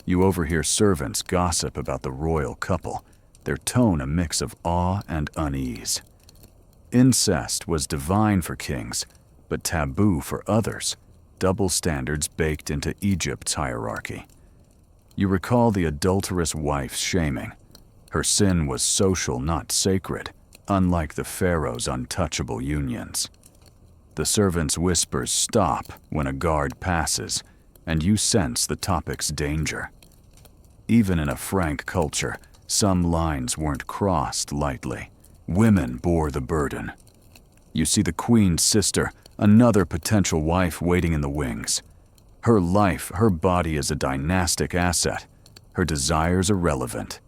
You overhear servants gossip about the royal couple, their tone a mix of awe and unease. Incest was divine for kings, but taboo for others, double standards baked into Egypt's hierarchy. You recall the adulterous wife's shaming. Her sin was social, not sacred, unlike the pharaoh's untouchable unions. The servant's whispers stop when a guard passes, and you sense the topic's danger. Even in a frank culture, some lines weren't crossed lightly. Women bore the burden. You see the queen's sister, another potential wife waiting in the wings. Her life, her body is a dynastic asset. Her desires irrelevant.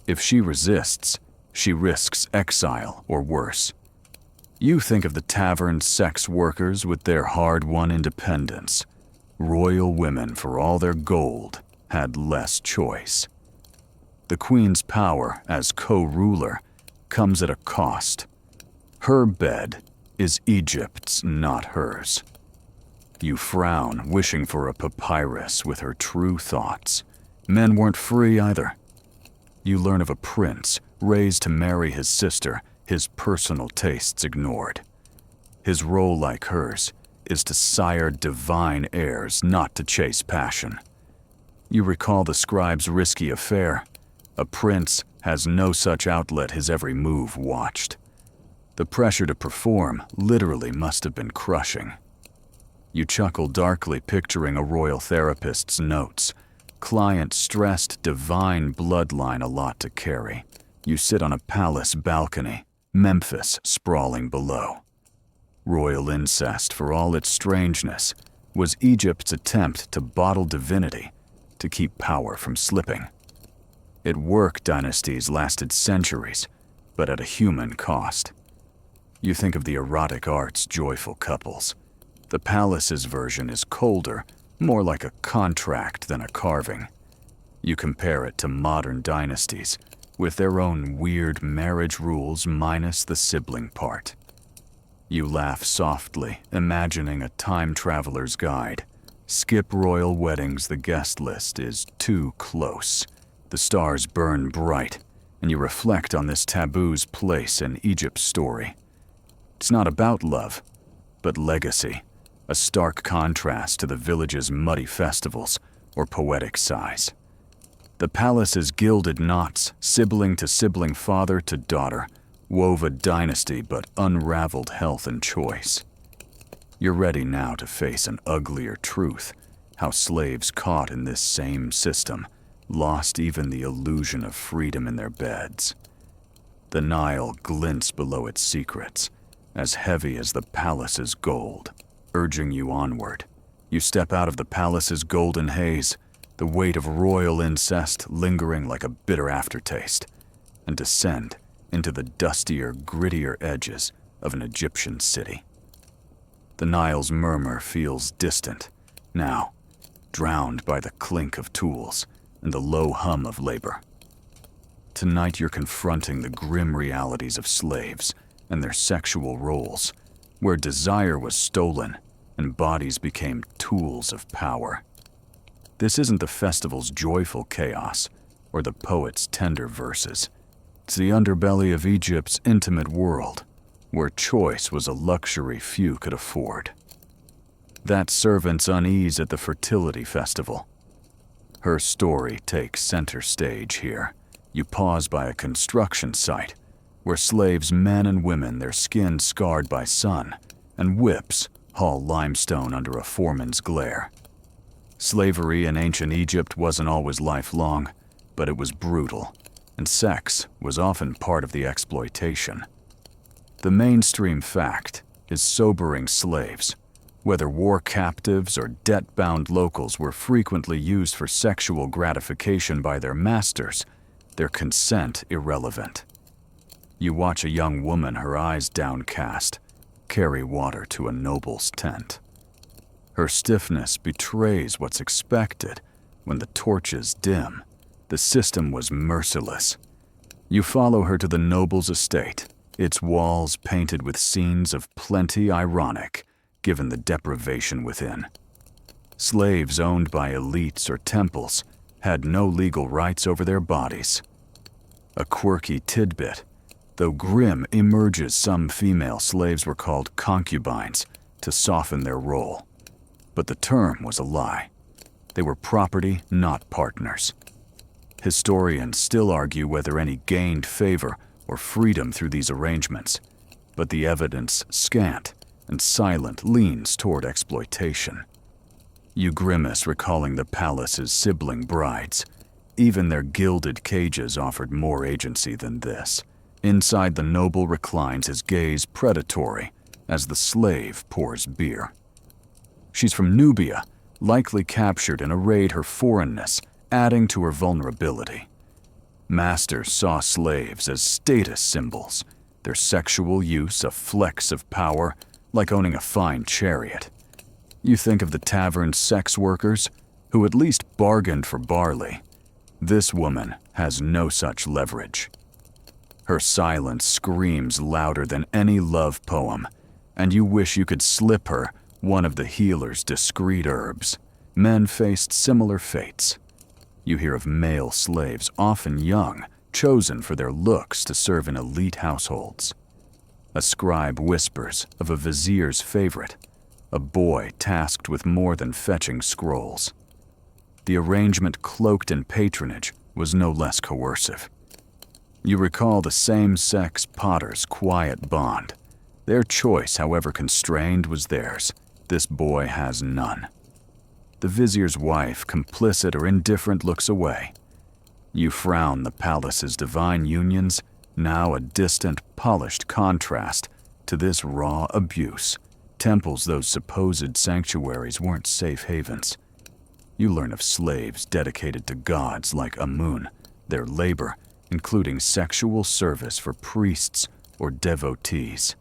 If she resists, she risks exile or worse. You think of the tavern sex workers with their hard-won independence. Royal women, for all their gold, had less choice. The queen's power as co-ruler comes at a cost. Her bed is Egypt's, not hers. You frown, wishing for a papyrus with her true thoughts. Men weren't free either. You learn of a prince raised to marry his sister, his personal tastes ignored. His role, like hers, is to sire divine heirs, not to chase passion. You recall the scribe's risky affair. A prince has no such outlet, his every move watched. The pressure to perform literally must have been crushing. You chuckle darkly, picturing a royal therapist's notes. Client stressed, divine bloodline, a lot to carry. You sit on a palace balcony, Memphis sprawling below. Royal incest, for all its strangeness, was Egypt's attempt to bottle divinity, to keep power from slipping. It worked. Dynasties lasted centuries, but at a human cost. You think of the erotic arts' joyful couples. The palace's version is colder, more like a contract than a carving. You compare it to modern dynasties, with their own weird marriage rules minus the sibling part. You laugh softly, imagining a time traveler's guide. Skip royal weddings, the guest list is too close. The stars burn bright, and you reflect on this taboo's place in Egypt's story. It's not about love, but legacy, a stark contrast to the village's muddy festivals or poetic sighs. The palace's gilded knots, sibling to sibling, father to daughter, wove a dynasty but unraveled health and choice. You're ready now to face an uglier truth, how slaves caught in this same system lost even the illusion of freedom in their beds. The Nile glints below its secrets, as heavy as the palace's gold, urging you onward. You step out of the palace's golden haze, the weight of royal incest lingering like a bitter aftertaste, and descend into the dustier, grittier edges of an Egyptian city. The Nile's murmur feels distant, now, drowned by the clink of tools and the low hum of labor. Tonight you're confronting the grim realities of slaves and their sexual roles, where desire was stolen and bodies became tools of power. This isn't the festival's joyful chaos or the poet's tender verses. It's the underbelly of Egypt's intimate world, where choice was a luxury few could afford. That servant's unease at the fertility festival. Her story takes center stage here. You pause by a construction site, where slaves, men and women, their skin scarred by sun, and whips haul limestone under a foreman's glare. Slavery in ancient Egypt wasn't always lifelong, but it was brutal, and sex was often part of the exploitation. The mainstream fact is sobering slaves, whether war captives or debt-bound locals, were frequently used for sexual gratification by their masters, their consent irrelevant. You watch a young woman, her eyes downcast, carry water to a noble's tent. Her stiffness betrays what's expected when the torches dim. The system was merciless. You follow her to the noble's estate, its walls painted with scenes of plenty, ironic, given the deprivation within. Slaves owned by elites or temples had no legal rights over their bodies. A quirky tidbit, though grim, emerges: some female slaves were called concubines to soften their role. But the term was a lie. They were property, not partners. Historians still argue whether any gained favor or freedom through these arrangements, but the evidence, scant and silent, leans toward exploitation. You grimace, recalling the palace's sibling brides. Even their gilded cages offered more agency than this. Inside, the noble reclines, his gaze predatory, as the slave pours beer. She's from Nubia, likely captured and arrayed, her foreignness adding to her vulnerability. Masters saw slaves as status symbols, their sexual use a flex of power, like owning a fine chariot. You think of the tavern's sex workers, who at least bargained for barley. This woman has no such leverage. Her silence screams louder than any love poem, and you wish you could slip her one of the healer's discreet herbs. Men faced similar fates. You hear of male slaves, often young, chosen for their looks to serve in elite households. A scribe whispers of a vizier's favorite, a boy tasked with more than fetching scrolls. The arrangement, cloaked in patronage, was no less coercive. You recall the same-sex potters' quiet bond. Their choice, however constrained, was theirs. This boy has none. The vizier's wife, complicit or indifferent, looks away. You frown, the palace's divine unions, now a distant, polished contrast to this raw abuse. Temples, those supposed sanctuaries, weren't safe havens. You learn of slaves dedicated to gods like Amun, their labor, including sexual service for priests or devotees.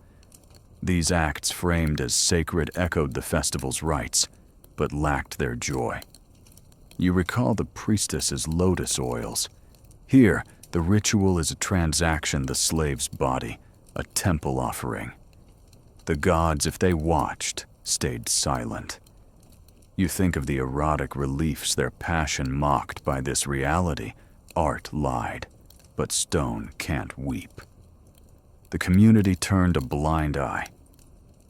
These acts framed as sacred echoed the festival's rites, but lacked their joy. You recall the priestess's lotus oils. Here, the ritual is a transaction, the slave's body, a temple offering. The gods, if they watched, stayed silent. You think of the erotic reliefs their passion mocked. By this reality, art lied, but stone can't weep. The community turned a blind eye.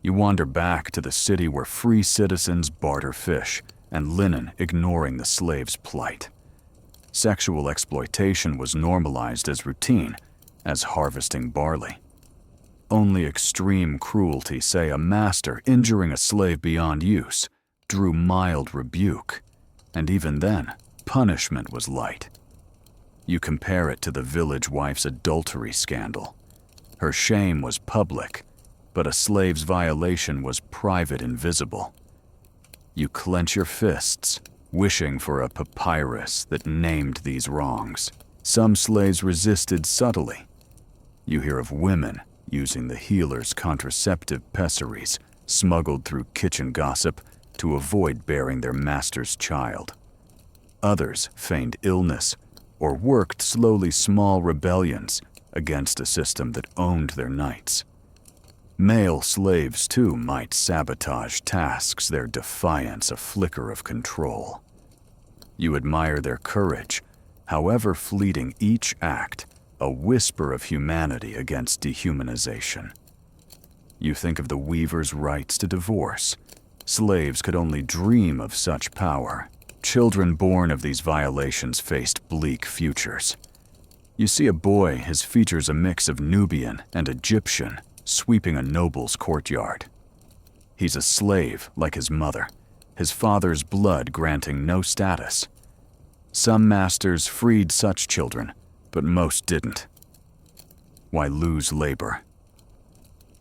You wander back to the city where free citizens barter fish and linen, ignoring the slave's plight. Sexual exploitation was normalized as routine as harvesting barley. Only extreme cruelty, say a master injuring a slave beyond use, drew mild rebuke, and even then, punishment was light. You compare it to the village wife's adultery scandal. Her shame was public, but a slave's violation was private and visible. You clench your fists, wishing for a papyrus that named these wrongs. Some slaves resisted subtly. You hear of women using the healer's contraceptive pessaries smuggled through kitchen gossip to avoid bearing their master's child. Others feigned illness or worked slowly small rebellions against a system that owned their nights. Male slaves, too, might sabotage tasks, their defiance a flicker of control. You admire their courage, however fleeting each act, a whisper of humanity against dehumanization. You think of the weaver's rights to divorce. Slaves could only dream of such power. Children born of these violations faced bleak futures. You see a boy, his features a mix of Nubian and Egyptian, sweeping a noble's courtyard. He's a slave like his mother, his father's blood granting no status. Some masters freed such children, but most didn't. Why lose labor?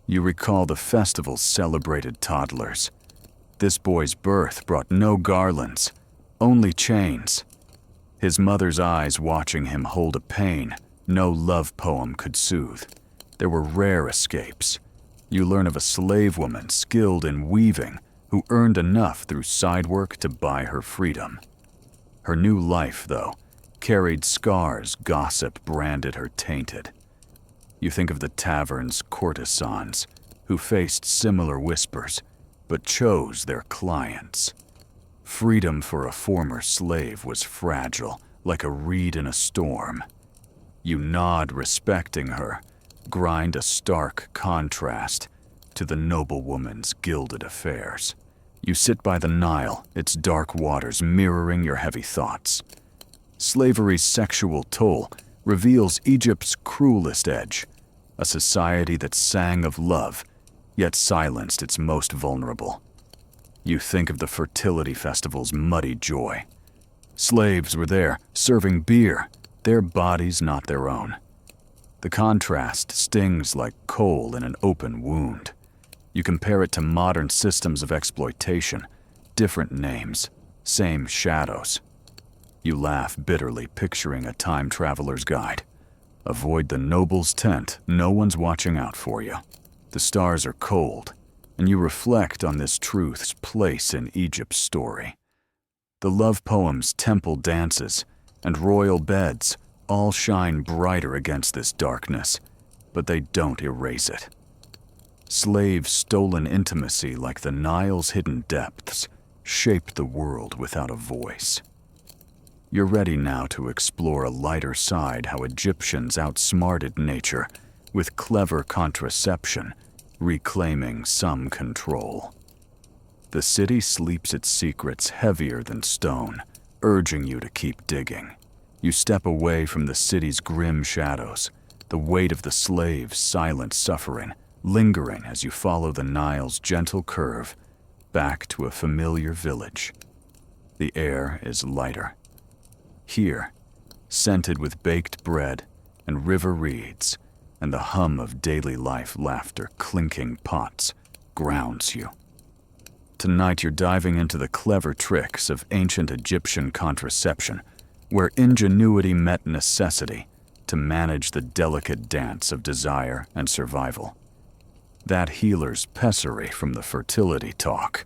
You recall the festivals celebrated toddlers. This boy's birth brought no garlands, only chains. His mother's eyes watching him hold a pain no love poem could soothe. There were rare escapes. You learn of a slave woman skilled in weaving who earned enough through side work to buy her freedom. Her new life, though, carried scars gossip branded her tainted. You think of the tavern's courtesans who faced similar whispers, but chose their clients. Freedom for a former slave was fragile, like a reed in a storm. You nod respecting her, grind a stark contrast to the noblewoman's gilded affairs. You sit by the Nile, its dark waters mirroring your heavy thoughts. Slavery's sexual toll reveals Egypt's cruelest edge, a society that sang of love, yet silenced its most vulnerable. You think of the fertility festival's muddy joy. Slaves were there, serving beer, their bodies not their own. The contrast stings like coal in an open wound. You compare it to modern systems of exploitation, different names, same shadows. You laugh bitterly, picturing a time traveler's guide. Avoid the noble's tent, no one's watching out for you. The stars are cold, and you reflect on this truth's place in Egypt's story. The love poems, temple dances, and royal beds all shine brighter against this darkness, but they don't erase it. Slaves' stolen intimacy, like the Nile's hidden depths, shaped the world without a voice. You're ready now to explore a lighter side, how Egyptians outsmarted nature with clever contraception, reclaiming some control. The city sleeps its secrets heavier than stone, urging you to keep digging. You step away from the city's grim shadows, the weight of the slave's silent suffering lingering as you follow the Nile's gentle curve back to a familiar village. The air is lighter. Here, scented with baked bread and river reeds, and the hum of daily life laughter clinking pots grounds you. Tonight you're diving into the clever tricks of ancient Egyptian contraception, where ingenuity met necessity to manage the delicate dance of desire and survival. That healer's pessary from the fertility talk.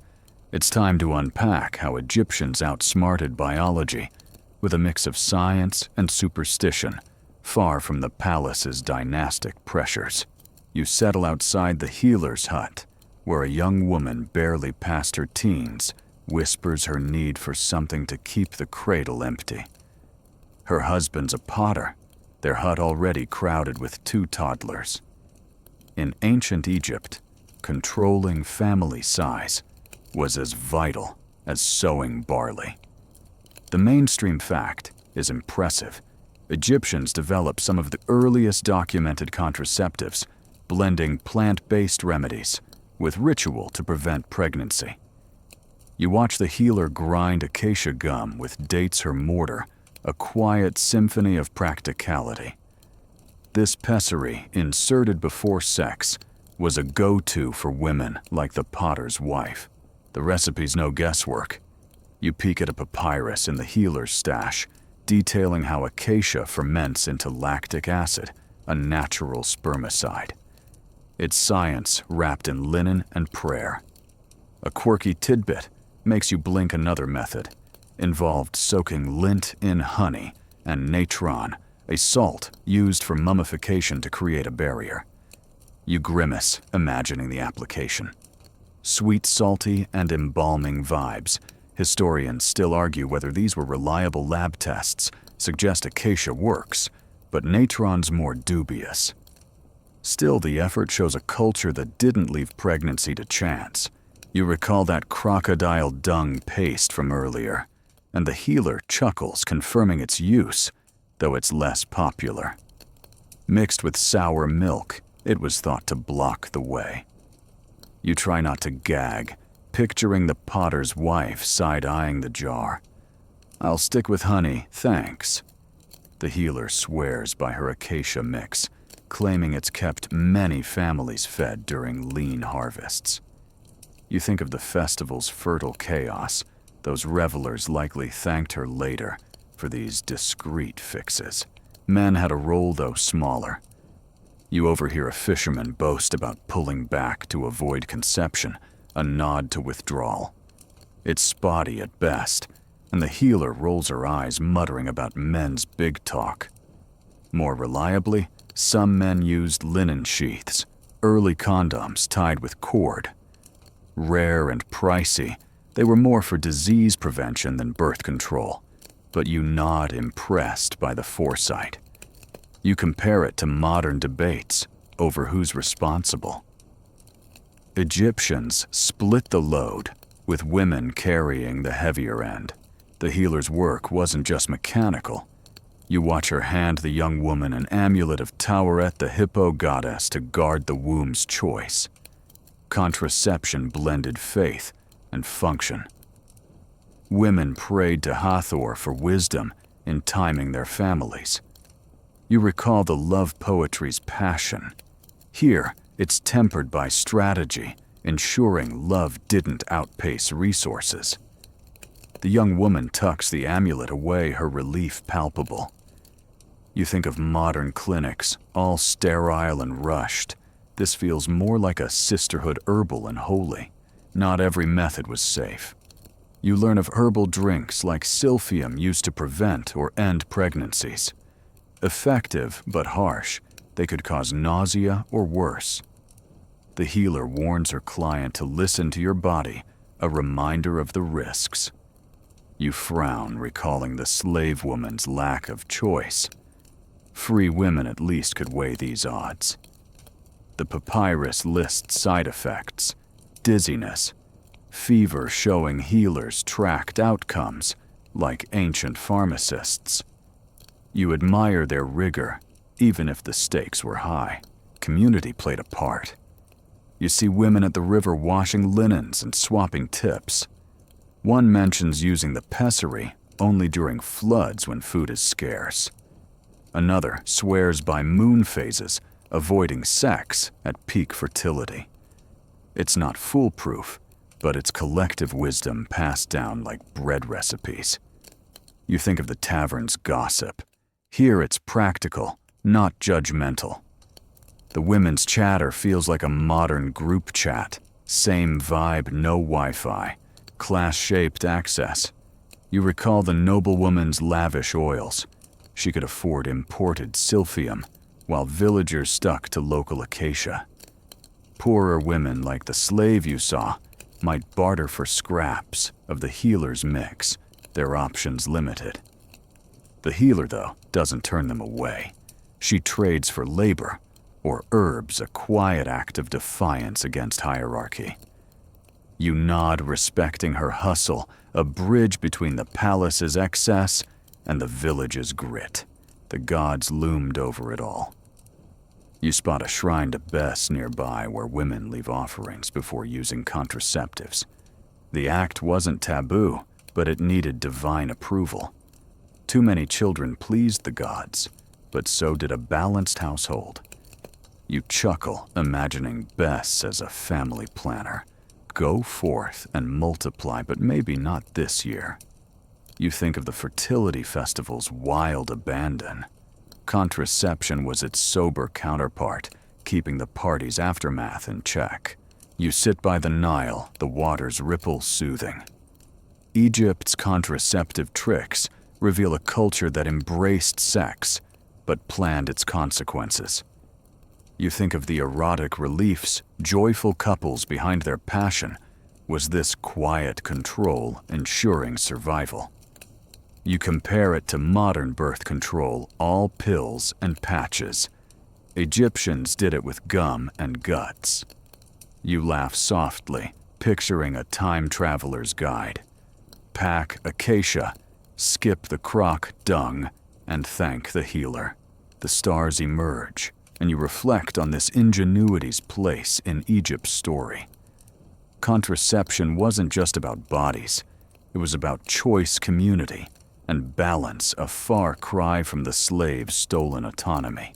It's time to unpack how Egyptians outsmarted biology with a mix of science and superstition, far from the palace's dynastic pressures. You settle outside the healer's hut, where a young woman barely past her teens whispers her need for something to keep the cradle empty. Her husband's a potter, their hut already crowded with 2 toddlers. In ancient Egypt, controlling family size was as vital as sowing barley. The mainstream fact is impressive. Egyptians developed some of the earliest documented contraceptives, blending plant-based remedies with ritual to prevent pregnancy. You watch the healer grind acacia gum with dates her mortar, a quiet symphony of practicality. This pessary, inserted before sex, was a go-to for women like the potter's wife. The recipe's no guesswork. You peek at a papyrus in the healer's stash, detailing how acacia ferments into lactic acid, a natural spermicide. It's science wrapped in linen and prayer. A quirky tidbit makes you blink. Another method involved soaking lint in honey and natron, a salt used for mummification to create a barrier. You grimace, imagining the application. Sweet, salty, and embalming vibes. Historians still argue whether these were reliable lab tests, suggest acacia works, but natron's more dubious. Still, the effort shows a culture that didn't leave pregnancy to chance. You recall that crocodile dung paste from earlier, and the healer chuckles, confirming its use, though it's less popular. Mixed with sour milk, it was thought to block the way. You try not to gag, picturing the potter's wife side-eyeing the jar. "I'll stick with honey, thanks." The healer swears by her acacia mix, claiming it's kept many families fed during lean harvests. You think of the festival's fertile chaos. Those revelers likely thanked her later for these discreet fixes. Men had a role, though smaller. You overhear a fisherman boast about pulling back to avoid conception, a nod to withdrawal. It's spotty at best, and the healer rolls her eyes, muttering about men's big talk. More reliably, some men used linen sheaths, early condoms tied with cord. Rare and pricey, they were more for disease prevention than birth control, but you nod, impressed by the foresight. You compare it to modern debates over who's responsible. Egyptians split the load, with women carrying the heavier end. The healer's work wasn't just mechanical. You watch her hand the young woman an amulet of Taweret, the hippo goddess, to guard the womb's choice. Contraception blended faith and function. Women prayed to Hathor for wisdom in timing their families. You recall the love poetry's passion. Here, it's tempered by strategy, ensuring love didn't outpace resources. The young woman tucks the amulet away, her relief palpable. You think of modern clinics, all sterile and rushed. This feels more like a sisterhood, herbal and holy. Not every method was safe. You learn of herbal drinks like silphium used to prevent or end pregnancies. Effective but harsh, they could cause nausea or worse. The healer warns her client to listen to your body, a reminder of the risks. You frown, recalling the slave woman's lack of choice. Free women at least could weigh these odds. The papyrus lists side effects: dizziness, fever, showing healers tracked outcomes like ancient pharmacists. You admire their rigor, even if the stakes were high. Community played a part. You see women at the river washing linens and swapping tips. One mentions using the pessary only during floods when food is scarce. Another swears by moon phases, avoiding sex at peak fertility. It's not foolproof, but it's collective wisdom passed down like bread recipes. You think of the tavern's gossip. Here it's practical, not judgmental. The women's chatter feels like a modern group chat. Same vibe, no Wi-Fi. Class-shaped access. You recall the noblewoman's lavish oils. She could afford imported silphium, while villagers stuck to local acacia. Poorer women, like the slave you saw, might barter for scraps of the healer's mix, their options limited. The healer, though, doesn't turn them away. She trades for labor, or herbs, a quiet act of defiance against hierarchy. You nod, respecting her hustle, a bridge between the palace's excess and the village's grit. The gods loomed over it all. You spot a shrine to Bess nearby where women leave offerings before using contraceptives. The act wasn't taboo, but it needed divine approval. Too many children pleased the gods, but so did a balanced household. You chuckle, imagining Bess as a family planner. Go forth and multiply, but maybe not this year. You think of the fertility festival's wild abandon. Contraception was its sober counterpart, keeping the party's aftermath in check. You sit by the Nile, the water's ripple soothing. Egypt's contraceptive tricks reveal a culture that embraced sex, but planned its consequences. You think of the erotic reliefs, joyful couples behind their passion. Was this quiet control ensuring survival? You compare it to modern birth control, all pills and patches. Egyptians did it with gum and guts. You laugh softly, picturing a time traveler's guide. Pack acacia, skip the crock dung, and thank the healer. The stars emerge, and you reflect on this ingenuity's place in Egypt's story. Contraception wasn't just about bodies. It was about choice, community, and balance, a far cry from the slave's stolen autonomy.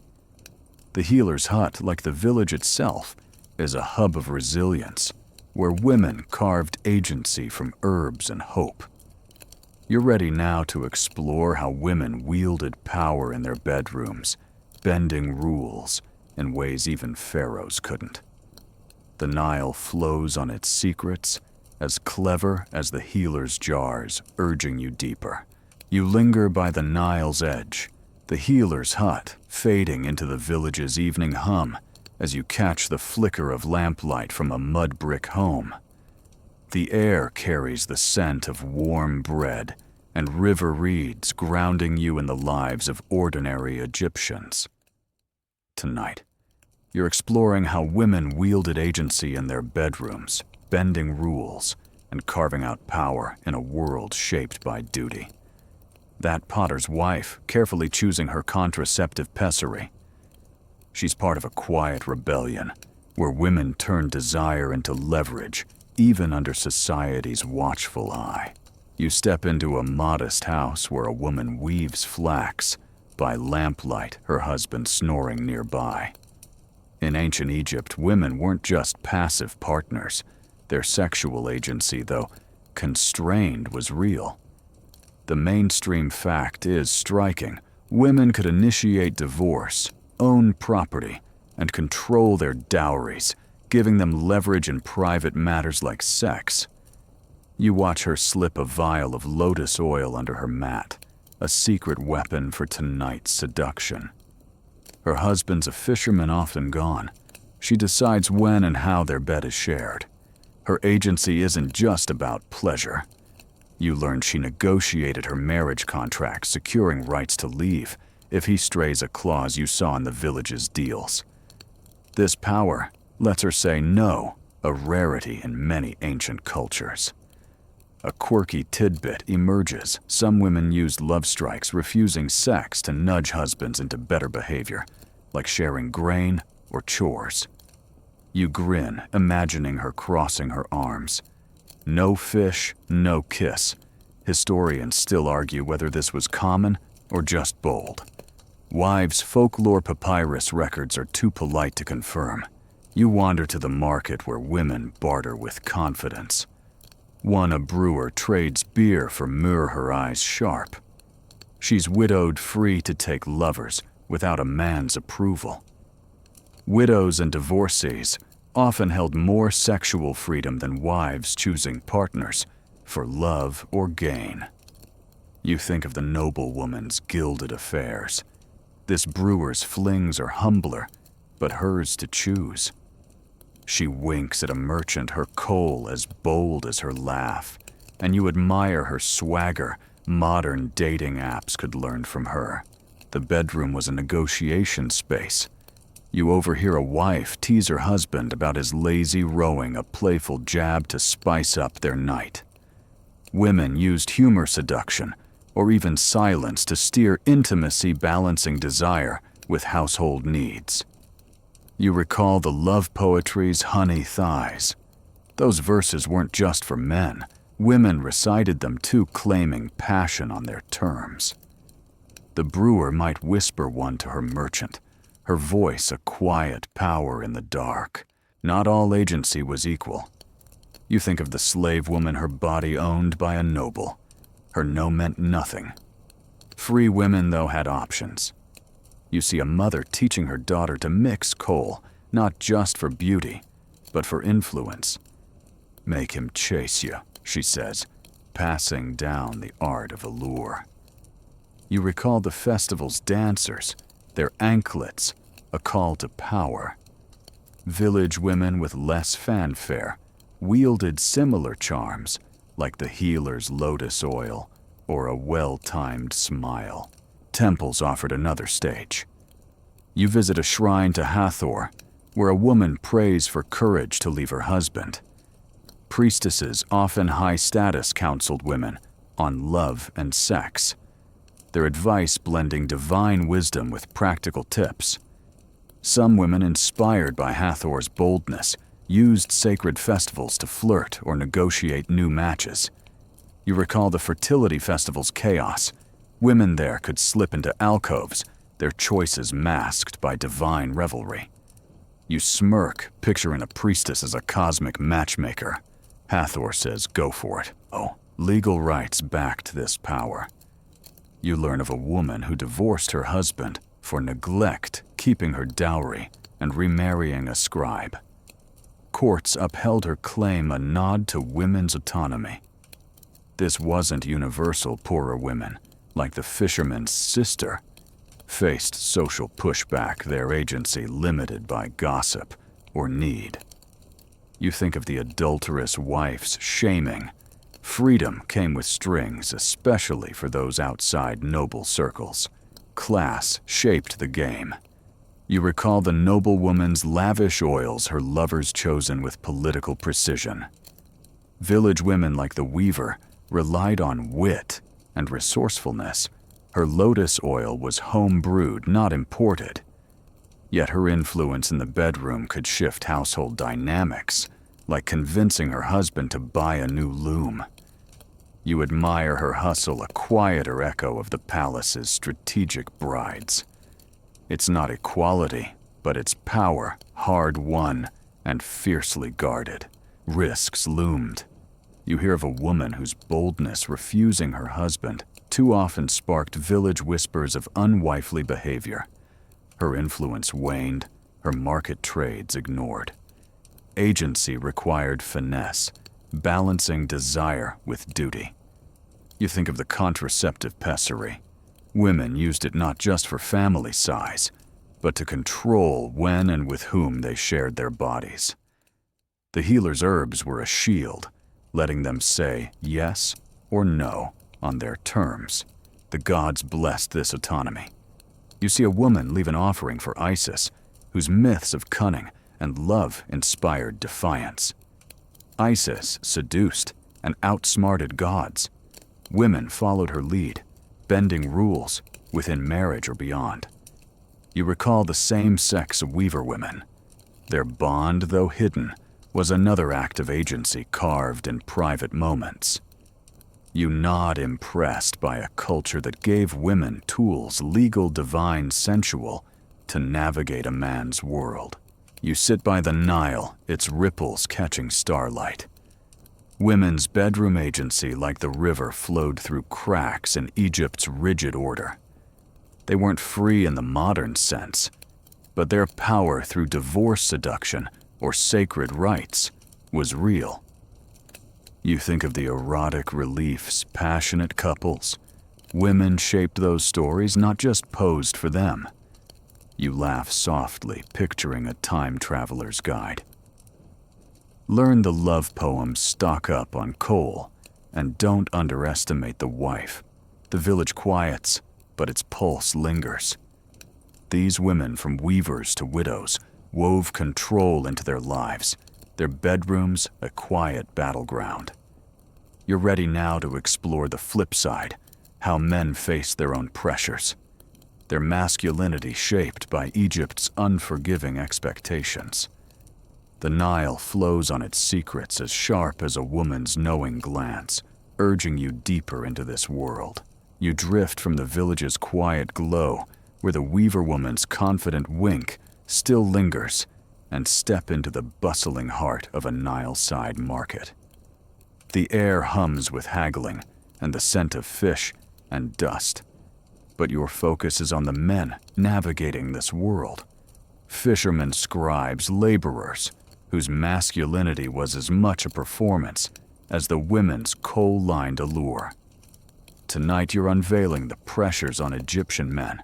The healer's hut, like the village itself, is a hub of resilience, where women carved agency from herbs and hope. You're ready now to explore how women wielded power in their bedrooms, bending rules in ways even pharaohs couldn't. The Nile flows on its secrets, as clever as the healer's jars, urging you deeper. You linger by the Nile's edge, the healer's hut fading into the village's evening hum as you catch the flicker of lamplight from a mud brick home. The air carries the scent of warm bread and river reeds, grounding you in the lives of ordinary Egyptians. Tonight, you're exploring how women wielded agency in their bedrooms, bending rules and carving out power in a world shaped by duty. That potter's wife, carefully choosing her contraceptive pessary. She's part of a quiet rebellion, where women turn desire into leverage, even under society's watchful eye. You step into a modest house where a woman weaves flax, by lamplight, her husband snoring nearby. In ancient Egypt, women weren't just passive partners. Their sexual agency, though constrained, was real. The mainstream fact is striking. Women could initiate divorce, own property, and control their dowries, giving them leverage in private matters like sex. You watch her slip a vial of lotus oil under her mat, a secret weapon for tonight's seduction. Her husband's a fisherman, often gone. She decides when and how their bed is shared. Her agency isn't just about pleasure. You learn she negotiated her marriage contract, securing rights to leave if he strays a clause you saw in the village's deals. This power lets her say no, a rarity in many ancient cultures. A quirky tidbit emerges. Some women used love strikes, refusing sex to nudge husbands into better behavior, like sharing grain or chores. You grin, imagining her crossing her arms. No fish, no kiss. Historians still argue whether this was common or just bold. Wives' folklore papyrus records are too polite to confirm. You wander to the market where women barter with confidence. One, a brewer, trades beer for myrrh, her eyes sharp. She's widowed, free to take lovers without a man's approval. Widows and divorcees often held more sexual freedom than wives choosing partners for love or gain. You think of the noblewoman's gilded affairs. This brewer's flings are humbler, but hers to choose. She winks at a merchant, her coal as bold as her laugh, and you admire her swagger. Modern dating apps could learn from her. The bedroom was a negotiation space. You overhear a wife tease her husband about his lazy rowing, a playful jab to spice up their night. Women used humor, seduction, or even silence to steer intimacy, balancing desire with household needs. You recall the love poetry's honey thighs. Those verses weren't just for men. Women recited them too, claiming passion on their terms. The brewer might whisper one to her merchant, her voice a quiet power in the dark. Not all agency was equal. You think of the slave woman, her body owned by a noble. Her no meant nothing. Free women, though, had options. You see a mother teaching her daughter to mix coal, not just for beauty, but for influence. Make him chase you, she says, passing down the art of allure. You recall the festival's dancers, their anklets, a call to power. Village women with less fanfare wielded similar charms, like the healer's lotus oil or a well-timed smile. Temples offered another stage. You visit a shrine to Hathor, where a woman prays for courage to leave her husband. Priestesses, often high-status, counseled women on love and sex, their advice blending divine wisdom with practical tips. Some women, inspired by Hathor's boldness, used sacred festivals to flirt or negotiate new matches. You recall the fertility festival's chaos. Women there could slip into alcoves, their choices masked by divine revelry. You smirk, picturing a priestess as a cosmic matchmaker. Hathor says, go for it. Oh, legal rights backed this power. You learn of a woman who divorced her husband for neglect, keeping her dowry, and remarrying a scribe. Courts upheld her claim, a nod to women's autonomy. This wasn't universal. Poorer women, like the fisherman's sister, faced social pushback, their agency limited by gossip or need. You think of the adulterous wife's shaming. Freedom came with strings, especially for those outside noble circles. Class shaped the game. You recall the noblewoman's lavish oils, her lovers chosen with political precision. Village women like the weaver relied on wit and resourcefulness. Her lotus oil was home-brewed, not imported. Yet her influence in the bedroom could shift household dynamics, like convincing her husband to buy a new loom. You admire her hustle, a quieter echo of the palace's strategic brides. It's not equality, but it's power, hard-won and fiercely guarded. Risks loomed. You hear of a woman whose boldness refusing her husband too often sparked village whispers of unwifely behavior. Her influence waned, her market trades ignored. Agency required finesse, balancing desire with duty. You think of the contraceptive pessary. Women used it not just for family size, but to control when and with whom they shared their bodies. The healer's herbs were a shield, letting them say yes or no on their terms. The gods blessed this autonomy. You see a woman leave an offering for Isis, whose myths of cunning and love inspired defiance. Isis seduced and outsmarted gods. Women followed her lead, bending rules within marriage or beyond. You recall the same-sex weaver women. Their bond, though hidden, was another act of agency carved in private moments. You nod, impressed by a culture that gave women tools, legal, divine, sensual, to navigate a man's world. You sit by the Nile, its ripples catching starlight. Women's bedroom agency, like the river, flowed through cracks in Egypt's rigid order. They weren't free in the modern sense, but their power through divorce seduction or sacred rites was real. You think of the erotic reliefs, passionate couples. Women shaped those stories, not just posed for them. You laugh softly, picturing a time traveler's guide. Learn the love poems stock up on coal, and don't underestimate the wife. The village quiets, but its pulse lingers. These women, from weavers to widows, wove control into their lives, their bedrooms a quiet battleground. You're ready now to explore the flip side, how men face their own pressures, their masculinity shaped by Egypt's unforgiving expectations. The Nile flows on its secrets as sharp as a woman's knowing glance, urging you deeper into this world. You drift from the village's quiet glow, where the weaver woman's confident wink still lingers, and step into the bustling heart of a Nile-side market. The air hums with haggling and the scent of fish and dust, but your focus is on the men navigating this world. Fishermen, scribes, laborers, whose masculinity was as much a performance as the women's coal-lined allure. Tonight you're unveiling the pressures on Egyptian men,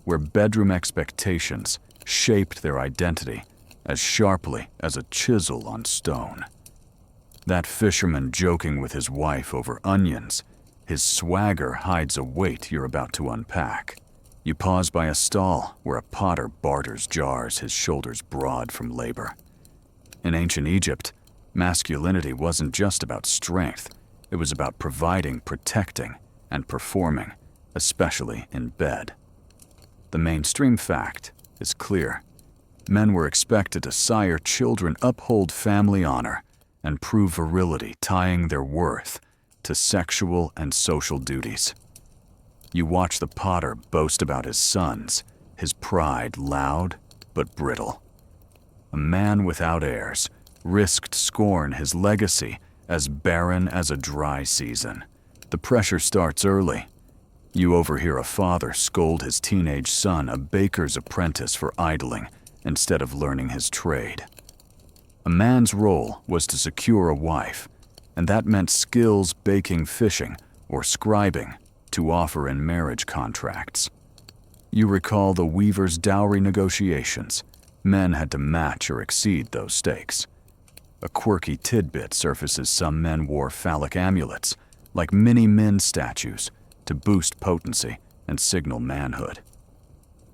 where bedroom expectations shaped their identity as sharply as a chisel on stone. That fisherman joking with his wife over onions, his swagger hides a weight you're about to unpack. You pause by a stall where a potter barters jars, his shoulders broad from labor. In ancient Egypt, masculinity wasn't just about strength. It was about providing, protecting, and performing, especially in bed. The mainstream fact is clear. Men were expected to sire children, uphold family honor, and prove virility, tying their worth to sexual and social duties. You watch the potter boast about his sons, his pride loud but brittle. A man without heirs risked scorn, his legacy as barren as a dry season. The pressure starts early. You overhear a father scold his teenage son, a baker's apprentice, for idling instead of learning his trade. A man's role was to secure a wife, and that meant skills baking, fishing, or scribing to offer in marriage contracts. You recall the weaver's dowry negotiations. Men had to match or exceed those stakes. A quirky tidbit surfaces: some men wore phallic amulets, like mini-men statues, to boost potency and signal manhood.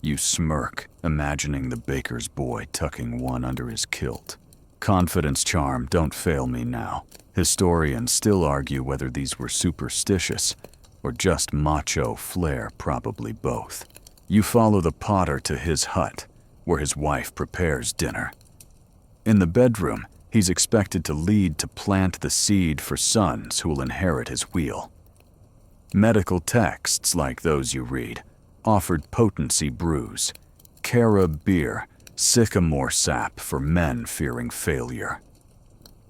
You smirk, imagining the baker's boy tucking one under his kilt. Confidence charm, don't fail me now. Historians still argue whether these were superstitious or just macho flair, probably both. You follow the potter to his hut, where his wife prepares dinner. In the bedroom, he's expected to lead, to plant the seed for sons who will inherit his wheel. Medical texts like those you read offered potency brews, carob beer, sycamore sap for men fearing failure.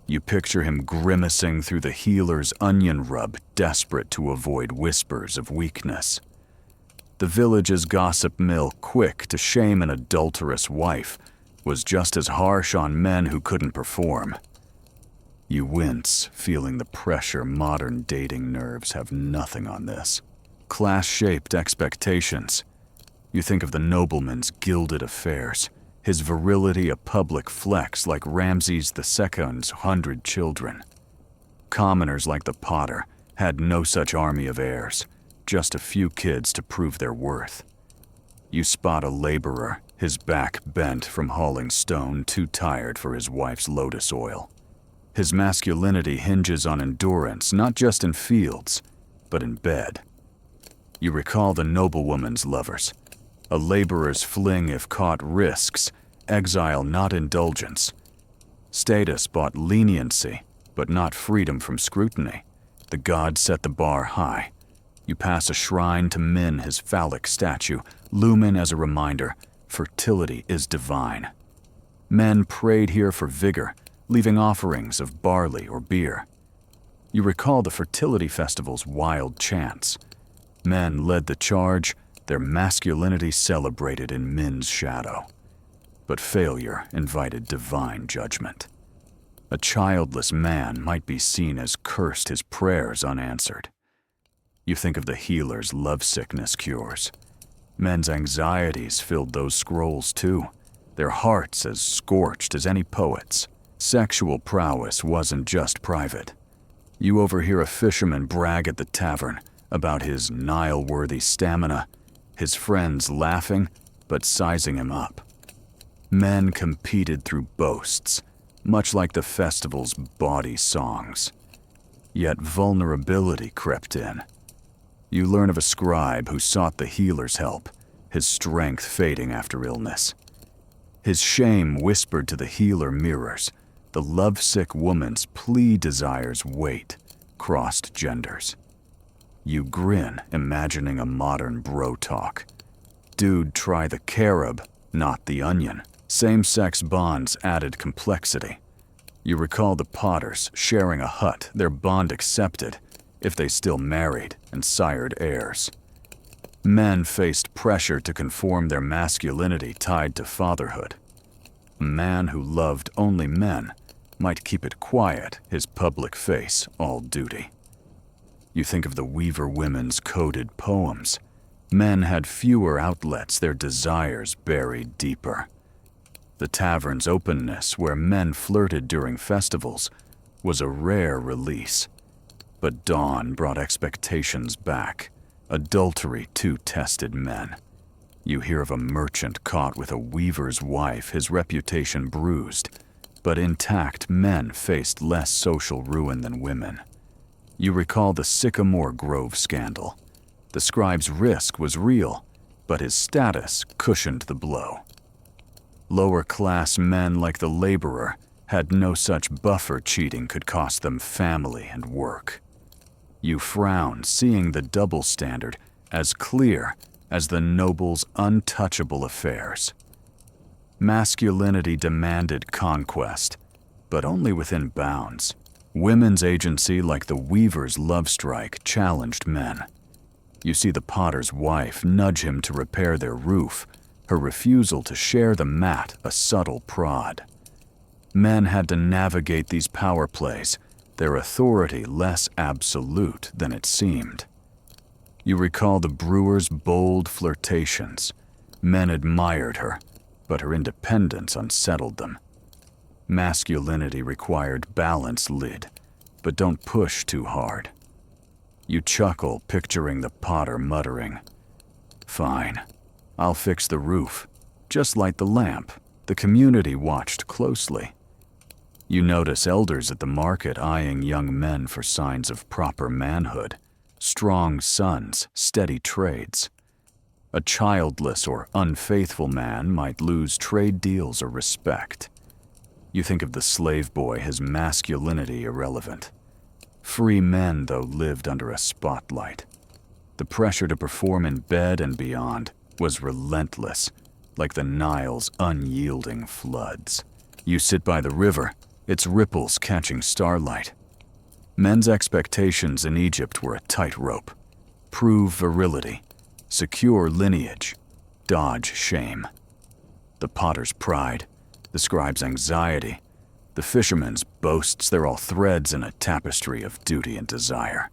You picture him grimacing through the healer's onion rub, desperate to avoid whispers of weakness. The village's gossip mill, quick to shame an adulterous wife, was just as harsh on men who couldn't perform. You wince, feeling the pressure. Modern dating nerves have nothing on this. Class-shaped expectations. You think of the nobleman's gilded affairs, his virility a public flex like Ramses II's 100 children. Commoners like the potter had no such army of heirs, just a few kids to prove their worth. You spot a laborer, his back bent from hauling stone, too tired for his wife's lotus oil. His masculinity hinges on endurance, not just in fields, but in bed. You recall the noblewoman's lovers. A laborer's fling, if caught, risks exile, not indulgence. Status bought leniency, but not freedom from scrutiny. The god set the bar high. You pass a shrine to Min, his phallic statue, lumen as a reminder, fertility is divine. Men prayed here for vigor, leaving offerings of barley or beer. You recall the fertility festival's wild chants. Men led the charge, their masculinity celebrated in Min's shadow. but failure invited divine judgment. A childless man might be seen as cursed, his prayers unanswered. You think of the healer's lovesickness cures. Men's anxieties filled those scrolls too, their hearts as scorched as any poet's. Sexual prowess wasn't just private. You overhear a fisherman brag at the tavern about his Nile-worthy stamina, his friends laughing but sizing him up. Men competed through boasts, much like the festival's bawdy songs. Yet vulnerability crept in. You learn of a scribe who sought the healer's help, his strength fading after illness. His shame whispered to the healer mirrors. The lovesick woman's plea desires weight, crossed genders. You grin, imagining a modern bro talk. Dude, try the carob, not the onion. Same-sex bonds added complexity. You recall the Potters sharing a hut, their bond accepted, if they still married and sired heirs. Men faced pressure to conform their masculinity tied to fatherhood. A man who loved only men might keep it quiet, his public face all duty. You think of the Weaver women's coded poems. Men had fewer outlets, their desires buried deeper. The tavern's openness, where men flirted during festivals, was a rare release. But dawn brought expectations back. Adultery too tested men. You hear of a merchant caught with a weaver's wife, his reputation bruised, but intact men faced less social ruin than women. You recall the Sycamore Grove scandal. The scribe's risk was real, but his status cushioned the blow. Lower-class men like the laborer had no such buffer. Cheating could cost them family and work. You frown, seeing the double standard as clear as the noble's untouchable affairs. Masculinity demanded conquest, but only within bounds. Women's agency, like the weaver's love strike, challenged men. You see the potter's wife nudge him to repair their roof, her refusal to share the mat a subtle prod. Men had to navigate these power plays, their authority less absolute than it seemed. You recall the brewer's bold flirtations. Men admired her, but her independence unsettled them. Masculinity required balance, lid, but don't push too hard. You chuckle, picturing the potter muttering, "Fine, I'll fix the roof. Just light the lamp." The community watched closely. You notice elders at the market eyeing young men for signs of proper manhood, strong sons, steady trades. A childless or unfaithful man might lose trade deals or respect. You think of the slave boy, his masculinity irrelevant. Free men, though, lived under a spotlight. The pressure to perform in bed and beyond was relentless, like the Nile's unyielding floods. You sit by the river, its ripples catching starlight. Men's expectations in Egypt were a tightrope. Prove virility, secure lineage, dodge shame. The potter's pride, the scribe's anxiety, the fisherman's boasts, they're all threads in a tapestry of duty and desire.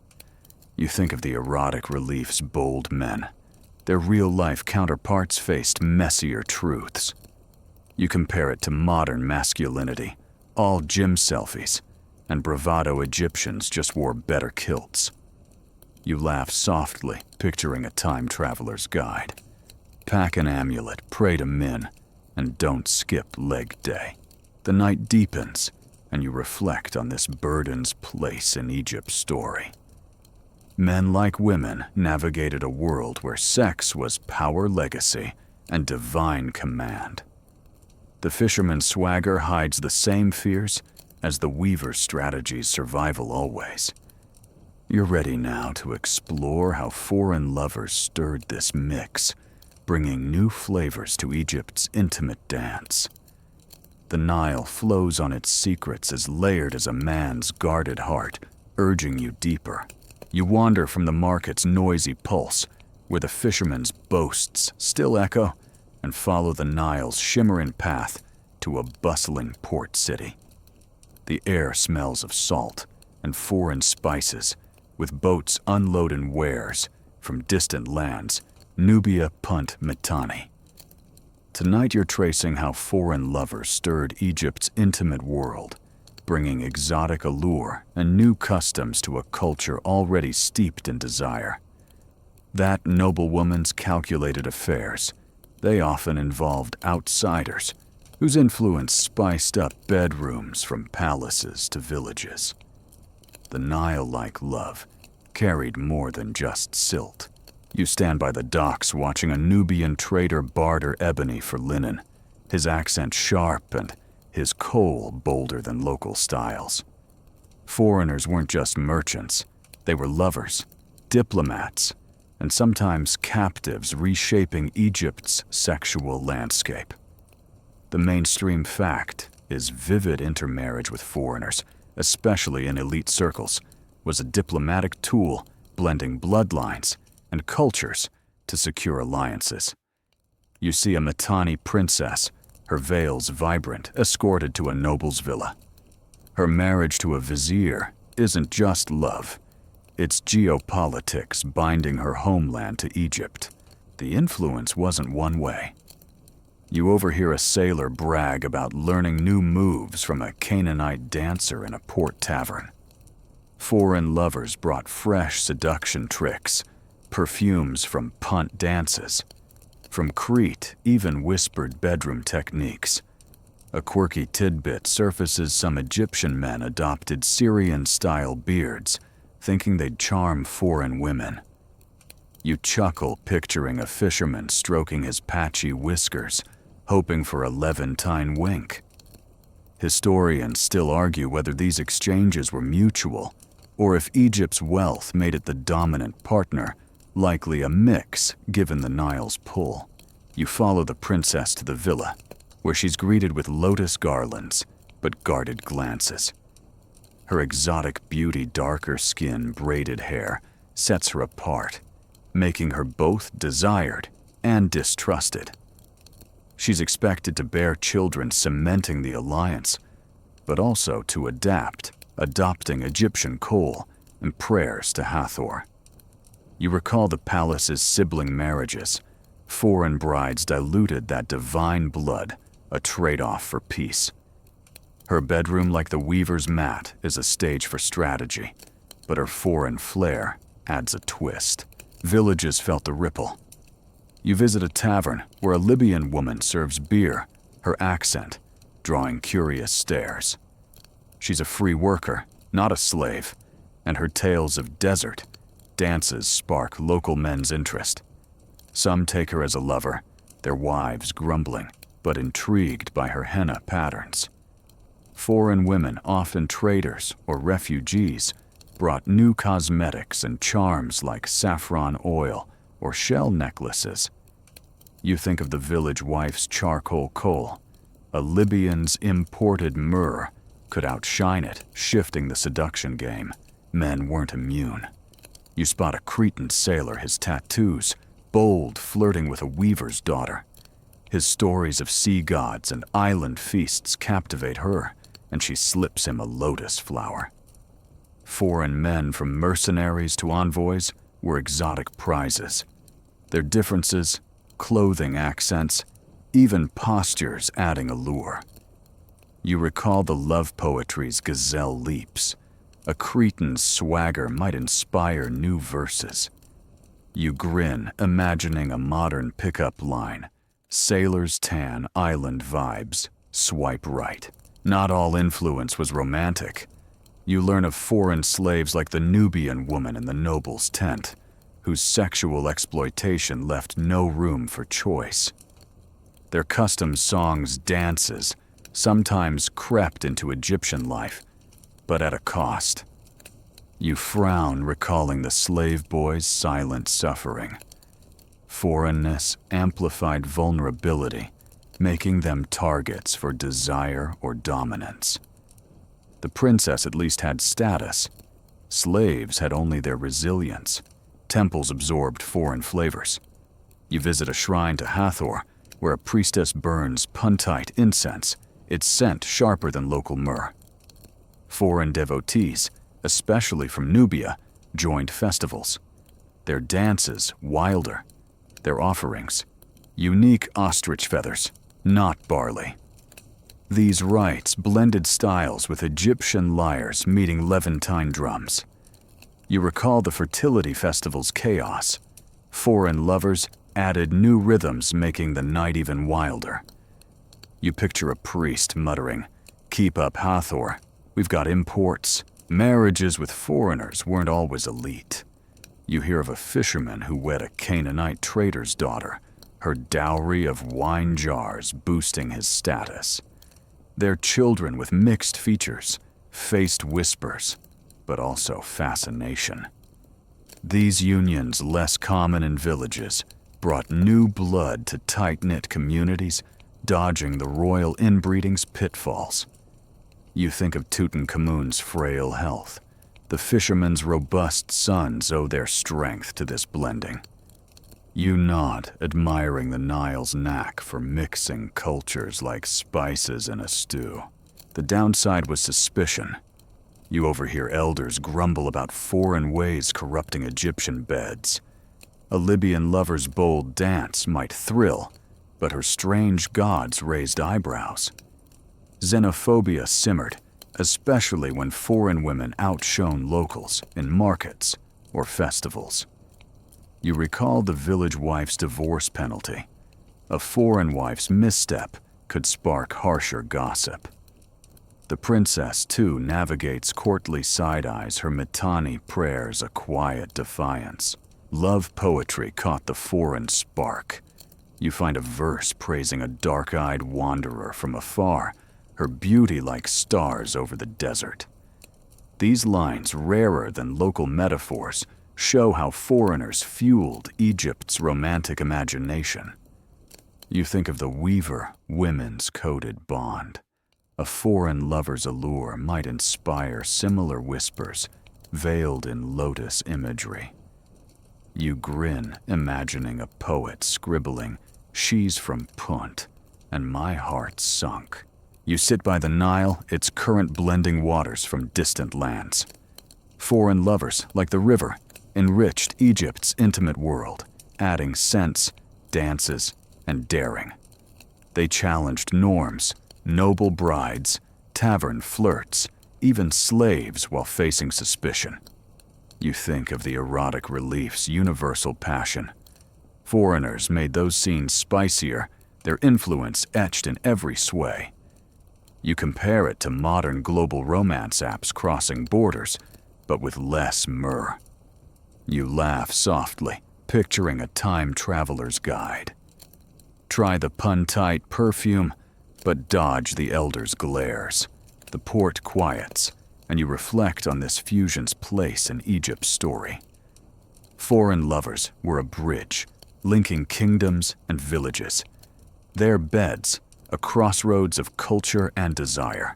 You think of the erotic relief's bold men. Their real-life counterparts faced messier truths. You compare it to modern masculinity, all gym selfies, and bravado Egyptians just wore better kilts. You laugh softly, picturing a time traveler's guide. Pack an amulet, pray to Min, and don't skip leg day. The night deepens, and you reflect on this burden's place in Egypt's story. Men like women navigated a world where sex was power legacy and divine command. The fisherman's swagger hides the same fears as the weaver's strategy's survival always. You're ready now to explore how foreign lovers stirred this mix, bringing new flavors to Egypt's intimate dance. The Nile flows on its secrets as layered as a man's guarded heart, urging you deeper. You wander from the market's noisy pulse, where the fisherman's boasts still echo, and follow the Nile's shimmering path to a bustling port city. The air smells of salt and foreign spices, with boats unloading wares from distant lands, Nubia Punt Mitanni. Tonight you're tracing how foreign lovers stirred Egypt's intimate world, bringing exotic allure and new customs to a culture already steeped in desire. That noblewoman's calculated affairs, they often involved outsiders, whose influence spiced up bedrooms from palaces to villages. The Nile-like love carried more than just silt. You stand by the docks watching a Nubian trader barter ebony for linen, his accent sharp and his coal bolder than local styles. Foreigners weren't just merchants, they were lovers, diplomats, and sometimes captives reshaping Egypt's sexual landscape. The mainstream fact is vivid intermarriage with foreigners, especially in elite circles, was a diplomatic tool blending bloodlines and cultures to secure alliances. You see a Mitanni princess, her veils vibrant, escorted to a noble's villa. Her marriage to a vizier isn't just love, it's geopolitics binding her homeland to Egypt. The influence wasn't one way. You overhear a sailor brag about learning new moves from a Canaanite dancer in a port tavern. Foreign lovers brought fresh seduction tricks, perfumes from punt dances. From Crete, even whispered bedroom techniques. A quirky tidbit surfaces: some Egyptian men adopted Syrian-style beards, thinking they'd charm foreign women. You chuckle picturing a fisherman stroking his patchy whiskers, hoping for a Levantine wink. Historians still argue whether these exchanges were mutual, or if Egypt's wealth made it the dominant partner, likely a mix given the Nile's pull. You follow the princess to the villa, where she's greeted with lotus garlands, but guarded glances. Her exotic beauty, darker skin, braided hair, sets her apart, making her both desired and distrusted. She's expected to bear children, cementing the alliance, but also to adapt, adopting Egyptian coal and prayers to Hathor. You recall the palace's sibling marriages. Foreign brides diluted that divine blood, a trade-off for peace. Her bedroom, like the weaver's mat, is a stage for strategy, but her foreign flair adds a twist. Villages felt the ripple. You visit a tavern where a Libyan woman serves beer, her accent drawing curious stares. She's a free worker, not a slave, and her tales of desert dances spark local men's interest. Some take her as a lover, their wives grumbling, but intrigued by her henna patterns. Foreign women, often traders or refugees, brought new cosmetics and charms like saffron oil or shell necklaces. You think of the village wife's charcoal coal. A Libyan's imported myrrh could outshine it, shifting the seduction game. Men weren't immune. You spot a Cretan sailor, his tattoos, bold, flirting with a weaver's daughter. His stories of sea gods and island feasts captivate her, and she slips him a lotus flower. Foreign men, from mercenaries to envoys, were exotic prizes. Their differences, clothing accents, even postures adding allure. You recall the love poetry's gazelle leaps. A Cretan's swagger might inspire new verses. You grin, imagining a modern pickup line. Sailor's tan, island vibes, swipe right. Not all influence was romantic. You learn of foreign slaves like the Nubian woman in the noble's tent, whose sexual exploitation left no room for choice. Their custom songs, dances, sometimes crept into Egyptian life, but at a cost. You frown, recalling the slave boy's silent suffering. Foreignness amplified vulnerability, making them targets for desire or dominance. The princess at least had status. Slaves had only their resilience. Temples absorbed foreign flavors. You visit a shrine to Hathor, where a priestess burns puntite incense, its scent sharper than local myrrh. Foreign devotees, especially from Nubia, joined festivals. Their dances wilder, their offerings unique ostrich feathers, not barley. These rites blended styles with Egyptian lyres meeting Levantine drums. You recall the fertility festival's chaos. Foreign lovers added new rhythms, making the night even wilder. You picture a priest muttering, "Keep up, Hathor. We've got imports." Marriages with foreigners weren't always elite. You hear of a fisherman who wed a Canaanite trader's daughter, her dowry of wine jars boosting his status. Their children with mixed features, faced whispers, but also fascination. These unions, less common in villages, brought new blood to tight-knit communities, dodging the royal inbreeding's pitfalls. You think of Tutankhamun's frail health. The fishermen's robust sons owe their strength to this blending. You nod, admiring the Nile's knack for mixing cultures like spices in a stew. The downside was suspicion. You overhear elders grumble about foreign ways corrupting Egyptian beds. A Libyan lover's bold dance might thrill, but her strange gods raised eyebrows. Xenophobia simmered, especially when foreign women outshone locals in markets or festivals. You recall the village wife's divorce penalty. A foreign wife's misstep could spark harsher gossip. The princess, too, navigates courtly side-eyes, her Mitanni prayers a quiet defiance. Love poetry caught the foreign spark. You find a verse praising a dark-eyed wanderer from afar, her beauty like stars over the desert. These lines, rarer than local metaphors, show how foreigners fueled Egypt's romantic imagination. You think of the weaver women's coded bond. A foreign lover's allure might inspire similar whispers, veiled in lotus imagery. You grin, imagining a poet scribbling, "She's from Punt," and my heart sunk. You sit by the Nile, its current blending waters from distant lands. Foreign lovers, like the river, enriched Egypt's intimate world, adding scents, dances, and daring. They challenged norms, noble brides, tavern flirts, even slaves while facing suspicion. You think of the erotic relief's universal passion. Foreigners made those scenes spicier, their influence etched in every sway. You compare it to modern global romance apps crossing borders, but with less myrrh. You laugh softly, picturing a time traveler's guide. Try the puntite perfume, but dodge the elder's glares. The port quiets, and you reflect on this fusion's place in Egypt's story. Foreign lovers were a bridge, linking kingdoms and villages. Their beds, a crossroads of culture and desire.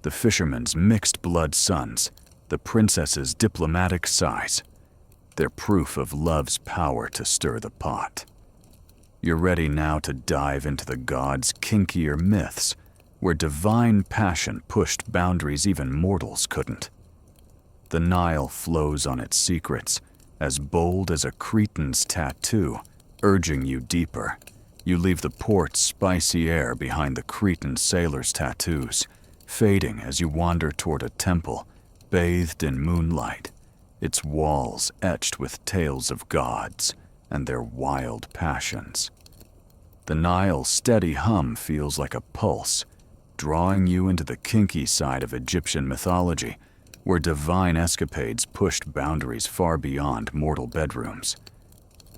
The fisherman's mixed-blood sons, the princess's diplomatic sighs. They're proof of love's power to stir the pot. You're ready now to dive into the gods' kinkier myths, where divine passion pushed boundaries even mortals couldn't. The Nile flows on its secrets, as bold as a Cretan's tattoo, urging you deeper. You leave the port's spicy air behind the Cretan sailors' tattoos, fading as you wander toward a temple, bathed in moonlight, its walls etched with tales of gods and their wild passions. The Nile's steady hum feels like a pulse, drawing you into the kinky side of Egyptian mythology, where divine escapades pushed boundaries far beyond mortal bedrooms.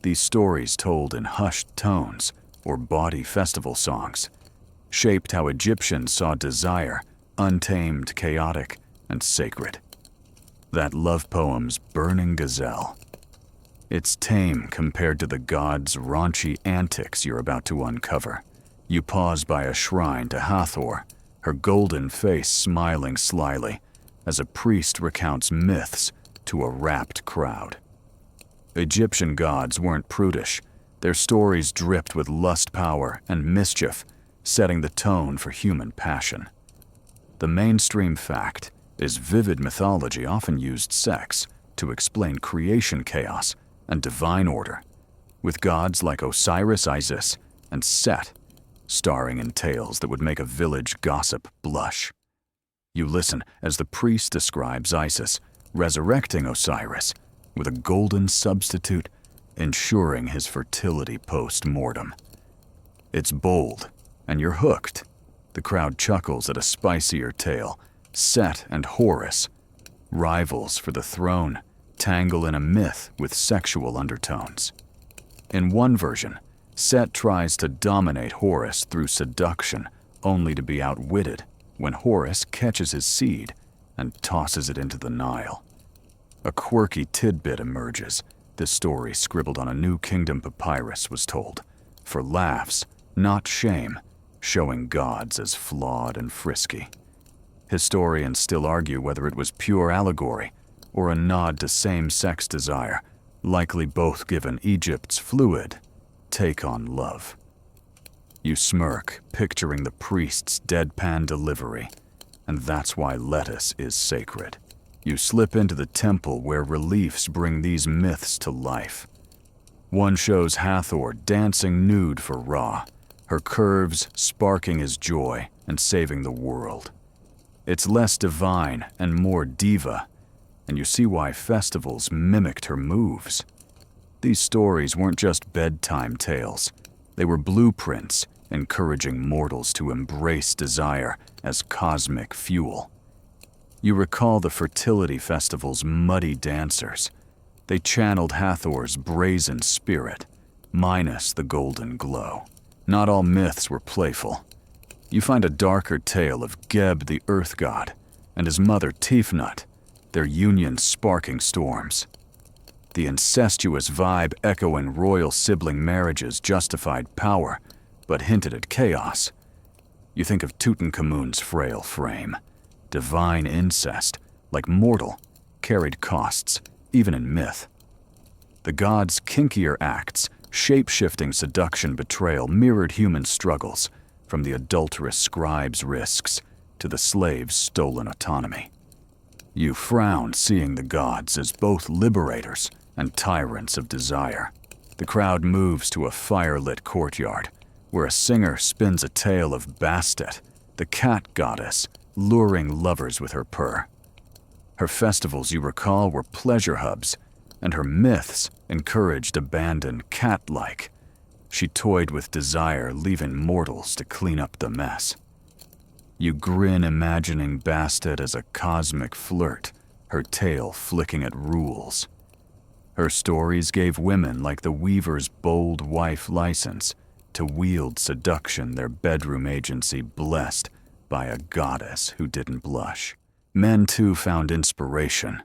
These stories told in hushed tones or bawdy festival songs shaped how Egyptians saw desire, untamed, chaotic, and sacred. That love poem's burning gazelle. It's tame compared to the gods' raunchy antics you're about to uncover. You pause by a shrine to Hathor, her golden face smiling slyly as a priest recounts myths to a rapt crowd. Egyptian gods weren't prudish. Their stories dripped with lust power and mischief, setting the tone for human passion. The mainstream fact is vivid mythology often used sex to explain creation chaos and divine order, with gods like Osiris, Isis, and Set starring in tales that would make a village gossip blush. You listen as the priest describes Isis resurrecting Osiris with a golden substitute, ensuring his fertility post-mortem. It's bold, and you're hooked. The crowd chuckles at a spicier tale. Set and Horus, rivals for the throne, tangle in a myth with sexual undertones. In one version, Set tries to dominate Horus through seduction, only to be outwitted when Horus catches his seed and tosses it into the Nile. A quirky tidbit emerges. This story, scribbled on a New Kingdom papyrus, was told for laughs, not shame, showing gods as flawed and frisky. Historians still argue whether it was pure allegory or a nod to same-sex desire, likely both given Egypt's fluid take on love. You smirk, picturing the priest's deadpan delivery, and that's why lettuce is sacred. You slip into the temple where reliefs bring these myths to life. One shows Hathor dancing nude for Ra, her curves sparking his joy and saving the world. It's less divine and more diva, and you see why festivals mimicked her moves. These stories weren't just bedtime tales. They were blueprints, encouraging mortals to embrace desire as cosmic fuel. You recall the fertility festival's muddy dancers. They channeled Hathor's brazen spirit, minus the golden glow. Not all myths were playful. You find a darker tale of Geb the earth god and his mother Tefnut, their union sparking storms. The incestuous vibe echoing royal sibling marriages justified power, but hinted at chaos. You think of Tutankhamun's frail frame. Divine incest, like mortal, carried costs, even in myth. The gods' kinkier acts, shape-shifting seduction betrayal, mirrored human struggles, from the adulterous scribe's risks to the slave's stolen autonomy. You frown, seeing the gods as both liberators and tyrants of desire. The crowd moves to a fire-lit courtyard, where a singer spins a tale of Bastet, the cat goddess, luring lovers with her purr. Her festivals, you recall, were pleasure hubs, and her myths encouraged abandon cat-like. She toyed with desire, leaving mortals to clean up the mess. You grin, imagining Bastet as a cosmic flirt, her tail flicking at rules. Her stories gave women like the weaver's bold wife license to wield seduction, their bedroom agency blessed by a goddess who didn't blush. Men too found inspiration.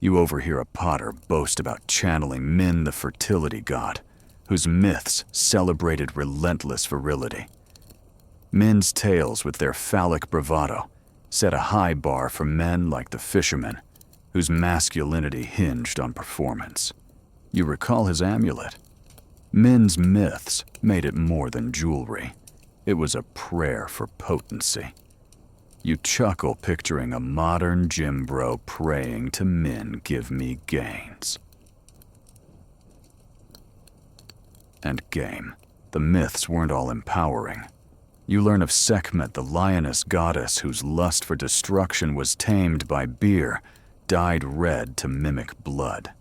You overhear a potter boast about channeling Min, the fertility god, whose myths celebrated relentless virility. Min's tales, with their phallic bravado, set a high bar for men like the fisherman, whose masculinity hinged on performance. You recall his amulet. Min's myths made it more than jewelry. It was a prayer for potency. You chuckle, picturing a modern gym bro praying to Min, give me gains. And game. The myths weren't all empowering. You learn of Sekhmet, the lioness goddess whose lust for destruction was tamed by beer, dyed red to mimic blood.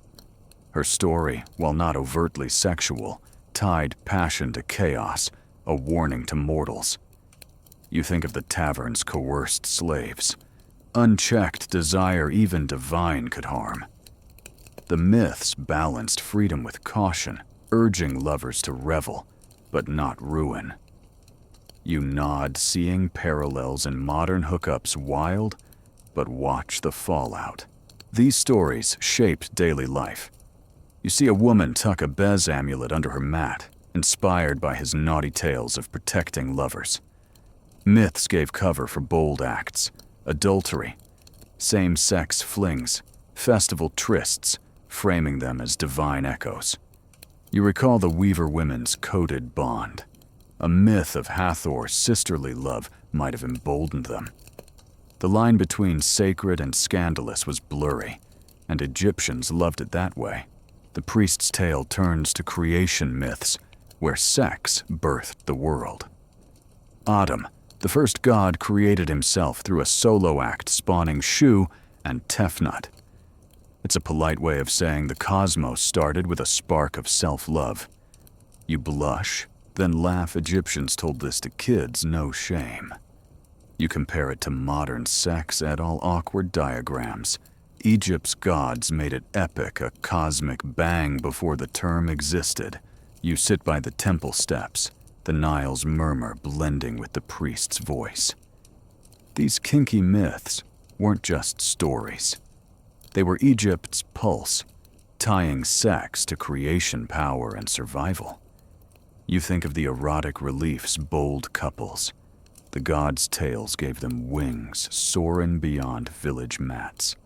Her story, while not overtly sexual, tied passion to chaos, a warning to mortals. You think of the tavern's coerced slaves. Unchecked desire, even divine, could harm. The myths balanced freedom with caution, urging lovers to revel, but not ruin. You nod, seeing parallels in modern hookups wild, but watch the fallout. These stories shaped daily life. You see a woman tuck a Bez amulet under her mat, inspired by his naughty tales of protecting lovers. Myths gave cover for bold acts, adultery, same-sex flings, festival trysts, framing them as divine echoes. You recall the Weaver women's coded bond. A myth of Hathor's sisterly love might have emboldened them. The line between sacred and scandalous was blurry, and Egyptians loved it that way. The priest's tale turns to creation myths, where sex birthed the world. Adam, the first god, created himself through a solo act spawning Shu and Tefnut. It's a polite way of saying the cosmos started with a spark of self-love. You blush, then laugh. Egyptians told this to kids, no shame. You compare it to modern sex, add all awkward diagrams. Egypt's gods made it epic, a cosmic bang before the term existed. You sit by the temple steps, the Nile's murmur blending with the priest's voice. These kinky myths weren't just stories. They were Egypt's pulse, tying sex to creation power and survival. You think of the erotic reliefs, bold couples. The gods' tales gave them wings, soaring beyond village mats.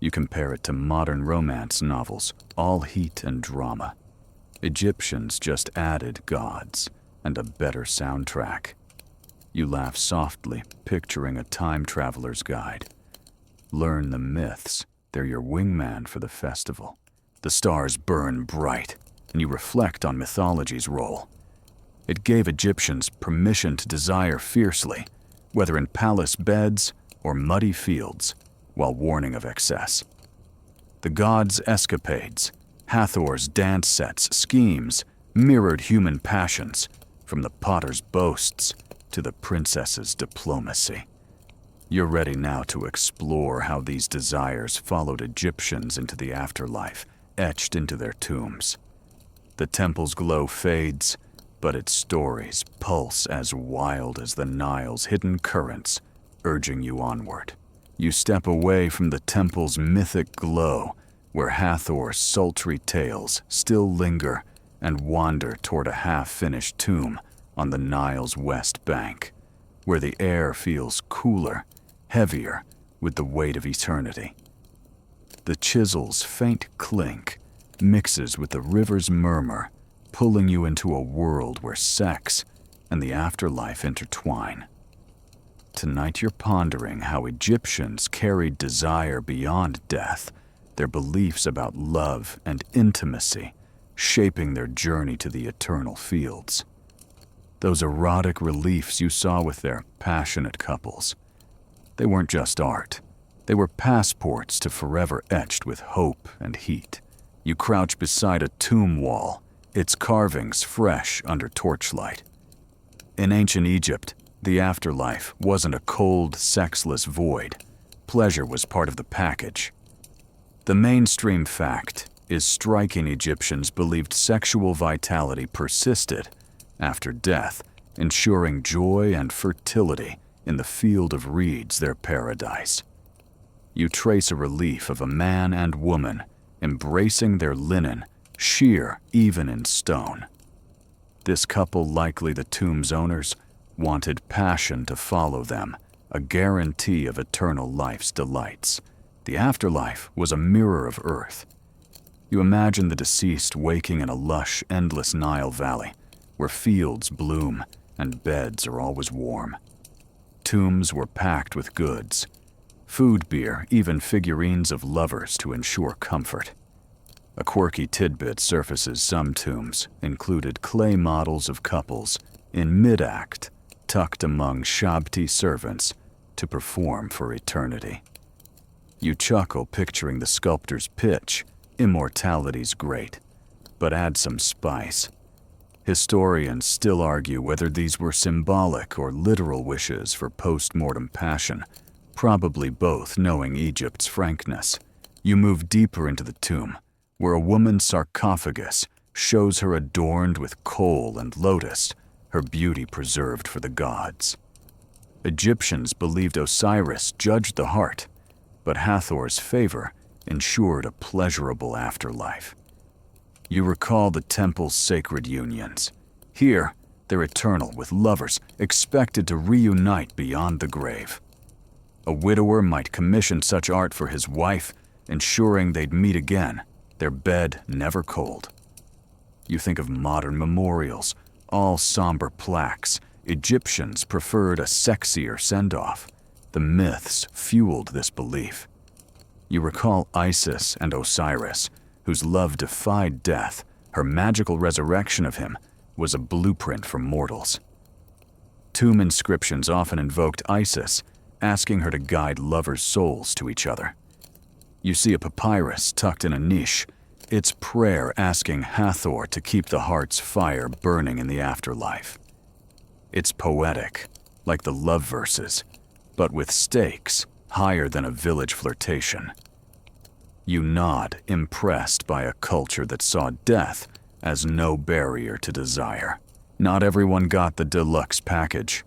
You compare it to modern romance novels, all heat and drama. Egyptians just added gods and a better soundtrack. You laugh softly, picturing a time traveler's guide. Learn the myths, they're your wingman for the festival. The stars burn bright, and you reflect on mythology's role. It gave Egyptians permission to desire fiercely, whether in palace beds or muddy fields, while warning of excess. The gods' escapades, Hathor's dance sets, schemes, mirrored human passions, from the potter's boasts to the princess's diplomacy. You're ready now to explore how these desires followed Egyptians into the afterlife, etched into their tombs. The temple's glow fades, but its stories pulse as wild as the Nile's hidden currents, urging you onward. You step away from the temple's mythic glow, where Hathor's sultry tales still linger, and wander toward a half-finished tomb on the Nile's west bank, where the air feels cooler, heavier with the weight of eternity. The chisel's faint clink mixes with the river's murmur, pulling you into a world where sex and the afterlife intertwine. Tonight you're pondering how Egyptians carried desire beyond death, their beliefs about love and intimacy, shaping their journey to the eternal fields. Those erotic reliefs you saw with their passionate couples, they weren't just art. They were passports to forever etched with hope and heat. You crouch beside a tomb wall, its carvings fresh under torchlight. In ancient Egypt, the afterlife wasn't a cold, sexless void. Pleasure was part of the package. The mainstream fact is striking. Egyptians believed sexual vitality persisted after death, ensuring joy and fertility in the field of reeds, their paradise. You trace a relief of a man and woman embracing their linen, sheer even in stone. This couple, likely the tomb's owners, wanted passion to follow them, a guarantee of eternal life's delights. The afterlife was a mirror of earth. You imagine the deceased waking in a lush, endless Nile valley, where fields bloom and beds are always warm. Tombs were packed with goods, food, beer, even figurines of lovers to ensure comfort. A quirky tidbit surfaces: some tombs included clay models of couples in mid-act, tucked among Shabti servants to perform for eternity. You chuckle, picturing the sculptor's pitch: immortality's great, but add some spice. Historians still argue whether these were symbolic or literal wishes for post-mortem passion, probably both, knowing Egypt's frankness. You move deeper into the tomb, where a woman's sarcophagus shows her adorned with kohl and lotus, her beauty preserved for the gods. Egyptians believed Osiris judged the heart, but Hathor's favor ensured a pleasurable afterlife. You recall the temple's sacred unions. Here, they're eternal, with lovers expected to reunite beyond the grave. A widower might commission such art for his wife, ensuring they'd meet again, their bed never cold. You think of modern memorials, all somber plaques. Egyptians preferred a sexier send-off. The myths fueled this belief. You recall Isis and Osiris, whose love defied death. Her magical resurrection of him was a blueprint for mortals. Tomb inscriptions often invoked Isis, asking her to guide lovers' souls to each other. You see a papyrus tucked in a niche, its prayer asking Hathor to keep the heart's fire burning in the afterlife. It's poetic, like the love verses, but with stakes higher than a village flirtation. You nod, impressed by a culture that saw death as no barrier to desire. Not everyone got the deluxe package.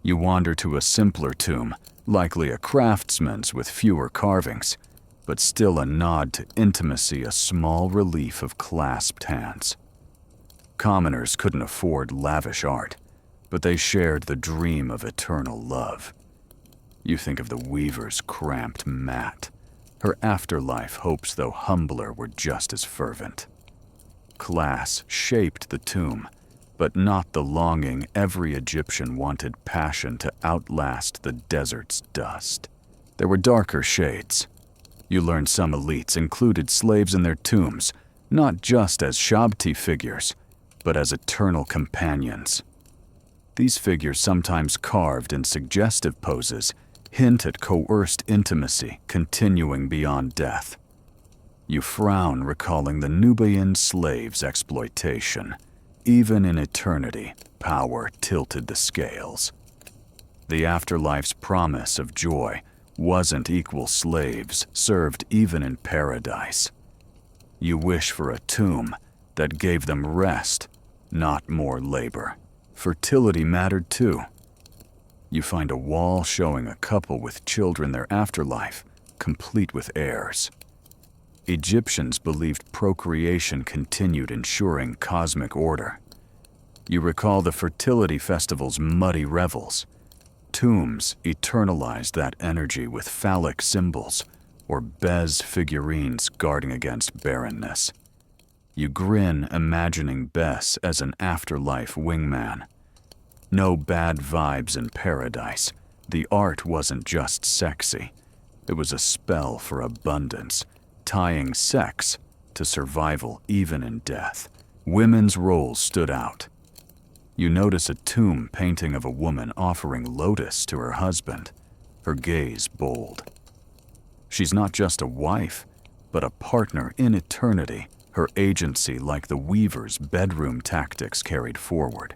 You wander to a simpler tomb, likely a craftsman's with fewer carvings, but still a nod to intimacy, a small relief of clasped hands. Commoners couldn't afford lavish art, but they shared the dream of eternal love. You think of the weaver's cramped mat. Her afterlife hopes, though humbler, were just as fervent. Class shaped the tomb, but not the longing every Egyptian wanted passion to outlast the desert's dust. There were darker shades. You learn some elites included slaves in their tombs, not just as Shabti figures, but as eternal companions. These figures, sometimes carved in suggestive poses, hint at coerced intimacy continuing beyond death. You frown, recalling the Nubian slave's exploitation. Even in eternity, power tilted the scales. The afterlife's promise of joy wasn't equal slaves served even in paradise. You wish for a tomb that gave them rest, not more labor. Fertility mattered too. You find a wall showing a couple with children, their afterlife, complete with heirs. Egyptians believed procreation continued, ensuring cosmic order. You recall the fertility festival's muddy revels. Tombs eternalized that energy with phallic symbols or Bez figurines guarding against barrenness. You grin, imagining Bess as an afterlife wingman. No bad vibes in paradise. The art wasn't just sexy. It was a spell for abundance, tying sex to survival even in death. Women's roles stood out. You notice a tomb painting of a woman offering lotus to her husband, her gaze bold. She's not just a wife, but a partner in eternity, her agency like the weaver's bedroom tactics carried forward.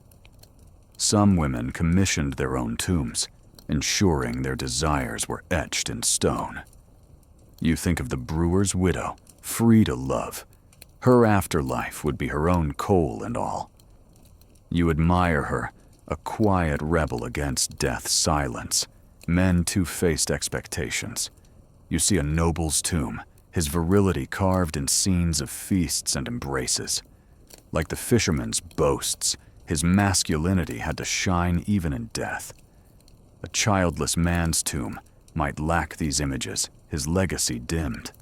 Some women commissioned their own tombs, ensuring their desires were etched in stone. You think of the brewer's widow, free to love. Her afterlife would be her own coal and all. You admire her, a quiet rebel against death's silence. Men too faced expectations. You see a noble's tomb, his virility carved in scenes of feasts and embraces. Like the fisherman's boasts, his masculinity had to shine even in death. A childless man's tomb might lack these images, his legacy dimmed.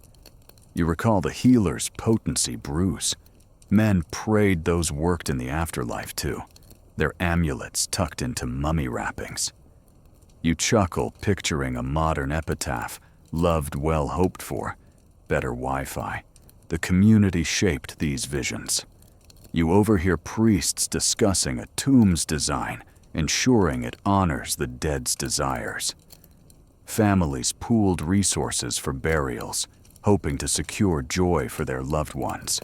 You recall the healer's potency bruise. Men prayed those worked in the afterlife too, their amulets tucked into mummy wrappings. You chuckle, picturing a modern epitaph, loved well hoped for, better Wi-Fi. The community shaped these visions. You overhear priests discussing a tomb's design, ensuring it honors the dead's desires. Families pooled resources for burials, hoping to secure joy for their loved ones.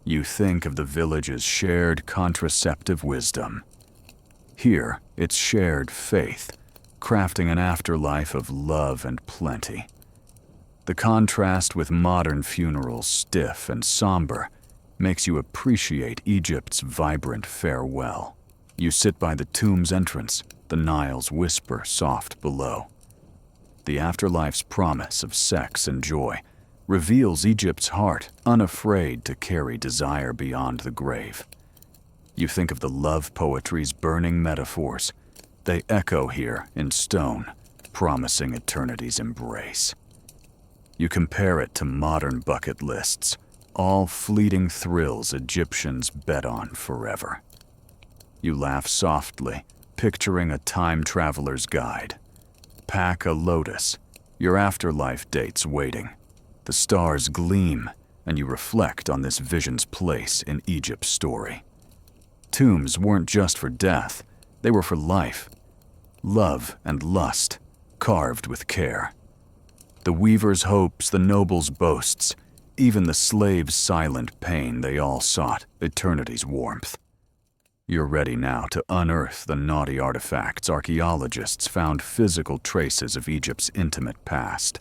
You think of the village's shared contraceptive wisdom. Here, it's shared faith, crafting an afterlife of love and plenty. The contrast with modern funerals, stiff and somber, makes you appreciate Egypt's vibrant farewell. You sit by the tomb's entrance, the Nile's whisper soft below. The afterlife's promise of sex and joy reveals Egypt's heart, unafraid to carry desire beyond the grave. You think of the love poetry's burning metaphors. They echo here in stone, promising eternity's embrace. You compare it to modern bucket lists, all fleeting thrills Egyptians bet on forever. You laugh softly, picturing a time traveler's guide. Pack a lotus, your afterlife date's waiting. The stars gleam, and you reflect on this vision's place in Egypt's story. Tombs weren't just for death, they were for life. Love and lust, carved with care. The weaver's hopes, the noble's boasts, even the slave's silent pain, they all sought eternity's warmth. You're ready now to unearth the naughty artifacts archaeologists found physical traces of Egypt's intimate past.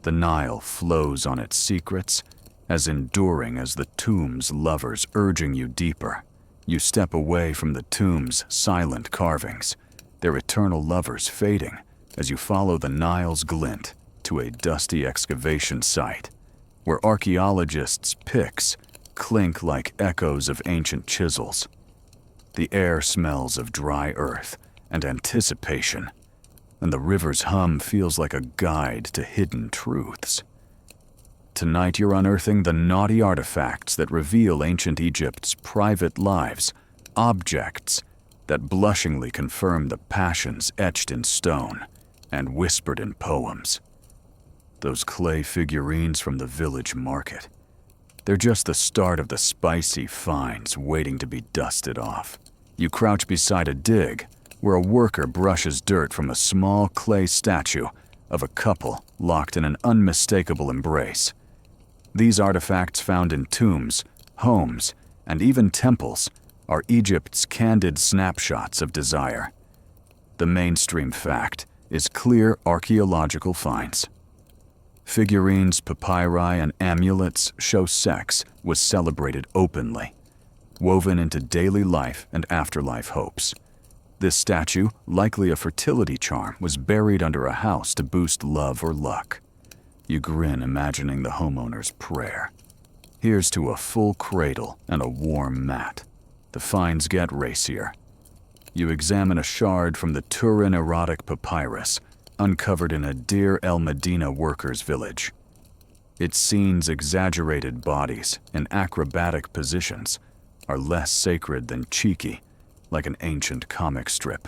The Nile flows on its secrets, as enduring as the tomb's lovers urging you deeper. You step away from the tomb's silent carvings, their eternal lovers fading as you follow the Nile's glint to a dusty excavation site where archaeologists' picks clink like echoes of ancient chisels. The air smells of dry earth and anticipation, and the river's hum feels like a guide to hidden truths. Tonight you're unearthing the naughty artifacts that reveal ancient Egypt's private lives, objects that blushingly confirm the passions etched in stone and whispered in poems. Those clay figurines from the village market, they're just the start of the spicy finds waiting to be dusted off. You crouch beside a dig where a worker brushes dirt from a small clay statue of a couple locked in an unmistakable embrace. These artifacts found in tombs, homes, and even temples are Egypt's candid snapshots of desire. The mainstream fact is clear archaeological finds. Figurines, papyri, and amulets show sex was celebrated openly, woven into daily life and afterlife hopes. This statue, likely a fertility charm, was buried under a house to boost love or luck. You grin, imagining the homeowner's prayer. Here's to a full cradle and a warm mat. The finds get racier. You examine a shard from the Turin erotic papyrus, uncovered in a Deir el-Medina workers' village. Its scene's exaggerated bodies in acrobatic positions are less sacred than cheeky, like an ancient comic strip.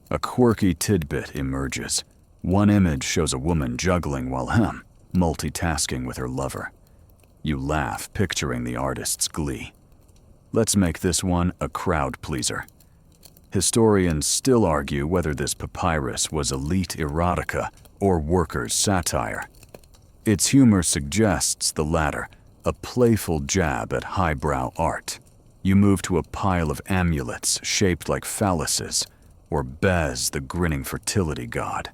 A quirky tidbit emerges. One image shows a woman juggling while multitasking with her lover. You laugh, picturing the artist's glee. Let's make this one a crowd pleaser. Historians still argue whether this papyrus was elite erotica or workers' satire. Its humor suggests the latter, a playful jab at highbrow art. You move to a pile of amulets shaped like phalluses, or Bez, the grinning fertility god.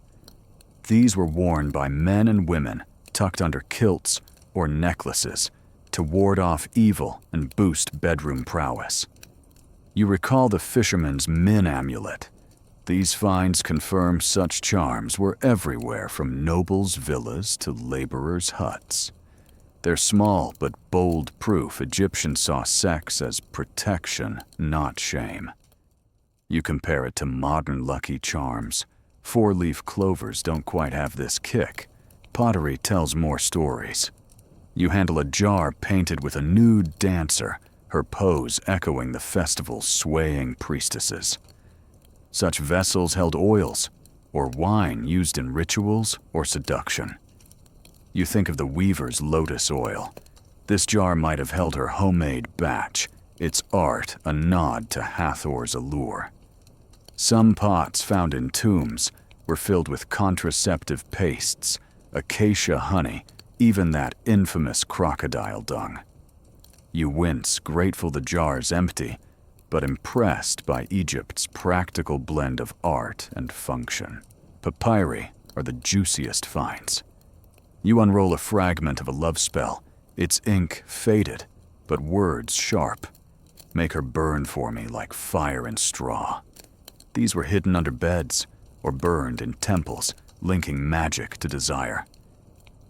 These were worn by men and women tucked under kilts or necklaces to ward off evil and boost bedroom prowess. You recall the fisherman's Min amulet. These finds confirm such charms were everywhere, from nobles' villas to laborers' huts. They're small but bold proof Egyptians saw sex as protection, not shame. You compare it to modern lucky charms. Four-leaf clovers don't quite have this kick. Pottery tells more stories. You handle a jar painted with a nude dancer, her pose echoing the festival's swaying priestesses. Such vessels held oils, or wine used in rituals or seduction. You think of the weaver's lotus oil. This jar might have held her homemade batch, its art a nod to Hathor's allure. Some pots found in tombs were filled with contraceptive pastes, acacia honey, even that infamous crocodile dung. You wince, grateful the jar's empty, but impressed by Egypt's practical blend of art and function. Papyri are the juiciest finds. You unroll a fragment of a love spell, its ink faded, but words sharp. Make her burn for me like fire and straw. These were hidden under beds or burned in temples, linking magic to desire.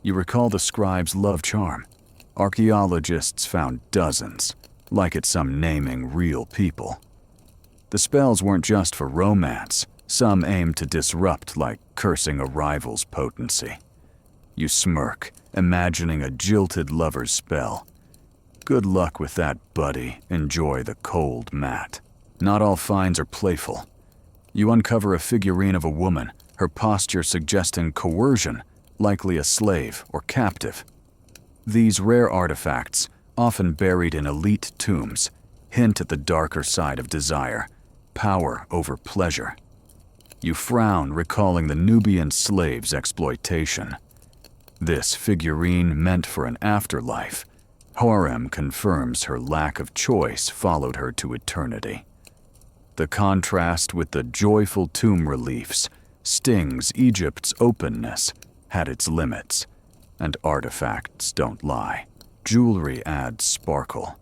You recall the scribe's love charm. Archaeologists found dozens, like it's some naming real people. The spells weren't just for romance. Some aimed to disrupt, like cursing a rival's potency. You smirk, imagining a jilted lover's spell. Good luck with that, buddy. Enjoy the cold mat. Not all finds are playful. You uncover a figurine of a woman, her posture suggesting coercion, likely a slave or captive. These rare artifacts, often buried in elite tombs, hint at the darker side of desire, power over pleasure. You frown, recalling the Nubian slave's exploitation. This figurine meant for an afterlife. Harem confirms her lack of choice followed her to eternity. The contrast with the joyful tomb reliefs stings Egypt's openness, had its limits, and artifacts don't lie. Jewelry adds sparkle.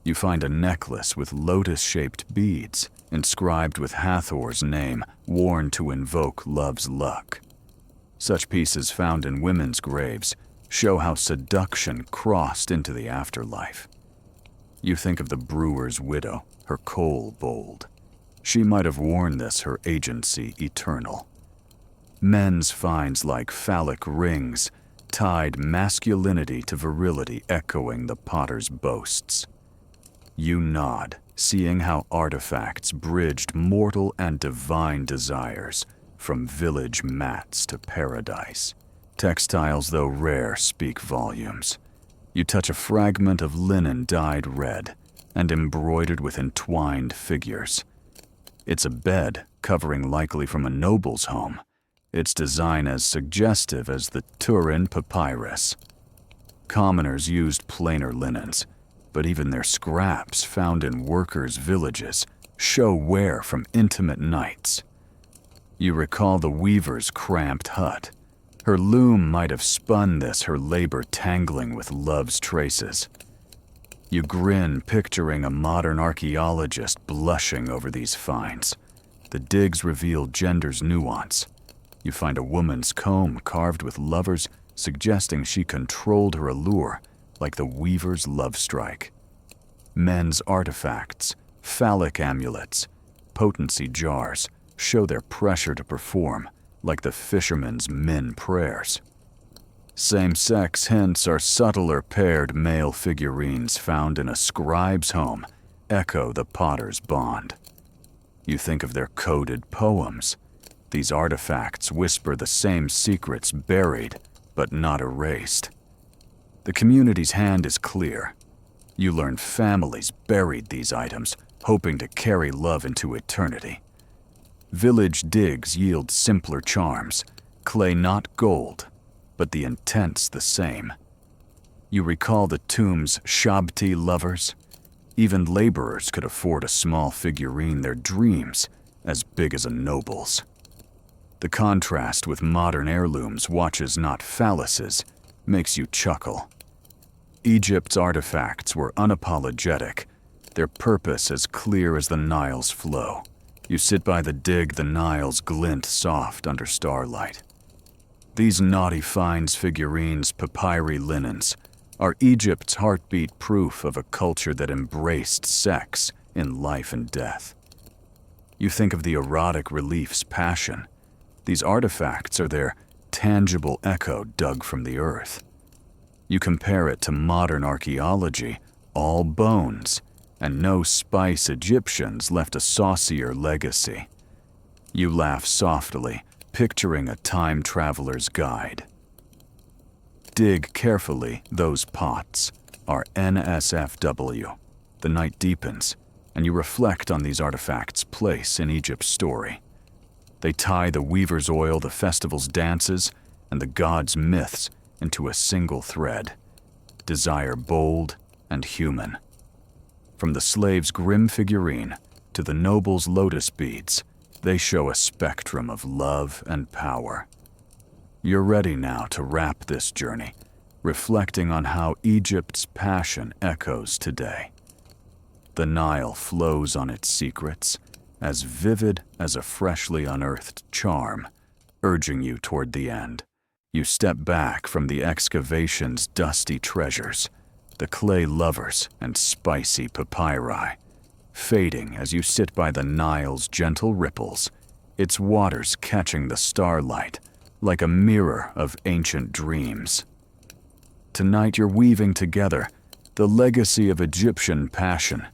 You find a necklace with lotus-shaped beads, inscribed with Hathor's name, worn to invoke love's luck. Such pieces found in women's graves show how seduction crossed into the afterlife. You think of the brewer's widow, her coal bold. She might have worn this, her agency eternal. Men's finds like phallic rings tied masculinity to virility, echoing the potter's boasts. You nod, seeing how artifacts bridged mortal and divine desires, from village mats to paradise. Textiles, though rare, speak volumes. You touch a fragment of linen dyed red and embroidered with entwined figures. It's a bed, covering likely from a noble's home, its design as suggestive as the Turin papyrus. Commoners used plainer linens, but even their scraps found in workers' villages show wear from intimate nights. You recall the weaver's cramped hut. Her loom might have spun this, her labor tangling with love's traces. You grin, picturing a modern archaeologist blushing over these finds. The digs reveal gender's nuance. You find a woman's comb carved with lovers, suggesting she controlled her allure, like the weaver's love strike. Men's artifacts, phallic amulets, potency jars, show their pressure to perform, like the fisherman's min prayers. Same-sex hints are subtler paired male figurines found in a scribe's home, echo the potter's bond. You think of their coded poems. These artifacts whisper the same secrets buried, but not erased. The community's hand is clear. You learn families buried these items, hoping to carry love into eternity. Village digs yield simpler charms, clay not gold, but the intent's the same. You recall the tomb's Shabti lovers? Even laborers could afford a small figurine, their dreams as big as a noble's. The contrast with modern heirlooms, watches not phalluses, makes you chuckle. Egypt's artifacts were unapologetic, their purpose as clear as the Nile's flow. You sit by the dig, the Nile's glint soft under starlight. These naughty finds, figurines, papyri linens, are Egypt's heartbeat, proof of a culture that embraced sex in life and death. You think of the erotic relief's passion. These artifacts are their tangible echo dug from the earth. You compare it to modern archaeology, all bones, and no spice. Egyptians left a saucier legacy. You laugh softly, picturing a time traveler's guide. Dig carefully, those pots are NSFW. The night deepens, and you reflect on these artifacts' place in Egypt's story. They tie the weaver's oil, the festival's dances, and the gods' myths into a single thread. Desire bold and human. From the slave's grim figurine to the noble's lotus beads, they show a spectrum of love and power. You're ready now to wrap this journey, reflecting on how Egypt's passion echoes today. The Nile flows on its secrets, as vivid as a freshly unearthed charm, urging you toward the end. You step back from the excavation's dusty treasures, the clay lovers and spicy papyri, fading as you sit by the Nile's gentle ripples, its waters catching the starlight like a mirror of ancient dreams. Tonight you're weaving together the legacy of Egyptian passion,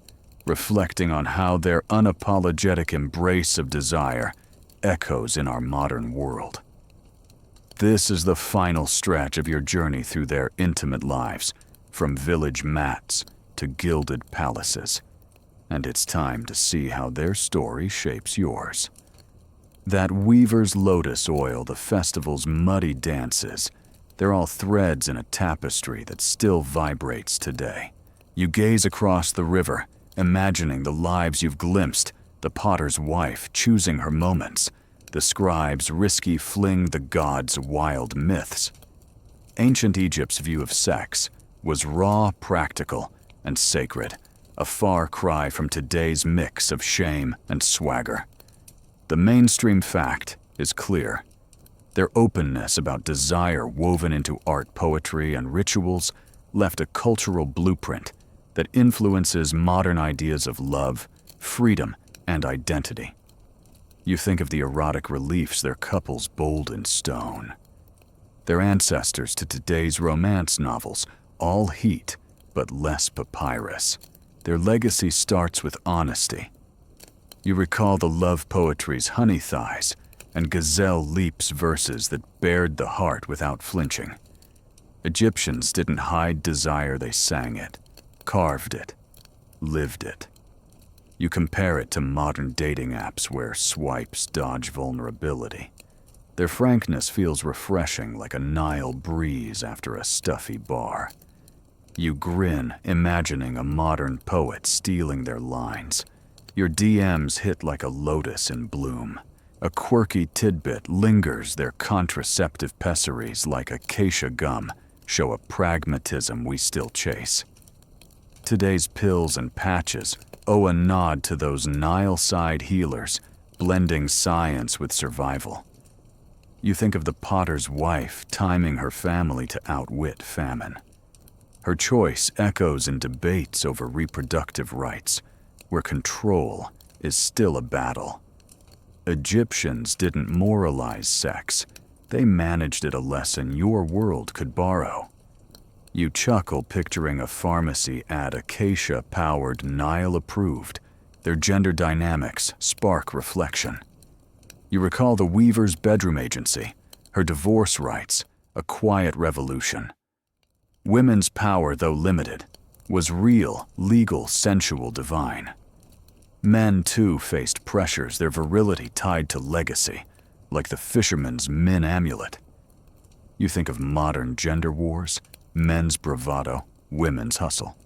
reflecting on how their unapologetic embrace of desire echoes in our modern world. This is the final stretch of your journey through their intimate lives, from village mats to gilded palaces, and it's time to see how their story shapes yours. That weaver's lotus oil, the festival's muddy dances, they're all threads in a tapestry that still vibrates today. You gaze across the river, imagining the lives you've glimpsed, the potter's wife choosing her moments, the scribe's risky fling, the gods' wild myths. Ancient Egypt's view of sex was raw, practical, and sacred, a far cry from today's mix of shame and swagger. The mainstream fact is clear. Their openness about desire woven into art, poetry, and rituals left a cultural blueprint that influences modern ideas of love, freedom, and identity. You think of the erotic reliefs their couples bold in stone. Their ancestors to today's romance novels, all heat, but less papyrus. Their legacy starts with honesty. You recall the love poetry's honey thighs and gazelle leaps verses that bared the heart without flinching. Egyptians didn't hide desire, they sang it, carved it, lived it. You compare it to modern dating apps where swipes dodge vulnerability. Their frankness feels refreshing, like a Nile breeze after a stuffy bar. You grin, imagining a modern poet stealing their lines. Your DMs hit like a lotus in bloom. A quirky tidbit lingers, their contraceptive pessaries like acacia gum show a pragmatism we still chase. Today's pills and patches owe a nod to those Nile-side healers, blending science with survival. You think of the potter's wife timing her family to outwit famine. Her choice echoes in debates over reproductive rights, where control is still a battle. Egyptians didn't moralize sex. They managed it, a lesson your world could borrow. You chuckle picturing a pharmacy ad, acacia-powered, Nile-approved. Their gender dynamics spark reflection. You recall the weaver's bedroom agency, her divorce rights, a quiet revolution. Women's power, though limited, was real, legal, sensual, divine. Men, too, faced pressures, their virility tied to legacy, like the fisherman's min amulet. You think of modern gender wars, men's bravado, women's hustle.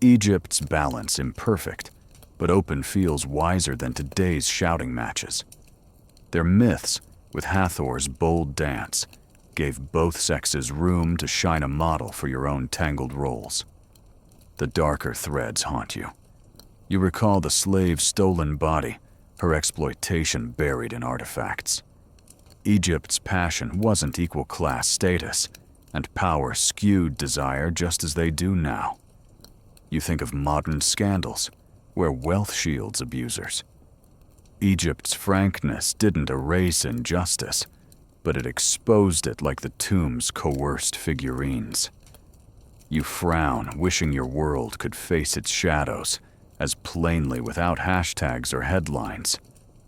Egypt's balance imperfect, but open feels wiser than today's shouting matches. Their myths, with Hathor's bold dance, gave both sexes room to shine a model for your own tangled roles. The darker threads haunt you. You recall the slave's stolen body, her exploitation buried in artifacts. Egypt's passion wasn't equal class status, and power skewed desire just as they do now. You think of modern scandals, where wealth shields abusers. Egypt's frankness didn't erase injustice, but it exposed it like the tomb's coerced figurines. You frown, wishing your world could face its shadows as plainly without hashtags or headlines.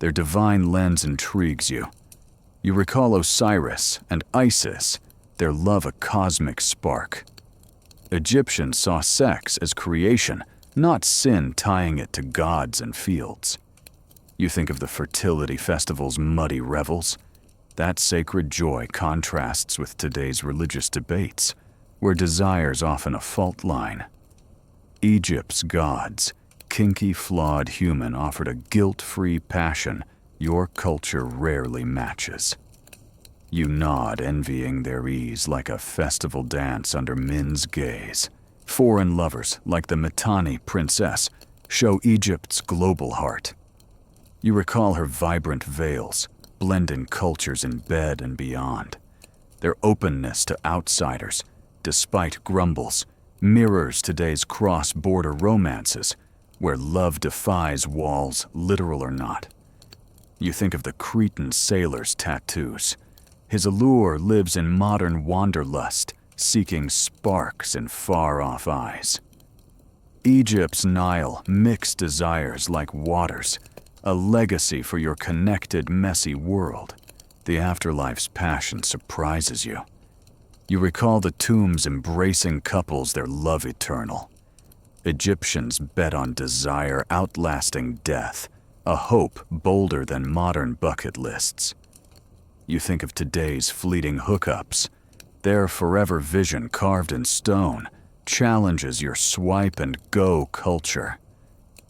Their divine lens intrigues you. You recall Osiris and Isis, their love a cosmic spark. Egyptians saw sex as creation, not sin tying it to gods and fields. You think of the fertility festival's muddy revels. That sacred joy contrasts with today's religious debates, where desire's often a fault line. Egypt's gods, kinky, flawed human, offered a guilt-free passion your culture rarely matches. You nod, envying their ease like a festival dance under Min's gaze. Foreign lovers, like the Mitanni princess, show Egypt's global heart. You recall her vibrant veils, blending cultures in bed and beyond. Their openness to outsiders, despite grumbles, mirrors today's cross-border romances, where love defies walls, literal or not. You think of the Cretan sailors' tattoos, His allure lives in modern wanderlust, seeking sparks in far-off eyes. Egypt's Nile mixed desires like waters, a legacy for your connected, messy world. The afterlife's passion surprises you. You recall the tombs embracing couples, their love eternal. Egyptians bet on desire outlasting death, a hope bolder than modern bucket lists. You think of today's fleeting hookups. Their forever vision carved in stone challenges your swipe and go culture.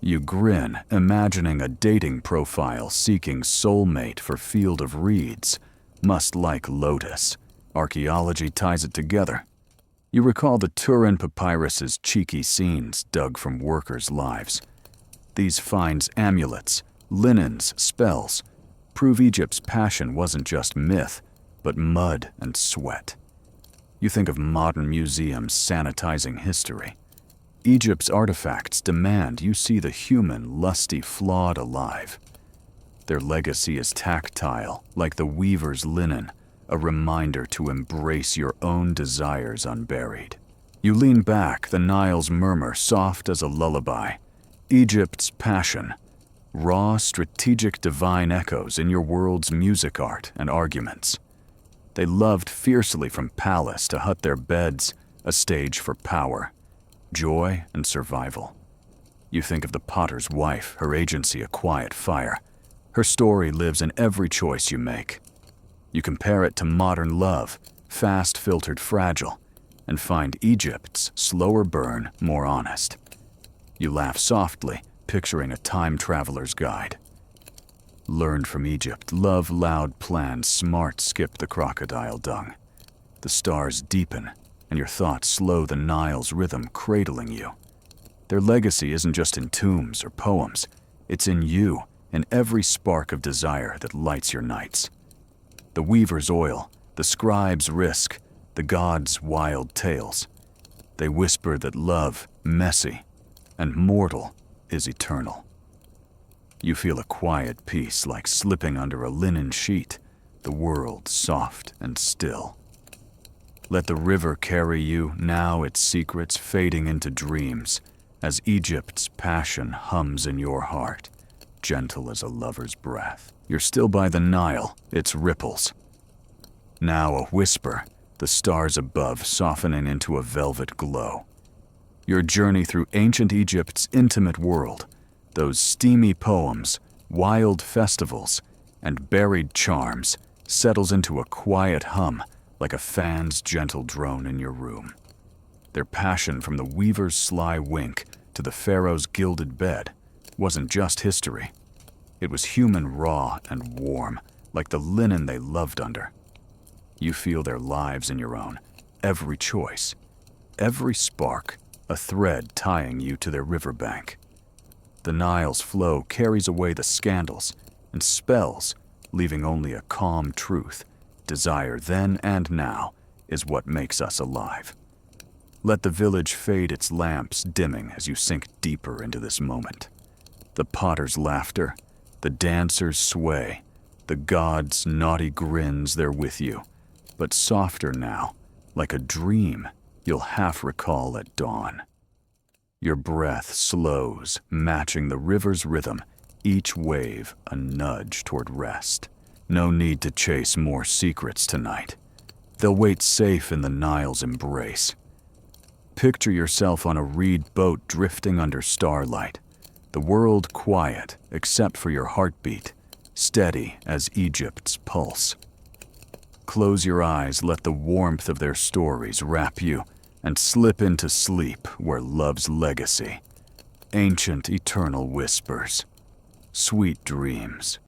You grin, imagining a dating profile seeking soulmate for Field of Reeds, must like lotus. Archaeology ties it together. You recall the Turin Papyrus's cheeky scenes dug from workers' lives. These finds amulets, linens, spells, prove Egypt's passion wasn't just myth, but mud and sweat. You think of modern museums sanitizing history. Egypt's artifacts demand you see the human, lusty, flawed alive. Their legacy is tactile, like the weaver's linen, a reminder to embrace your own desires unburied. You lean back, the Nile's murmur soft as a lullaby. Egypt's passion, raw, strategic, divine echoes in your world's music, art, and arguments. They loved fiercely from palace to hut, their beds, a stage for power, joy, and survival. You think of the potter's wife, her agency a quiet fire. Her story lives in every choice you make. You compare it to modern love, fast-filtered, fragile, and find Egypt's slower burn more honest. You laugh softly, picturing a time traveler's guide. Learned from Egypt, love loud plans, smart skip the crocodile dung. The stars deepen, and your thoughts slow the Nile's rhythm cradling you. Their legacy isn't just in tombs or poems, it's in you, in every spark of desire that lights your nights. The weaver's oil, the scribe's risk, the god's wild tales. They whisper that love, messy and mortal, is eternal. You feel a quiet peace like slipping under a linen sheet, the world soft and still. Let the river carry you, now its secrets fading into dreams, as Egypt's passion hums in your heart, gentle as a lover's breath. You're still by the Nile, its ripples. Now a whisper, the stars above softening into a velvet glow. Your journey through ancient Egypt's intimate world, those steamy poems, wild festivals, and buried charms, settles into a quiet hum like a fan's gentle drone in your room. Their passion from the weaver's sly wink to the pharaoh's gilded bed wasn't just history. It was human, raw and warm, like the linen they loved under. You feel their lives in your own, every choice, every spark, a thread tying you to their riverbank. The Nile's flow carries away the scandals and spells, leaving only a calm truth. Desire then and now is what makes us alive. Let the village fade its lamps, dimming as you sink deeper into this moment. The potter's laughter, the dancer's sway, the god's naughty grins, they're with you, but softer now, like a dream you'll half recall at dawn. Your breath slows, matching the river's rhythm, each wave a nudge toward rest. No need to chase more secrets tonight. They'll wait safe in the Nile's embrace. Picture yourself on a reed boat drifting under starlight, the world quiet except for your heartbeat, steady as Egypt's pulse. Close your eyes, let the warmth of their stories wrap you, and slip into sleep where love's legacy, ancient eternal whispers, sweet dreams.